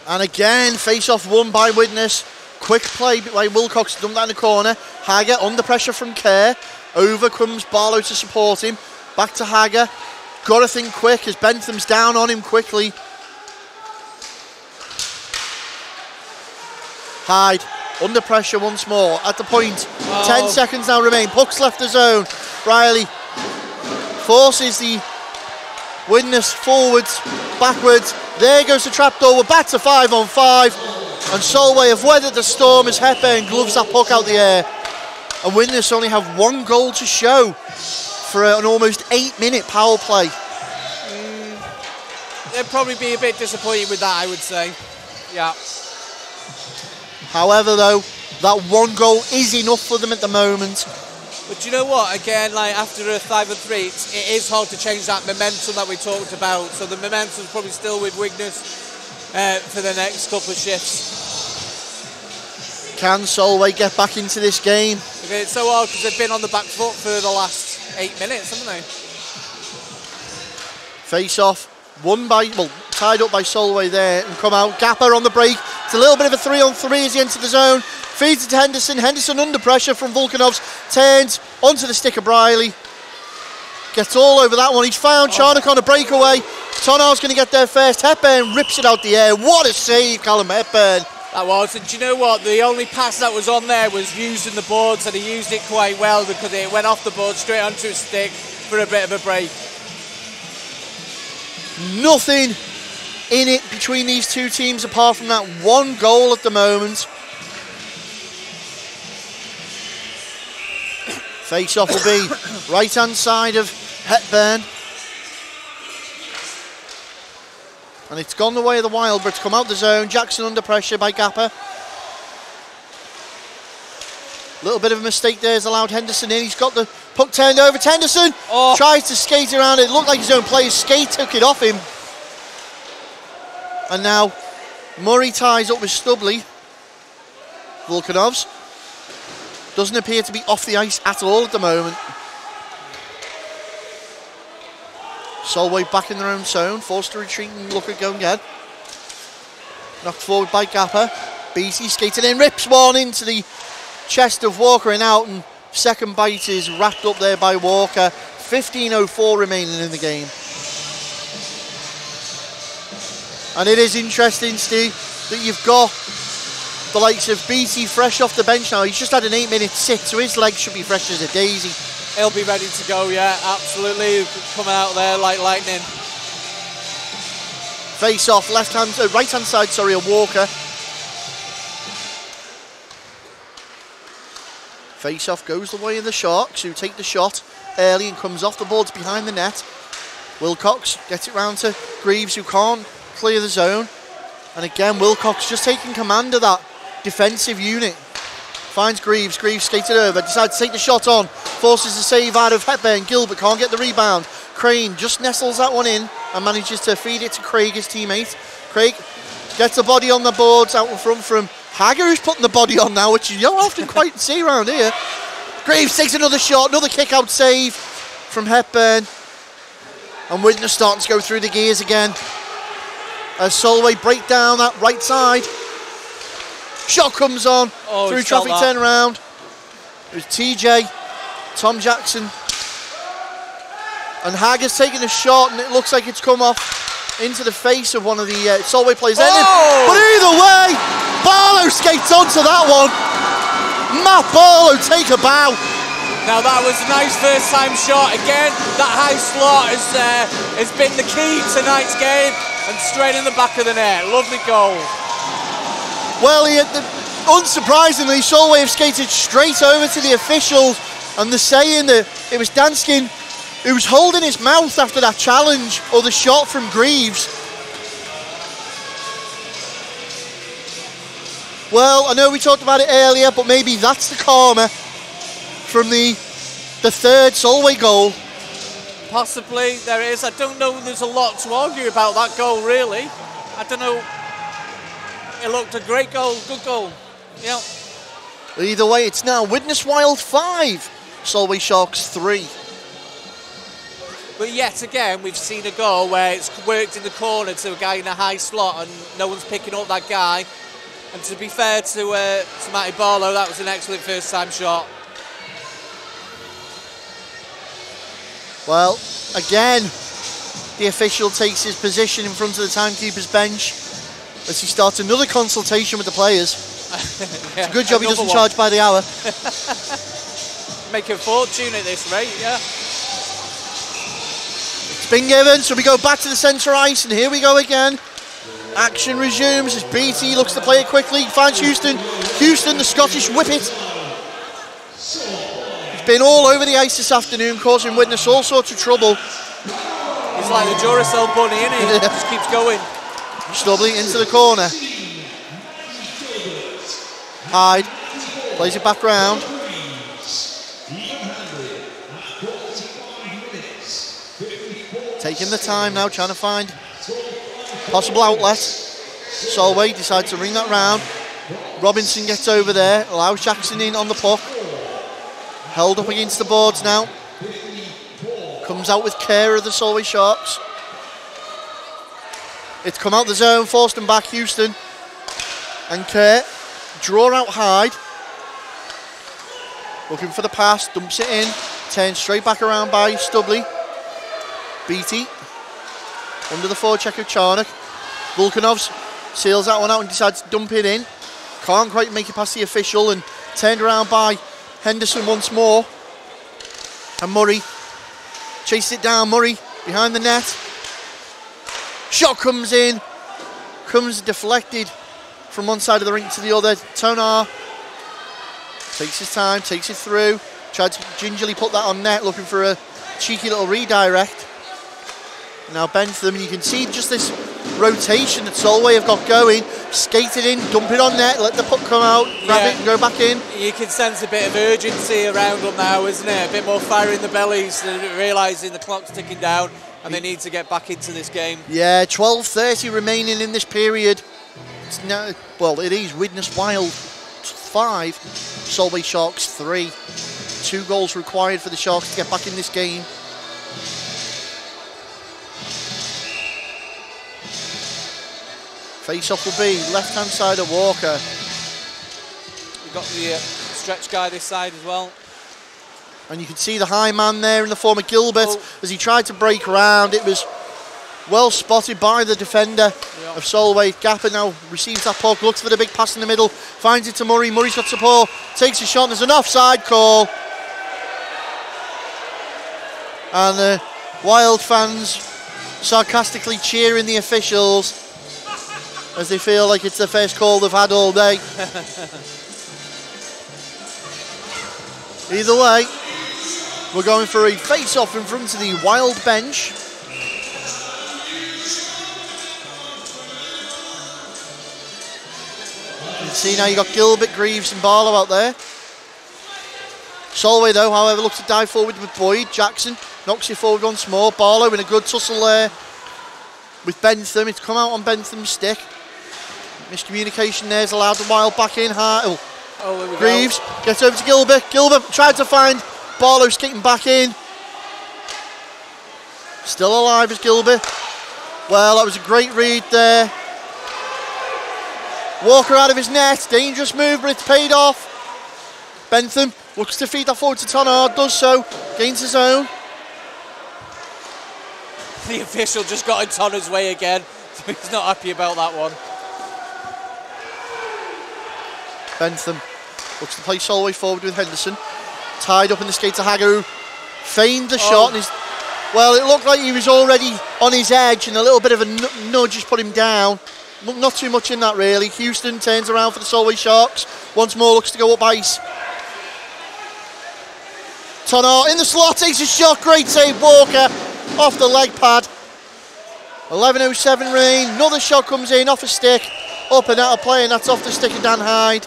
And again, face-off won by Widnes. Quick play by Wilcox, dumped that in the corner. Hager under pressure from Kerr. Over comes Barlow to support him. Back to Hager. Got to think quick as Bentham's down on him quickly. Hyde under pressure once more at the point. 10 seconds now remain. Puck's left the zone. Riley forces the Widnes forwards, backwards. There goes the trapdoor. We're back to 5-on-5. And Solway have weathered the storm as Hepburn gloves that puck out the air. And Widnes only have one goal to show for an almost 8-minute power play. They'd probably be a bit disappointed with that, I would say. Yeah. However, though, that one goal is enough for them at the moment. But you know what? Again, like after a 5-3, it is hard to change that momentum that we talked about. So the momentum's probably still with Widnes for the next couple of shifts. Can Solway get back into this game? Okay, it's so hard because they've been on the back foot for the last 8 minutes, haven't they? Face off, tied up by Solway there and come out. Gapper on the break. It's a little bit of a 3-on-3 as he enters the zone. Feeds it to Henderson. Henderson under pressure from Volkanovs. Turns onto the stick of Riley. Gets all over that one. He's found Charnock on a breakaway. Tonar's going to get there first. Hepburn rips it out the air. What a save, Callum Hepburn. That was, and do you know what? The only pass that was on there was using the boards, and he used it quite well because it went off the board straight onto his stick for a bit of a break. Nothing in it between these two teams apart from that one goal at the moment. Face-off will be right-hand side of Hepburn. And it's gone the way of the Wild, but it's come out the zone. Jackson under pressure by Gapper. Little bit of a mistake there has allowed Henderson in. He's got the puck turned over to Henderson. Tries to skate around it. It looked like his own player's skate took it off him. And now Murray ties up with Stubley. Volkanovs doesn't appear to be off the ice at all at the moment. Solway back in their own zone, forced to retreat and look at go again. Knocked forward by Gapper. Beattie skating in, rips one into the chest of Walker and out, and second bite is wrapped up there by Walker. 15:04 remaining in the game. And it is interesting, Steve, that you've got the likes of Beattie fresh off the bench now. He's just had an 8-minute sit, so his legs should be fresh as a daisy. He'll be ready to go, yeah, absolutely. Coming out there like lightning. Face off, right hand side, sorry, of Walker. Face off goes the way of the Sharks, who take the shot early and comes off the boards behind the net. Wilcox gets it round to Greaves, who can't clear the zone. And again, Wilcox just taking command of that defensive unit. Finds Greaves, Greaves skated over, decides to take the shot on, forces a save out of Hepburn. Gilbert can't get the rebound. Crane just nestles that one in and manages to feed it to Craig, his teammate. Craig gets the body on the boards out in front from Hager, who's putting the body on now, which you don't often quite see around here. Greaves takes another shot, another kick-out save from Hepburn. And Widnes starting to go through the gears again as Solway break down that right side. Shot comes on through traffic turnaround. It was TJ, Tom Jackson And Hager's taking a shot, and it looks like it's come off into the face of one of the Solway players. But either way, Barlow skates onto that one. Matt Barlow, take a bow. Now that was a nice first time shot. Again, that high slot has been the key tonight's game, and straight in the back of the net. Lovely goal. Well, unsurprisingly, Solway have skated straight over to the officials, and they're saying that it was Danskin who was holding his mouth after that challenge, or the shot from Greaves. Well, I know we talked about it earlier, but maybe that's the karma from the third Solway goal. Possibly there is. I don't know, there's a lot to argue about that goal, really. I don't know. It looked a great goal, good goal. Yeah. Either way, it's now Widnes Wild 5, Solway Sharks 3. But yet again, we've seen a goal where it's worked in the corner to a guy in a high slot and no one's picking up that guy. And to be fair to Matty Barlow, that was an excellent first time shot. Well, again, the official takes his position in front of the timekeeper's bench as he starts another consultation with the players. Yeah, it's a good job he doesn't charge by the hour. Make a fortune at this rate, yeah. It's been given, so we go back to the centre ice, and here we go again. Action resumes as BT looks to play it quickly, finds Houston. Houston, the Scottish whippet. He's been all over the ice this afternoon, causing Widnes all sorts of trouble. He's like the Duracell bunny, isn't he? He just keeps going. Stubbly into the corner. Hyde plays it back round. Taking the time now, trying to find possible outlet. Solway decides to ring that round. Robinson gets over there, allows Jackson in on the puck. Held up against the boards now. Comes out with care of the Solway Sharks. It's come out the zone, forced them back, Houston. And Kerr, draw out Hyde. Looking for the pass, dumps it in. Turns straight back around by Stubbly. BT. Under the forecheck of Charnock. Volkanovs seals that one out and decides to dump it in. Can't quite make it past the official, and turned around by Henderson once more. And Murray chases it down. Murray behind the net. Shot comes in. Comes deflected from one side of the rink to the other. Tonar takes his time, takes it through. Tried to gingerly put that on net, looking for a cheeky little redirect. Now Bentham, you can see just this rotation that Solway have got going. Skate it in, dump it on net, let the puck come out, grab it and go back in. You can sense a bit of urgency around them now, isn't it? A bit more fire in the bellies, realising the clock's ticking down and they need to get back into this game. Yeah, 12:30 remaining in this period. It's now, well, it is Widnes Wild 5, Solway Sharks 3. 2 goals required for the Sharks to get back in this game. Face-off will be left-hand side of Walker. We've got the stretch guy this side as well. And you can see the high man there in the form of Gilbert as he tried to break around. It was well spotted by the defender of Solway. Gapper now receives that puck, looks for the big pass in the middle, finds it to Murray. Murray's got support, takes a shot, and there's an offside call. And the Wild fans sarcastically cheering the officials as they feel like it's the first call they've had all day. Either way, we're going for a face-off in front of the Wild bench. You can see now you've got Gilbert, Greaves and Barlow out there. Solway though, however, looks to dive forward with Boyd. Jackson knocks it forward once more. Barlow in a good tussle there with Bentham. It's come out on Bentham's stick. Miscommunication there has allowed the Wild back in. Greaves gets over to Gilbert. Gilbert tried to find Barlow, skating back in. Still alive is Gilbert. Well, that was a great read there. Walker out of his net. Dangerous move, but it's paid off. Bentham looks to feed that forward to Tonard. Does so. Gains his own. The official just got in Tonner's way again, so he's not happy about that one. Bentham looks to play Solway forward with Henderson. Tied up in the skates of Hager, who feigned the shot. And well, it looked like he was already on his edge, and a little bit of a nudge just put him down. Not too much in that, really. Houston turns around for the Solway Sharks. Once more looks to go up ice. Tonner in the slot, takes a shot. Great save, Walker off the leg pad. 11:07 remain. Another shot comes in off a stick. Up and out of play, and that's off the stick of Dan Hyde.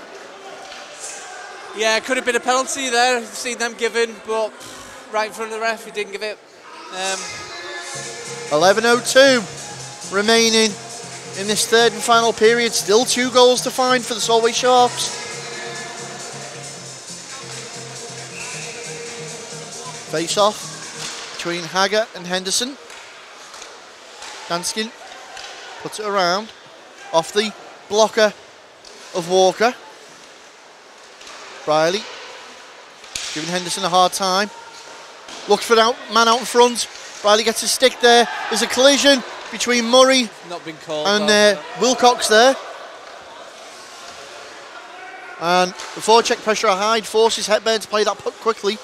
Yeah, it could have been a penalty there. I've seen them given, but right in front of the ref, he didn't give it. 11:02 remaining in this third and final period. Still 2 goals to find for the Solway Sharks. Face off between Hager and Henderson. Danskin puts it around off the blocker of Walker. Riley giving Henderson a hard time. Looks for an man out in front. Riley gets a stick there. There's a collision between Murray Not been called, and Wilcox there. And the forecheck pressure of Hyde forces Hepburn to play that puck quickly.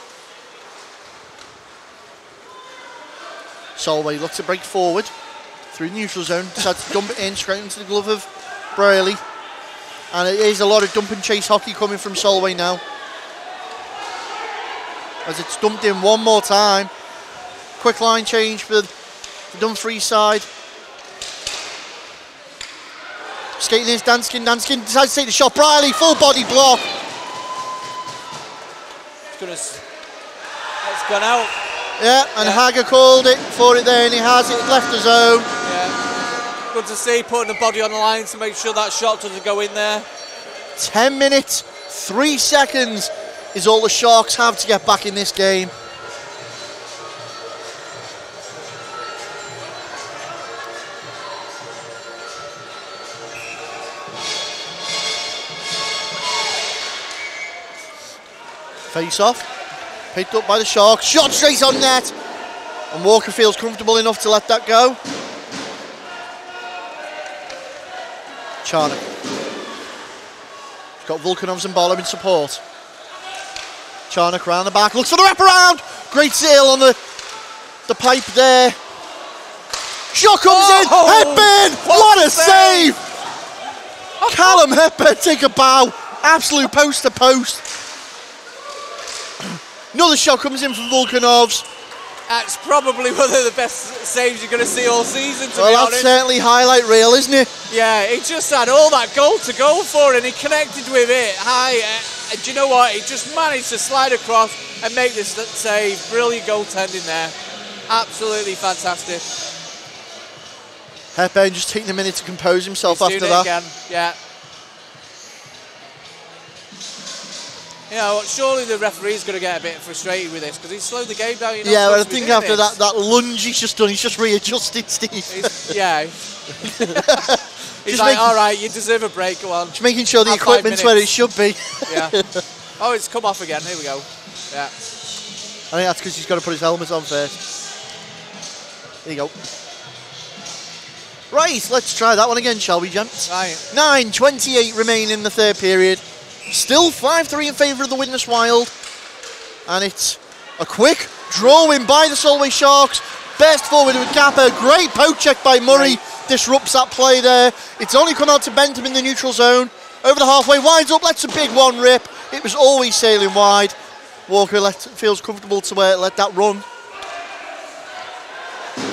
Solway looks to break forward through the neutral zone. Decides to dump it in straight into the glove of Braley. And it is a lot of dump and chase hockey coming from Solway now, as it's dumped in one more time. Quick line change for the Dumfries side. Skating is Danskin. Danskin decides to take the shot. Braley, full body block. It's gone out. Yeah, and Hager called it for it there, and he has it left the zone. Yeah, good to see, putting the body on the line to make sure that shot doesn't go in there. 10 minutes, 3 seconds is all the Sharks have to get back in this game. Face off. Picked up by the Sharks, shot straight on net, and Walker feels comfortable enough to let that go. Charnock. He's got Volkanovs and Barlow in support. Charnock round the back, looks for the wraparound. Great seal on the pipe there. Shot comes in, Hepburn, what a save! Callum Hepburn take a bow, absolute post to post. Another shot comes in from Volkanovs. That's probably one of the best saves you're going to see all season, to be Well, honest. that's certainly highlight reel, isn't it? Yeah, he just had all that goal to go for, and he connected with it high. And do you know what? He just managed to slide across and make this save. Brilliant goaltending there. Absolutely fantastic. Hepburn just taking a minute to compose himself after doing that. It again. Yeah. You know, surely the referee's going to get a bit frustrated with this because he's slowed the game down. Yeah, but I think after that lunge he's just done, he's just readjusted, Steve. He's like, all right, you deserve a break, go on. Just making sure the equipment's where it should be. Yeah. Oh, it's come off again. Here we go. Yeah. I think that's because he's got to put his helmet on first. There you go. Right, let's try that one again, shall we, gents? Right. 9:28 remain in the third period. Still 5-3 in favour of the Widnes Wild. And it's a quick draw in by the Solway Sharks. Burst forward with Gapper. Great poke check by Murray. Disrupts that play there. It's only come out to Bentham in the neutral zone. Over the halfway, winds up, lets a big one rip. It was always sailing wide. Walker feels comfortable to let that run.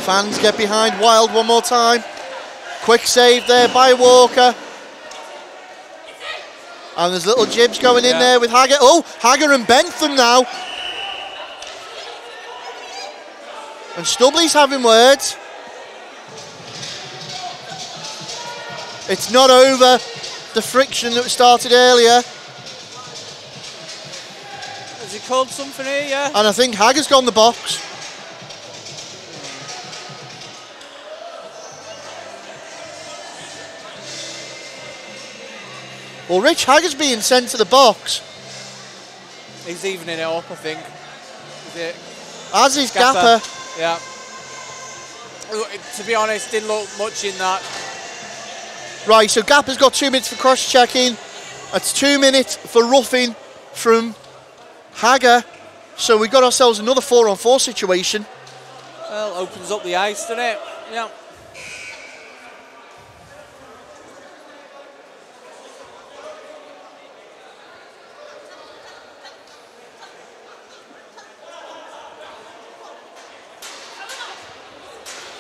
Fans get behind Wild one more time. Quick save there by Walker. And there's little jibs going in there with Hager. Oh, Hager and Bentham now. And Stubley's having words. It's not over the friction that started earlier. Has he called something here, yeah? And I think Hager's gone the box. Well, Rich Hager's being sent to the box. He's evening it up, I think. Is it? As is Gapper. Yeah. To be honest, didn't look much in that. Right, so Gap has got 2 minutes for cross-checking. That's 2 minutes for roughing from Hager. So we've got ourselves another 4-on-4 situation. Well, opens up the ice, doesn't it? Yeah.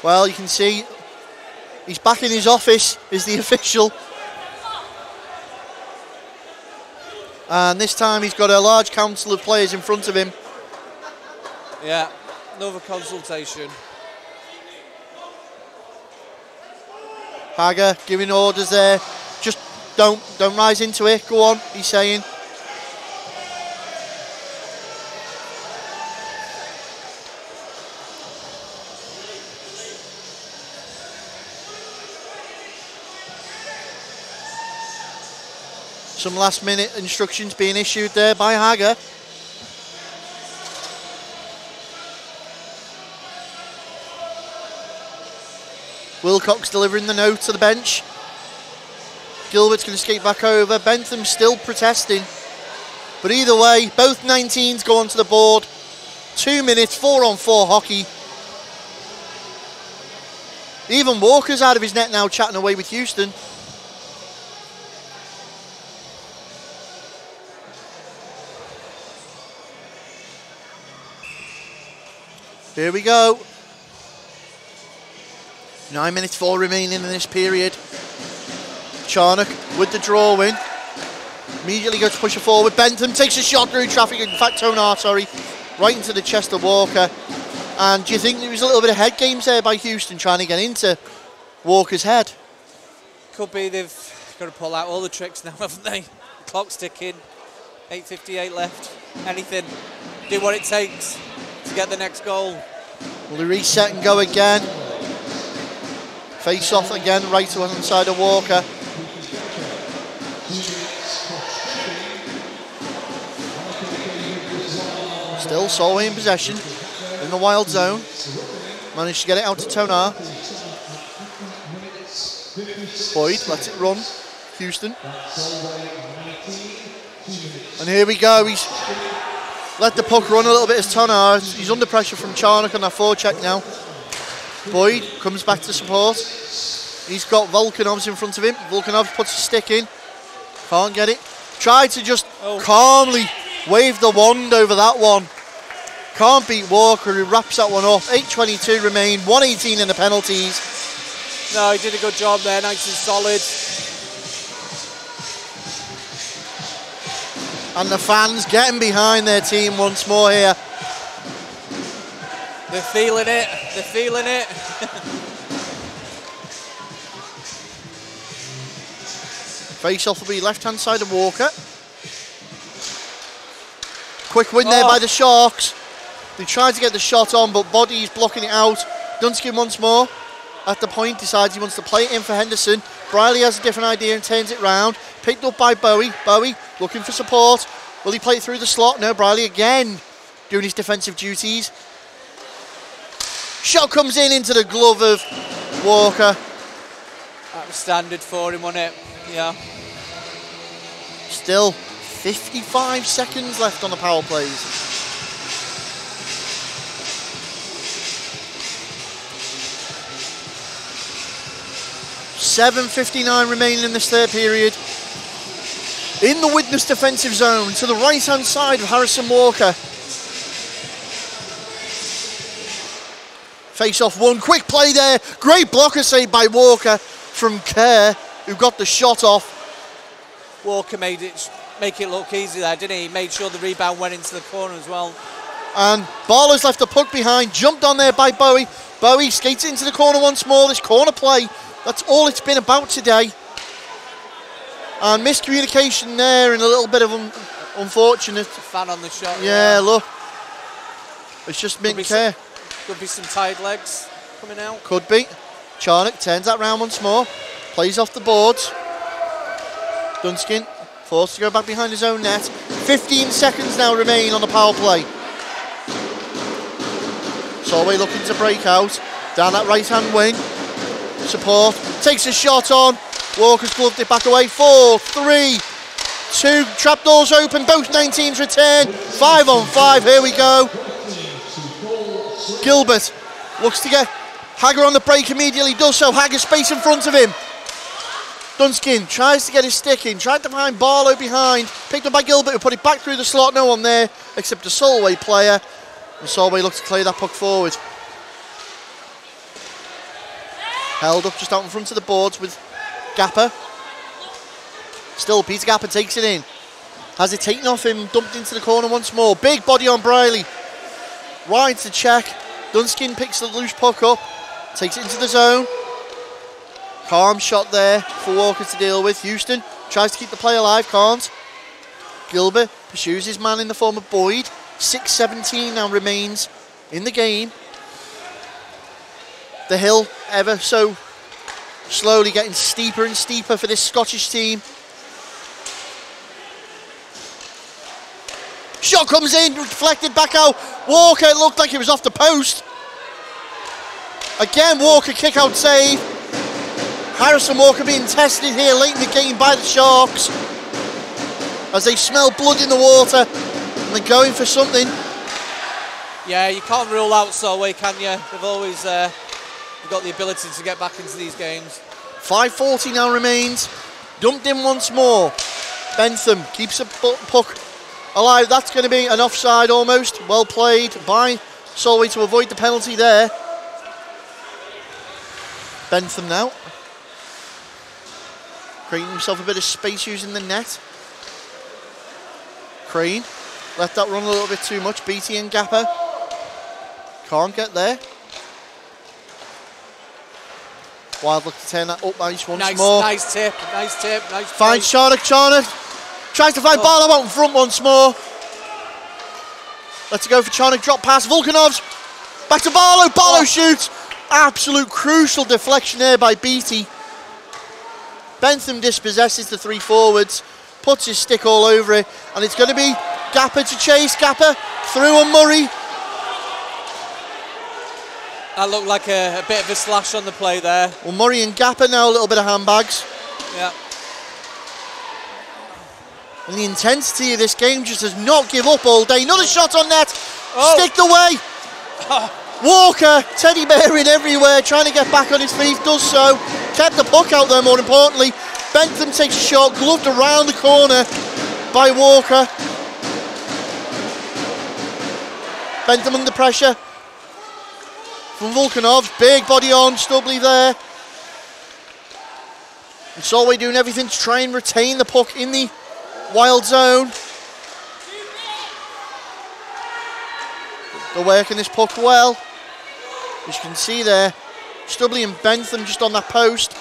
Well, you can see he's back in his office, is the official. And this time he's got a large council of players in front of him. Yeah, another consultation. Hager giving orders there. Just don't rise into it. Go on, he's saying. Some last minute instructions being issued there by Hager. Wilcox delivering the note to the bench. Gilbert's going to skate back over. Bentham still protesting. But either way, both 19s go onto the board. 2 minutes, 4-on-4 hockey. Even Walker's out of his net now, chatting away with Houston. Here we go. 9 minutes 4 remaining in this period. Charnock with the draw win. Immediately goes to push it forward. Bentham takes a shot through traffic. In fact, Tonar, sorry. Right into the chest of Walker. And do you think there was a little bit of head games there by Houston trying to get into Walker's head? Could be they've got to pull out all the tricks now, haven't they? Clock's ticking. 8:58 left. Anything. Do what it takes to get the next goal. Will he reset and go again? Face off again, right to one side of Walker. Still Solway in possession in the wild zone. Managed to get it out to Tonar. Boyd lets it run. Houston. And here we go. He's let the puck run a little bit as Tonar. He's under pressure from Charnock on that forecheck now. Boyd comes back to support. He's got Volkanovs in front of him. Volkanov puts a stick in. Can't get it. Tried to just calmly wave the wand over that one. Can't beat Walker, who wraps that one up. 8:22 remain, 1:18 in the penalties. No, he did a good job there, nice and solid. And the fans getting behind their team once more here. They're feeling it, they're feeling it. Face-off will be left-hand side of Walker. Quick win there by the Sharks. They tried to get the shot on, but Body's blocking it out. Dunskin once more at the point, decides he wants to play it in for Henderson. Briley has a different idea and turns it round. Picked up by Bowie. Bowie looking for support. Will he play it through the slot? No, Briley again doing his defensive duties. Shot comes in into the glove of Walker. That was standard for him, wasn't it? Yeah. Still 55 seconds left on the power plays. .7:59 remaining in this third period. In the Widnes defensive zone to the right hand side of Harrison Walker. Face off one, quick play there. Great blocker save by Walker from Kerr, who got the shot off. Walker make it look easy there, didn't he? He made sure the rebound went into the corner as well. And Barlow's left the puck behind, jumped on there by Bowie. Bowie skates into the corner once more, this corner play. That's all it's been about today. And miscommunication there and a little bit of unfortunate. Fan on the shot. Yeah, look. It's just Mint Kerr. Could be some tight legs coming out. Could be. Charnock turns that round once more. Plays off the boards. Dunskin forced to go back behind his own net. 15 seconds now remain on the power play. Solway looking to break out. Down that right-hand wing. Support. Takes a shot on. Walker's gloved it back away. 4, 3, 2. Trapdoors open. Both 19s return. 5 on 5. Here we go. Gilbert looks to get Hagger on the break immediately. Does so. Hagger space in front of him. Dunskin tries to get his stick in. Tried to find Barlow behind. Picked up by Gilbert, who put it back through the slot. No one there except a Solway player. And Solway looks to clear that puck forward. Held up just out in front of the boards with Gapper. Still, Peter Gapper takes it in. Has it taken off him, dumped into the corner once more. Big body on Briley. Rides the check. Dunskin picks the loose puck up. Takes it into the zone. Calm shot there for Walker to deal with. Houston tries to keep the play alive, can't. Gilbert pursues his man in the form of Boyd. 6:17 now remains in the game. The hill ever so slowly getting steeper and steeper for this Scottish team. Shot comes in, deflected back out. Walker, it looked like it was off the post. Again, Walker kick out save. Harrison Walker being tested here late in the game by the Sharks as they smell blood in the water and they're going for something. Yeah, you can't rule out Solway, can you? They've always got the ability to get back into these games. 5:40 now remains. Dumped in once more. Bentham keeps a puck alive. That's going to be an offside almost. Well played by Solway to avoid the penalty there. Bentham now. Creating himself a bit of space using the net. Crane. Let that run a little bit too much. Beattie and Gapper. Can't get there. Wild look to turn that up ice once more. Nice tip, nice tip, nice play. Finds Charnock. Charnock tries to find Barlow out in front once more. Let's go for Charnock. Drop pass. Volkanovs. Back to Barlow. Barlow shoots. Absolute crucial deflection there by Beattie. Bentham dispossesses the three forwards. Puts his stick all over it. And it's going to be Gapper to chase. Gapper through on Murray. That looked like a bit of a slash on the play there. Well, Murray and Gapper now a little bit of handbags. Yeah. And the intensity of this game just does not give up all day. Another shot on net. Sticked away. Walker, teddy bearing everywhere, trying to get back on his feet, does so. Kept the puck out there, more importantly. Bentham takes a shot, gloved around the corner by Walker. Bentham under pressure from Volkanovs. Big body on, Stubley there. And Solway doing everything to try and retain the puck in the wild zone. They're working this puck well. As you can see there, Stubley and Bentham just on that post.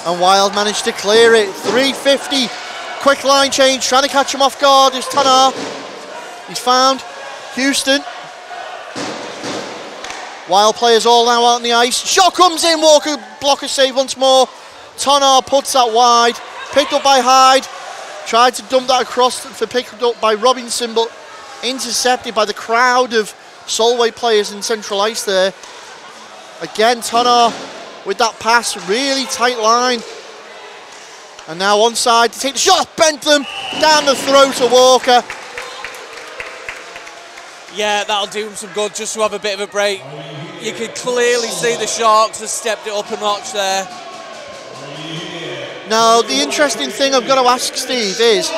And Wild managed to clear it. 3:50. Quick line change, trying to catch him off guard is Tanar. He's found Houston. Wild players all now out on the ice. Shot comes in, Walker blocker save once more. Tanar puts that wide. Picked up by Hyde. Tried to dump that across for picked up by Robinson, but intercepted by the crowd of Solway players in central ice there. Again, Tanar with that pass, really tight line. And now onside to take the shot. Bentham down the throat of Walker. Yeah, that'll do him some good just to have a bit of a break. You can clearly see the Sharks have stepped it up a notch there. Now, the interesting thing I've got to ask Steve is,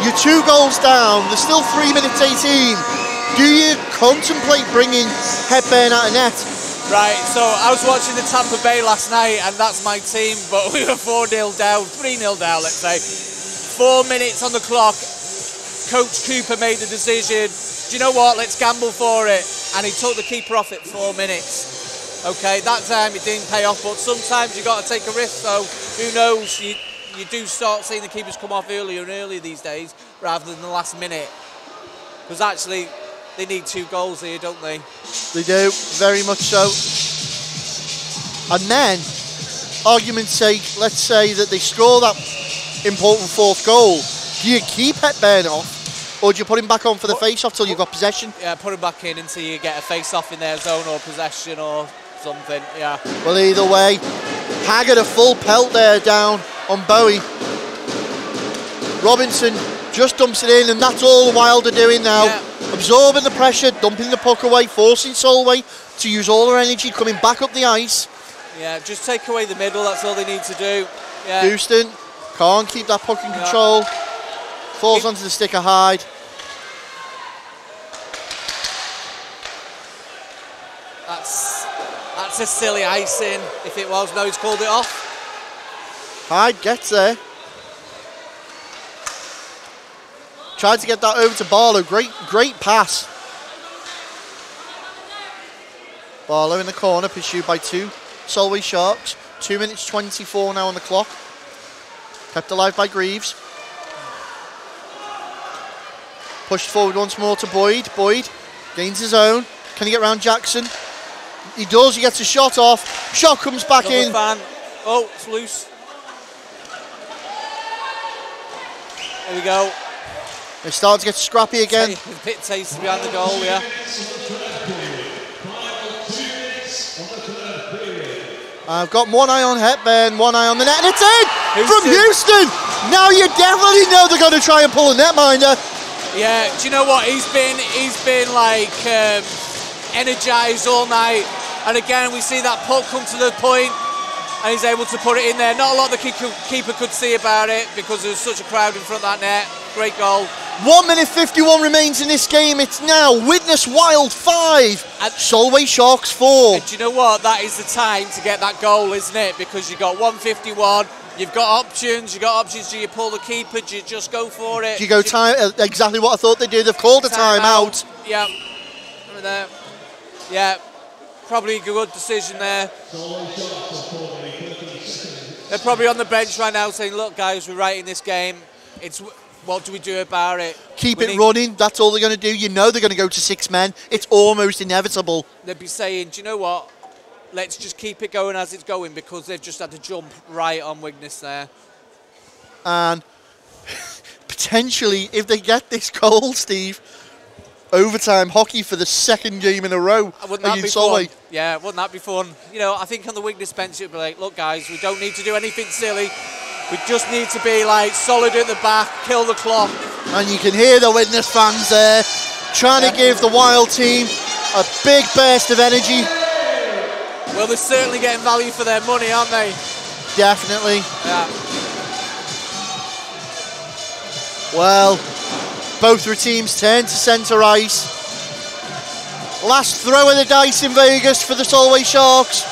you're 2 goals down, there's still 3 minutes 18. Do you contemplate bringing Hepburn out of net? Right, so I was watching the Tampa Bay last night, and that's my team, but we were 4-0 down, 3-0 down, let's say. 4 minutes on the clock. Coach Cooper made the decision. Do you know what? Let's gamble for it. And he took the keeper off at 4 minutes. Okay, that time it didn't pay off, but sometimes you've got to take a risk, so who knows? You do start seeing the keepers come off earlier and earlier these days, rather than the last minute. Because actually, they need 2 goals here, don't they? They do, very much so. And then, argument's sake, let's say that they score that important 4th goal. Do you keep Hepburn off, Or do you put him back on for the face-off till you've got possession? Yeah, put him back in until you get a face-off in their zone or possession or something, yeah. Well, either way, Haggard a full pelt there down on Bowie. Robinson just dumps it in, and that's all the Wild are doing now. Yeah. Absorbing the pressure, dumping the puck away, forcing Solway to use all their energy, coming back up the ice. Yeah, just take away the middle, that's all they need to do. Yeah. Houston can't keep that puck in control. Falls onto the stick of Hyde. That's a silly icing, if it was. No, he's called it off. Hyde gets there. Tried to get that over to Barlow. Great pass. Barlow in the corner, pursued by two Solway Sharks. 2 minutes 24 now on the clock. Kept alive by Greaves. Pushed forward once more to Boyd. Boyd gains his own. Can he get round Jackson? He does. He gets a shot off. Shot comes back in. Fan. Oh, it's loose. There we go. They start to get scrappy again. A bit tasty behind the goal, yeah. I've got one eye on Hepburn, one eye on the net, and it's in from Houston. Now you definitely know they're going to try and pull a netminder. Yeah, do you know what? He's been like energised all night, and again we see that puck come to the point, and he's able to put it in there. Not a lot the keeper could see about it because there was such a crowd in front of that net. Great goal. 1 minute 51 remains in this game. It's now Widnes Wild 5 at Solway Sharks 4. And do you know what? That is the time to get that goal, isn't it? Because you've got 151. You've got options. Do you pull the keeper? Do you just go for it? Do you go time? Exactly what I thought they'd do. They've called a timeout. Yeah. Over there. Yeah. Probably a good decision there. They're probably on the bench right now saying, look, guys, we're right in this game. What do we do about it? Keep it running. That's all they're going to do. You know they're going to go to 6 men. It's almost inevitable. They'd be saying, do you know what? Let's just keep it going as it's going because they've just had to jump right on Widnes there. And potentially, if they get this goal, Steve, overtime hockey for the second game in a row. Wouldn't that be fun? Yeah, wouldn't that be fun? You know, I think on the Widnes bench it'd be like, look guys, we don't need to do anything silly. We just need to be like solid at the back, kill the clock. And you can hear the Widnes fans there trying to give the Wild team a big burst of energy. Well, they're certainly getting value for their money, aren't they? Definitely. Yeah. Well, both their teams turn to centre ice. Last throw of the dice in Vegas for the Solway Sharks.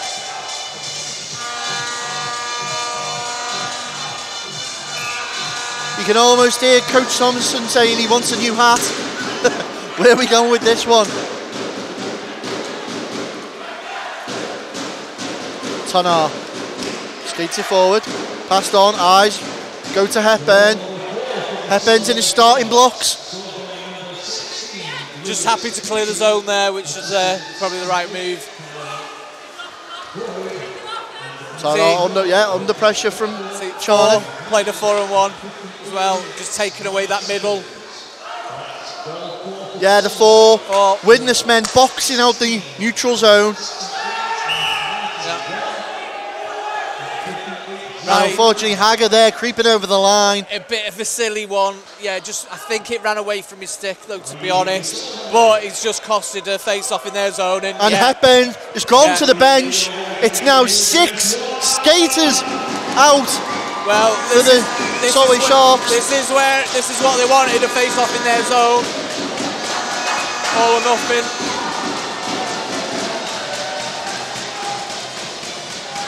You can almost hear Coach Thompson saying he wants a new hat. Where are we going with this one? Tonar skates it forward, passed on, eyes, go to Hepburn. Hepburn's in his starting blocks. Just happy to clear the zone there, which is probably the right move. Tonar under pressure from Charlie. Played a 4-on-1 as well, just taking away that middle. Yeah, the 4. Widnes men boxing out the neutral zone. Right. Unfortunately, Hager there creeping over the line. A bit of a silly one. Yeah, I think it ran away from his stick, though, to be honest. But it's just costed a face-off in their zone. And Hepburn has gone to the bench. It's now 6 skaters out. Well, for the Solway Sharks. This is what they wanted, a face-off in their zone. All or nothing.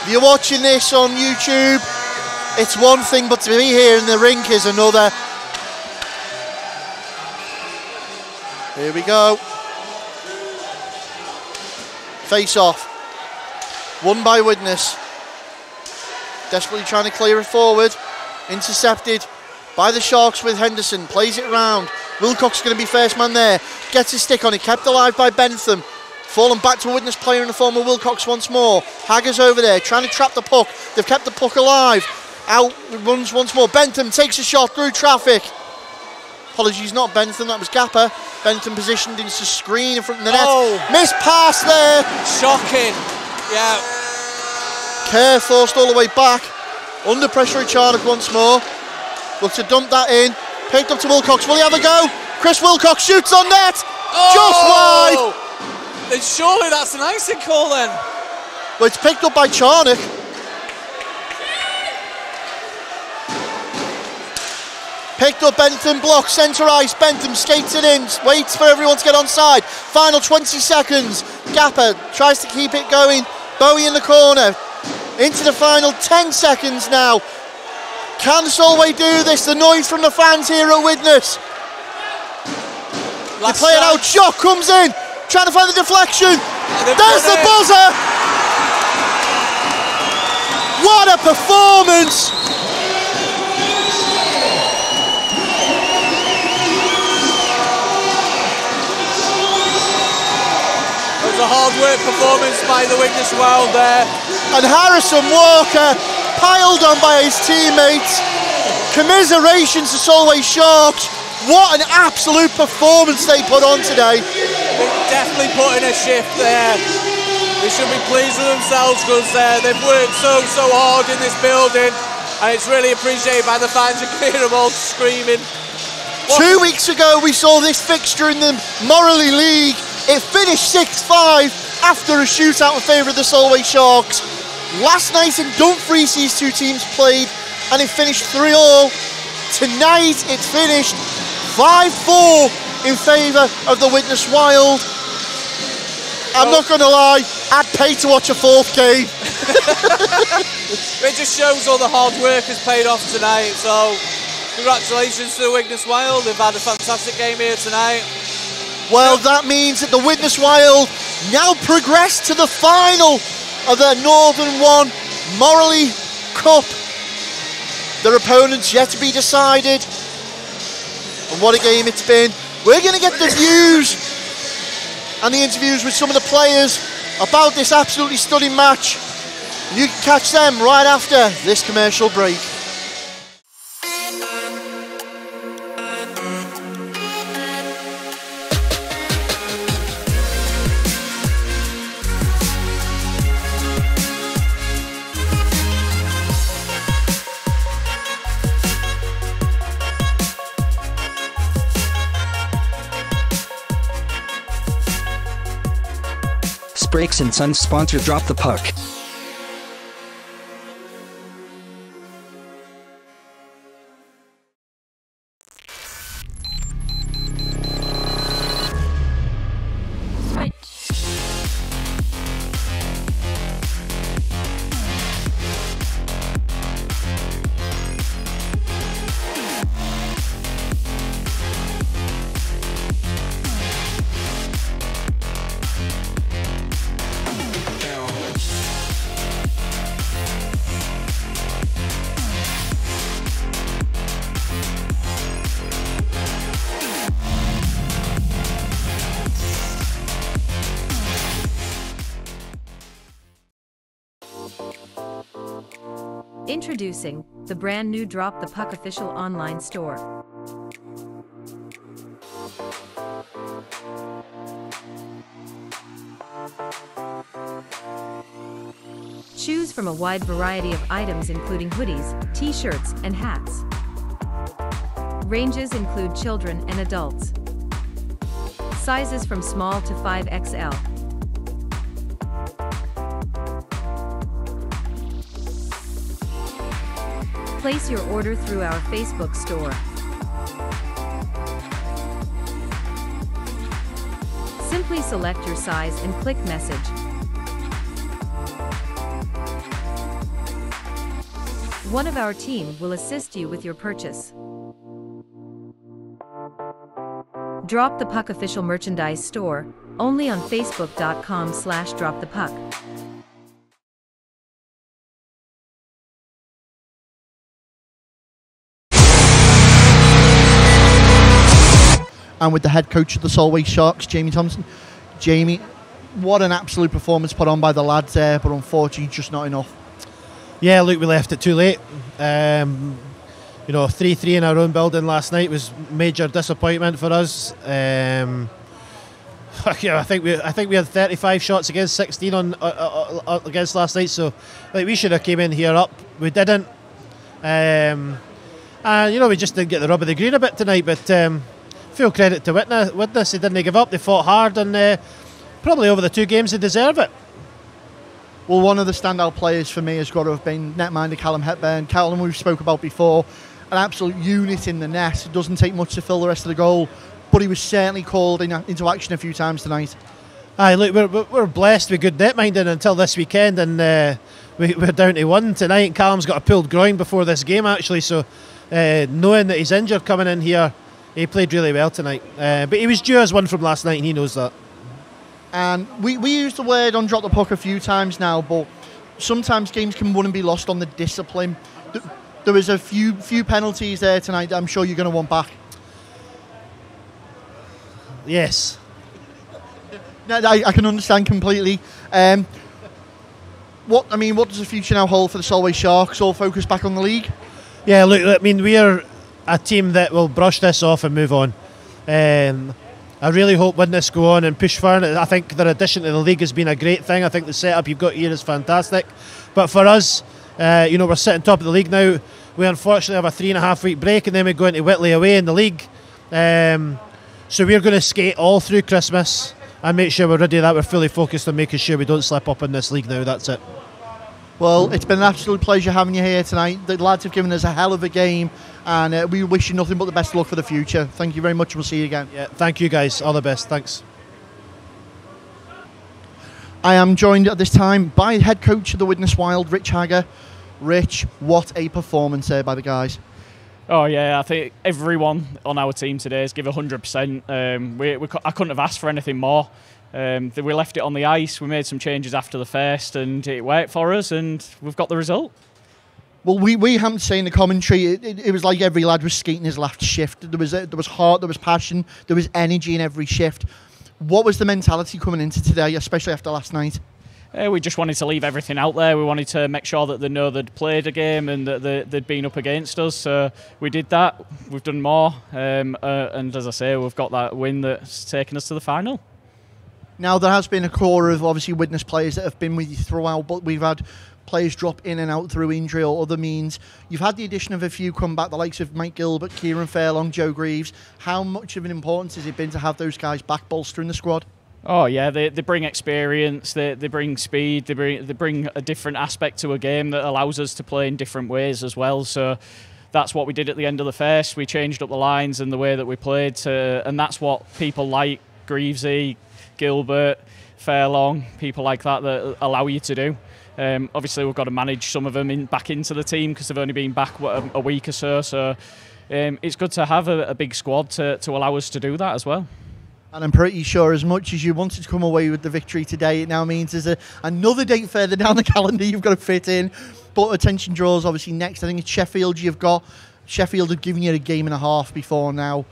If you're watching this on YouTube, it's one thing, but to be here in the rink is another. Here we go. Face off. Won by Widnes. Desperately trying to clear it forward. Intercepted by the Sharks with Henderson. Plays it round. Wilcox going to be first man there. Gets his stick on it. Kept alive by Bentham. Fallen back to a Widnes player in the form of Wilcox once more. Hager's over there trying to trap the puck. They've kept the puck alive. Out runs once more. Bentham takes a shot through traffic. Apologies, not Bentham, that was Gapper. Bentham positioned into screen in front of the net. Oh. Missed pass there. Shocking. Yeah. Kerr forced all the way back. Under pressure at Charnock once more. Looks to dump that in. Picked up to Wilcox. Will he have a go? Chris Wilcox shoots on net. Just wide. Then surely that's an icing call then. Well, it's picked up by Charnock. Picked up Bentham, block, centre ice. Bentham skates it in, waits for everyone to get onside. Final 20 seconds. Gapper tries to keep it going. Bowie in the corner. Into the final 10 seconds now. Can Solway do this? The noise from the fans here at Widnes. They play it out. Jock comes in, trying to find the deflection. There's the buzzer. What a performance. It was a hard work performance by the Widnes Wild there. And Harrison Walker piled on by his teammates. Commiserations to Solway Sharks. What an absolute performance they put on today. They're definitely put in a shift there. They should be pleased with themselves because they've worked so hard in this building, and it's really appreciated by the fans. You can hear them all screaming. 2 weeks ago we saw this fixture in the Moralee League. It finished 6-5 after a shootout in favour of the Solway Sharks. Last night in Dumfries these two teams played and it finished 3-3. Tonight it finished 5-4 in favour of the Widnes Wild. I'm not going to lie, I'd pay to watch a fourth game. It just shows all the hard work has paid off tonight, so congratulations to the Widnes Wild. They've had a fantastic game here tonight. Well, that means that the Widnes Wild now progress to the final of the Northern 1 Moralee Cup. Their opponents yet to be decided. And what a game it's been. We're going to get the views and the interviews with some of the players about this absolutely stunning match. You can catch them right after this commercial break. Brakes and Sons sponsor Drop the Puck. Introducing the brand new Drop the Puck official online store. Choose from a wide variety of items including hoodies, t-shirts, and hats. Ranges include children and adults. Sizes from small to 5XL. Place your order through our Facebook store. Simply select your size and click message. One of our team will assist you with your purchase. Drop the Puck official merchandise store, only on facebook.com/dropthepuck. And with the head coach of the Solway Sharks, Jamie Thompson. Jamie, what an absolute performance put on by the lads there, but unfortunately just not enough. Yeah, look, we left it too late. 3-3 in our own building last night was major disappointment for us. I think we had 35 shots against 16 on against last night, so we should have came in here up. We didn't, and we just didn't get the rub of the green a bit tonight. But full credit to Widnes, they didn't give up. They fought hard, and probably over the 2 games they deserve it. Well, one of the standout players for me has got to have been netminder Callum Hepburn. Callum, we've spoke about before, an absolute unit in the net. It doesn't take much to fill the rest of the goal, but he was certainly called into action a few times tonight. Aye, look, we're blessed with good netminding until this weekend, and we're down to 1 tonight. And Callum's got a pulled groin before this game, actually, so knowing that he's injured coming in here, he played really well tonight. But he was due as one from last night, and he knows that. And we used the word on drop the puck a few times now, but sometimes games can win and be lost on the discipline. There was a few penalties there tonight that I'm sure you're going to want back. Yes. No, I can understand completely. What does the future now hold for the Solway Sharks? All focused back on the league? Yeah, look, I mean, we're a team that will brush this off and move on. I really hope Widnes go on and push for it. I think their addition to the league has been a great thing. I think the setup you've got here is fantastic. But for us, we're sitting top of the league now. We unfortunately have a 3.5 week break, and then we go into Whitley away in the league. So we're going to skate all through Christmas and make sure we're ready. That we're fully focused on making sure we don't slip up in this league now. That's it. Well, it's been an absolute pleasure having you here tonight. The lads have given us a hell of a game, and we wish you nothing but the best of luck for the future. Thank you very much. We'll see you again. Yeah, thank you guys. All the best. Thanks. I am joined at this time by head coach of the Widnes Wild, Rich Hagger. Rich, what a performance there by the guys. Oh yeah, I think everyone on our team today has given 100%. I couldn't have asked for anything more. We left it on the ice, we made some changes after the first, and it worked for us, and we've got the result. Well, we haven't seen the commentary. It was like every lad was skating his last shift. There was heart, there was passion, there was energy in every shift. What was the mentality coming into today, especially after last night? We just wanted to leave everything out there. We wanted to make sure that they know they'd played a game and that they'd been up against us. So we did that. We've done more. And as I say, we've got that win that's taken us to the final. Now, there has been a core of obviously Widnes players that have been with you throughout, but we've had players drop in and out through injury or other means. You've had the addition of a few come back, the likes of Mike Gilbert, Kieran Fairlong, Joe Greaves. How much of an importance has it been to have those guys back bolstering the squad? Oh yeah, they bring experience, they bring speed, they bring a different aspect to a game that allows us to play in different ways as well. So that's what we did at the end of the first. We changed up the lines and the way that we played, and that's what people like Greavesy, Gilbert, Fairlong, people like that allow you to do. Obviously, we've got to manage some of them back into the team because they've only been back a week or so. So it's good to have a big squad to allow us to do that as well. And I'm pretty sure as much as you wanted to come away with the victory today, it now means there's another date further down the calendar you've got to fit in. But attention draws obviously next. I think it's Sheffield you've got. Sheffield have given you a game and a half before now.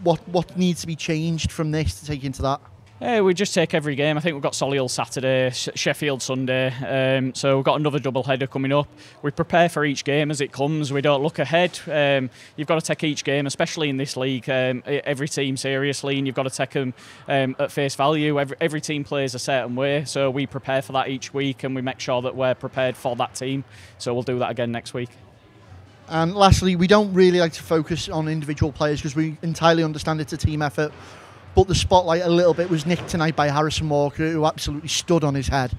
What needs to be changed from this to take into that? We just take every game. I think we've got Solihull Saturday, Sheffield Sunday. So we've got another double header coming up. We prepare for each game as it comes. We don't look ahead. You've got to take each game, especially in this league, every team seriously, and you've got to take them at face value. Every team plays a certain way, so we prepare for that each week, and we make sure that we're prepared for that team. So we'll do that again next week. And lastly, we don't really like to focus on individual players because we entirely understand it's a team effort. But the spotlight a little bit was nicked tonight by Harrison Walker, who absolutely stood on his head.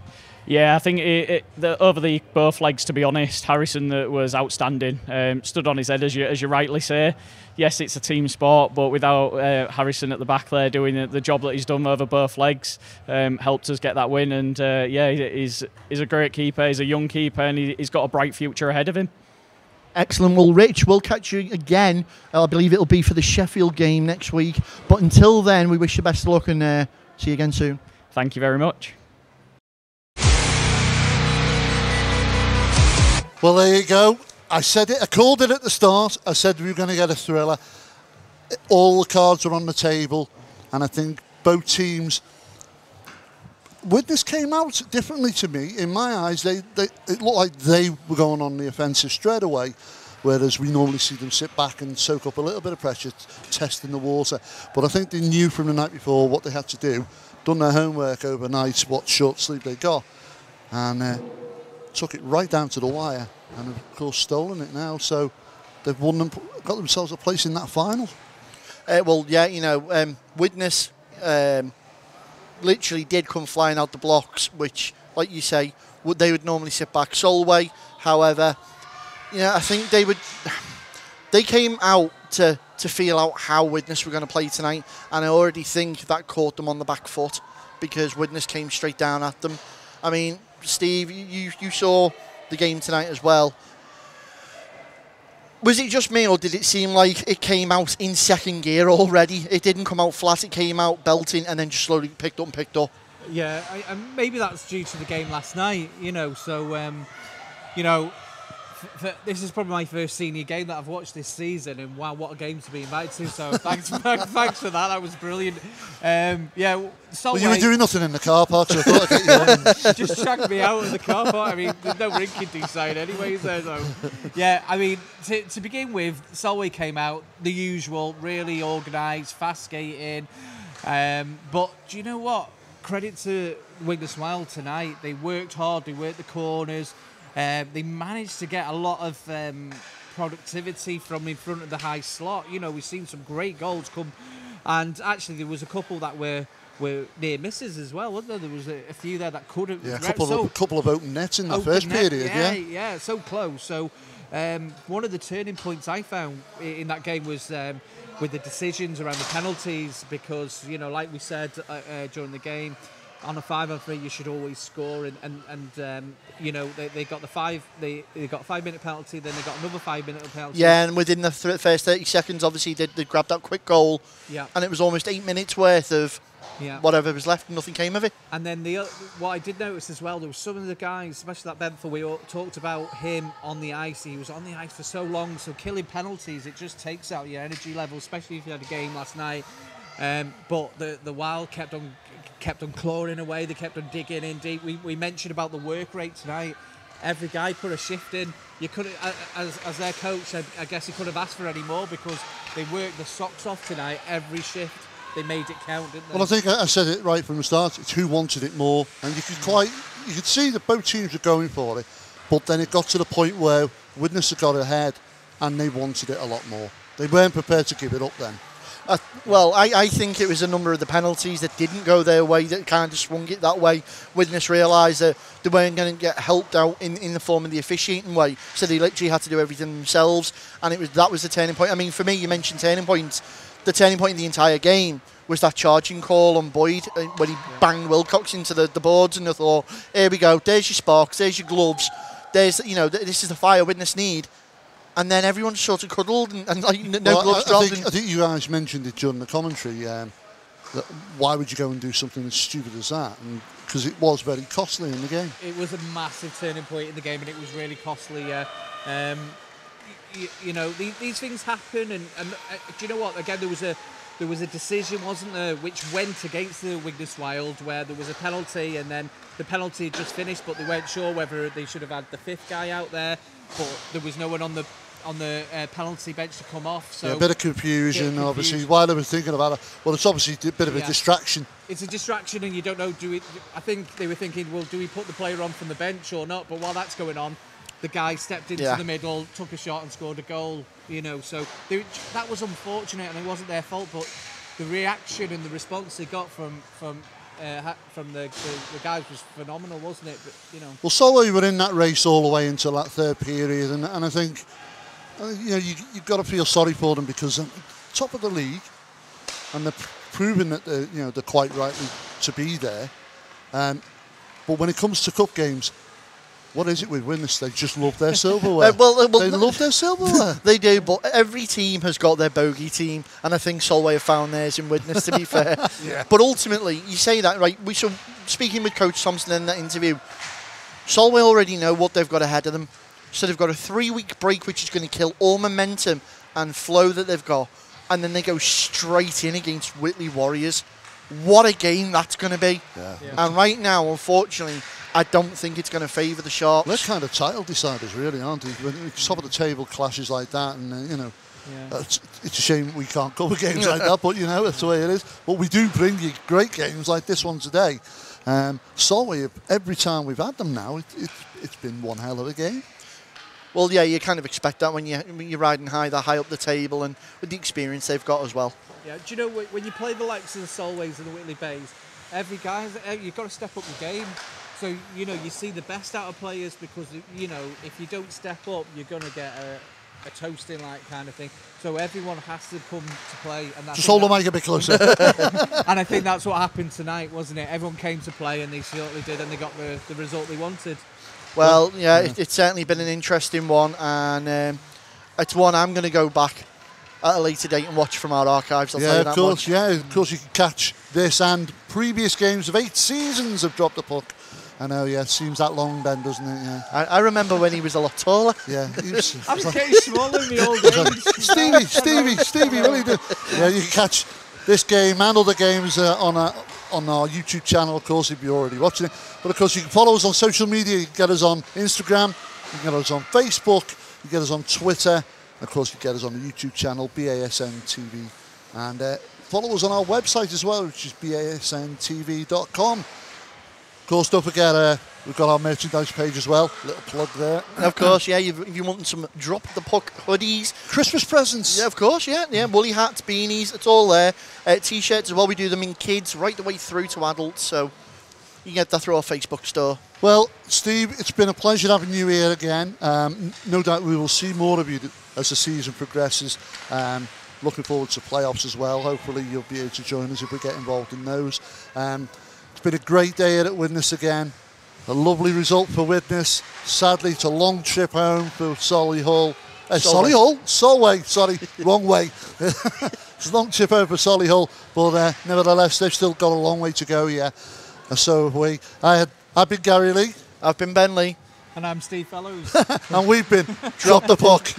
Yeah, I think over the both legs, to be honest, Harrison was outstanding. Stood on his head, as you rightly say. Yes, it's a team sport, but without Harrison at the back there doing the job that he's done over both legs, helped us get that win. And he's a great keeper. He's a young keeper, and he's got a bright future ahead of him. Excellent. Well, Rich, we'll catch you again. I believe it'll be for the Sheffield game next week. But until then, we wish you best of luck and see you again soon. Thank you very much. Well, there you go. I said it. I called it at the start. I said we were going to get a thriller. All the cards are on the table, and I think both teams. Widnes came out differently to me. In my eyes, it looked like they were going on the offensive straight away, whereas we normally see them sit back and soak up a little bit of pressure, testing the water. But I think they knew from the night before what they had to do, done their homework overnight, what short sleep they got, and took it right down to the wire, and of course stolen it now. So they've won them, got themselves a place in that final. Well, yeah, you know, Widnes literally did come flying out the blocks, which, like you say, they would normally sit back. Solway, however, you know, I think they came out to feel out how Widnes were going to play tonight, and I already think that caught them on the back foot because Widnes came straight down at them. I mean, Steve, you saw the game tonight as well. Was it just me, or did it seem like it came out in second gear already? It didn't come out flat, it came out belting and then just slowly picked up. Yeah, maybe that's due to the game last night, you know, so, you know, this is probably my first senior game that I've watched this season, and wow, what a game to be invited to, so thanks for that was brilliant. Yeah, Solway, well, you were doing nothing in the car park, so I thought I'd get you on. Just chucked me out of the car park. I mean, there's no rinking inside anyways there, so. Yeah, I mean, to begin with, Solway came out, the usual, really organised, fast skating, but do you know what? Credit to Widnes Wild tonight. They worked hard, they worked the corners, they managed to get a lot of productivity from in front of the high slot. You know, we've seen some great goals come, and actually there was a couple that were near misses as well, wasn't there? There was a few there that could have... Yeah, a couple of open nets in that first period, yeah, so close. So one of the turning points I found in that game was with the decisions around the penalties, because, you know, like we said during the game, on a 5-on-3 you should always score, and you know, they got the 5-minute penalty, then they got another 5-minute penalty. Yeah, and within the first 30 seconds, obviously they grabbed that quick goal. Yeah, and it was almost 8 minutes worth of whatever was left, and nothing came of it. And then what I did notice as well, there was some of the guys, especially that Benthel, we all talked about him on the ice. He was on the ice for so long, so killing penalties, it just takes out your energy level, especially if you had a game last night. But the Wild kept on clawing away. They kept on digging in deep. We mentioned about the work rate tonight. Every guy put a shift in. You could, as their coach, I guess he could have asked for any more, because they worked the socks off tonight. Every shift, they made it count, didn't they? Well, I think I said it right from the start. It's who wanted it more, and you could see that both teams were going for it. But then it got to the point where Widnes had got ahead, and they wanted it a lot more. They weren't prepared to give it up then. Well, I think it was a number of the penalties that didn't go their way that kind of swung it that way. Widnes realised that they weren't going to get helped out in the form of the officiating way, so they literally had to do everything themselves, and that was the turning point. I mean, for me, you mentioned turning points. The turning point in the entire game was that charging call on Boyd when he banged Wilcox into the boards, and I thought, here we go, there's your sparks, there's your gloves, there's, you know, this is the fire Widnes need. And then everyone sort of cuddled and like, no gloves dropped. I think you guys mentioned it during the commentary. That why would you go and do something as stupid as that? Because it was very costly in the game. It was a massive turning point in the game, and it was really costly. You know, these things happen, and do you know what? Again, there was a decision, wasn't there, which went against the Widnes Wild, where there was a penalty, and then the penalty had just finished, but they weren't sure whether they should have had the fifth guy out there, but there was no one on the penalty bench to come off. So yeah, a bit of confusion, obviously, while they were thinking about it. Well, it's obviously a bit of a distraction. It's a distraction, and you don't know, I think they were thinking, well, do we put the player on from the bench or not? But while that's going on, the guy stepped into the middle, took a shot and scored a goal, you know. So that was unfortunate, and it wasn't their fault, but the reaction and the response they got from the guys was phenomenal, wasn't it? But, you know. Well, Solway were in that race all the way until that third period, and I think, you know, you've got to feel sorry for them, because they're top of the league, and they're proving that they're quite rightly to be there. But when it comes to cup games, what is it with Widnes? They just love their silverware. They love their silverware. They do, but every team has got their bogey team, and I think Solway have found theirs in Widnes, to be fair. Yeah. But ultimately, you say that, right? Speaking with Coach Thompson in that interview, Solway already know what they've got ahead of them. So they've got a 3-week break, which is going to kill all momentum and flow that they've got, and then they go straight in against Whitley Warriors. What a game that's going to be. Yeah. And right now, unfortunately, I don't think it's going to favour the Sharks. They're kind of title deciders, really, aren't they? When top of the table clashes like that, and you know, it's a shame we can't cover games like that, but you know, that's the way it is. But we do bring you great games like this one today. Solway, every time we've had them now, it's been one hell of a game. Well, yeah, you kind of expect that when you're riding high, that high up the table, and with the experience they've got as well. Yeah, do you know when you play the likes of the Solways and the Whitley Bays, you've got to step up your game. So you know you see the best out of players because you know if you don't step up, you're gonna get a toasting like kind of thing. So everyone has to come to play, and that's just hold the mic a bit closer. And I think that's what happened tonight, wasn't it? Everyone came to play, and they certainly did, and they got the result they wanted. Well, yeah, it's certainly been an interesting one, and it's one I'm going to go back at a later date and watch from our archives. I'll tell you that of course, much. yeah, of course you can catch this and previous games of 8 seasons of Drop the Puck. I know, yeah, it seems that long, Ben, doesn't it? Yeah. I remember when he was a lot taller. Yeah, he was, I was getting smaller in the old days. Stevie, what are you doing? Yeah, you can catch this game and other games on our YouTube channel, of course, if you're already watching it. But of course, you can follow us on social media. You can get us on Instagram, you can get us on Facebook, you can get us on Twitter. Of course, you can get us on the YouTube channel, BASN TV. And follow us on our website as well, which is basntv.com. Of course, don't forget, we've got our merchandise page as well. Little plug there. Of course, yeah. If you want some Drop the Puck hoodies, Christmas presents. Yeah, of course, yeah. Woolly hats, beanies, it's all there. T-shirts as well. We do them in kids right the way through to adults, so you can get that through our Facebook store. Well, Steve, it's been a pleasure having you here again. No doubt we will see more of you as the season progresses. Looking forward to playoffs as well. Hopefully you'll be able to join us if we get involved in those. It's been a great day here at Widnes again. A lovely result for Widnes. Sadly, it's a long trip home for Solway. Sorry, wrong way. It's a long trip home for Solihull, but nevertheless, they've still got a long way to go, yeah. So have we. I've been Gary Lee. I've been Ben Lee. And I'm Steve Fellows. And we've been Drop the Puck.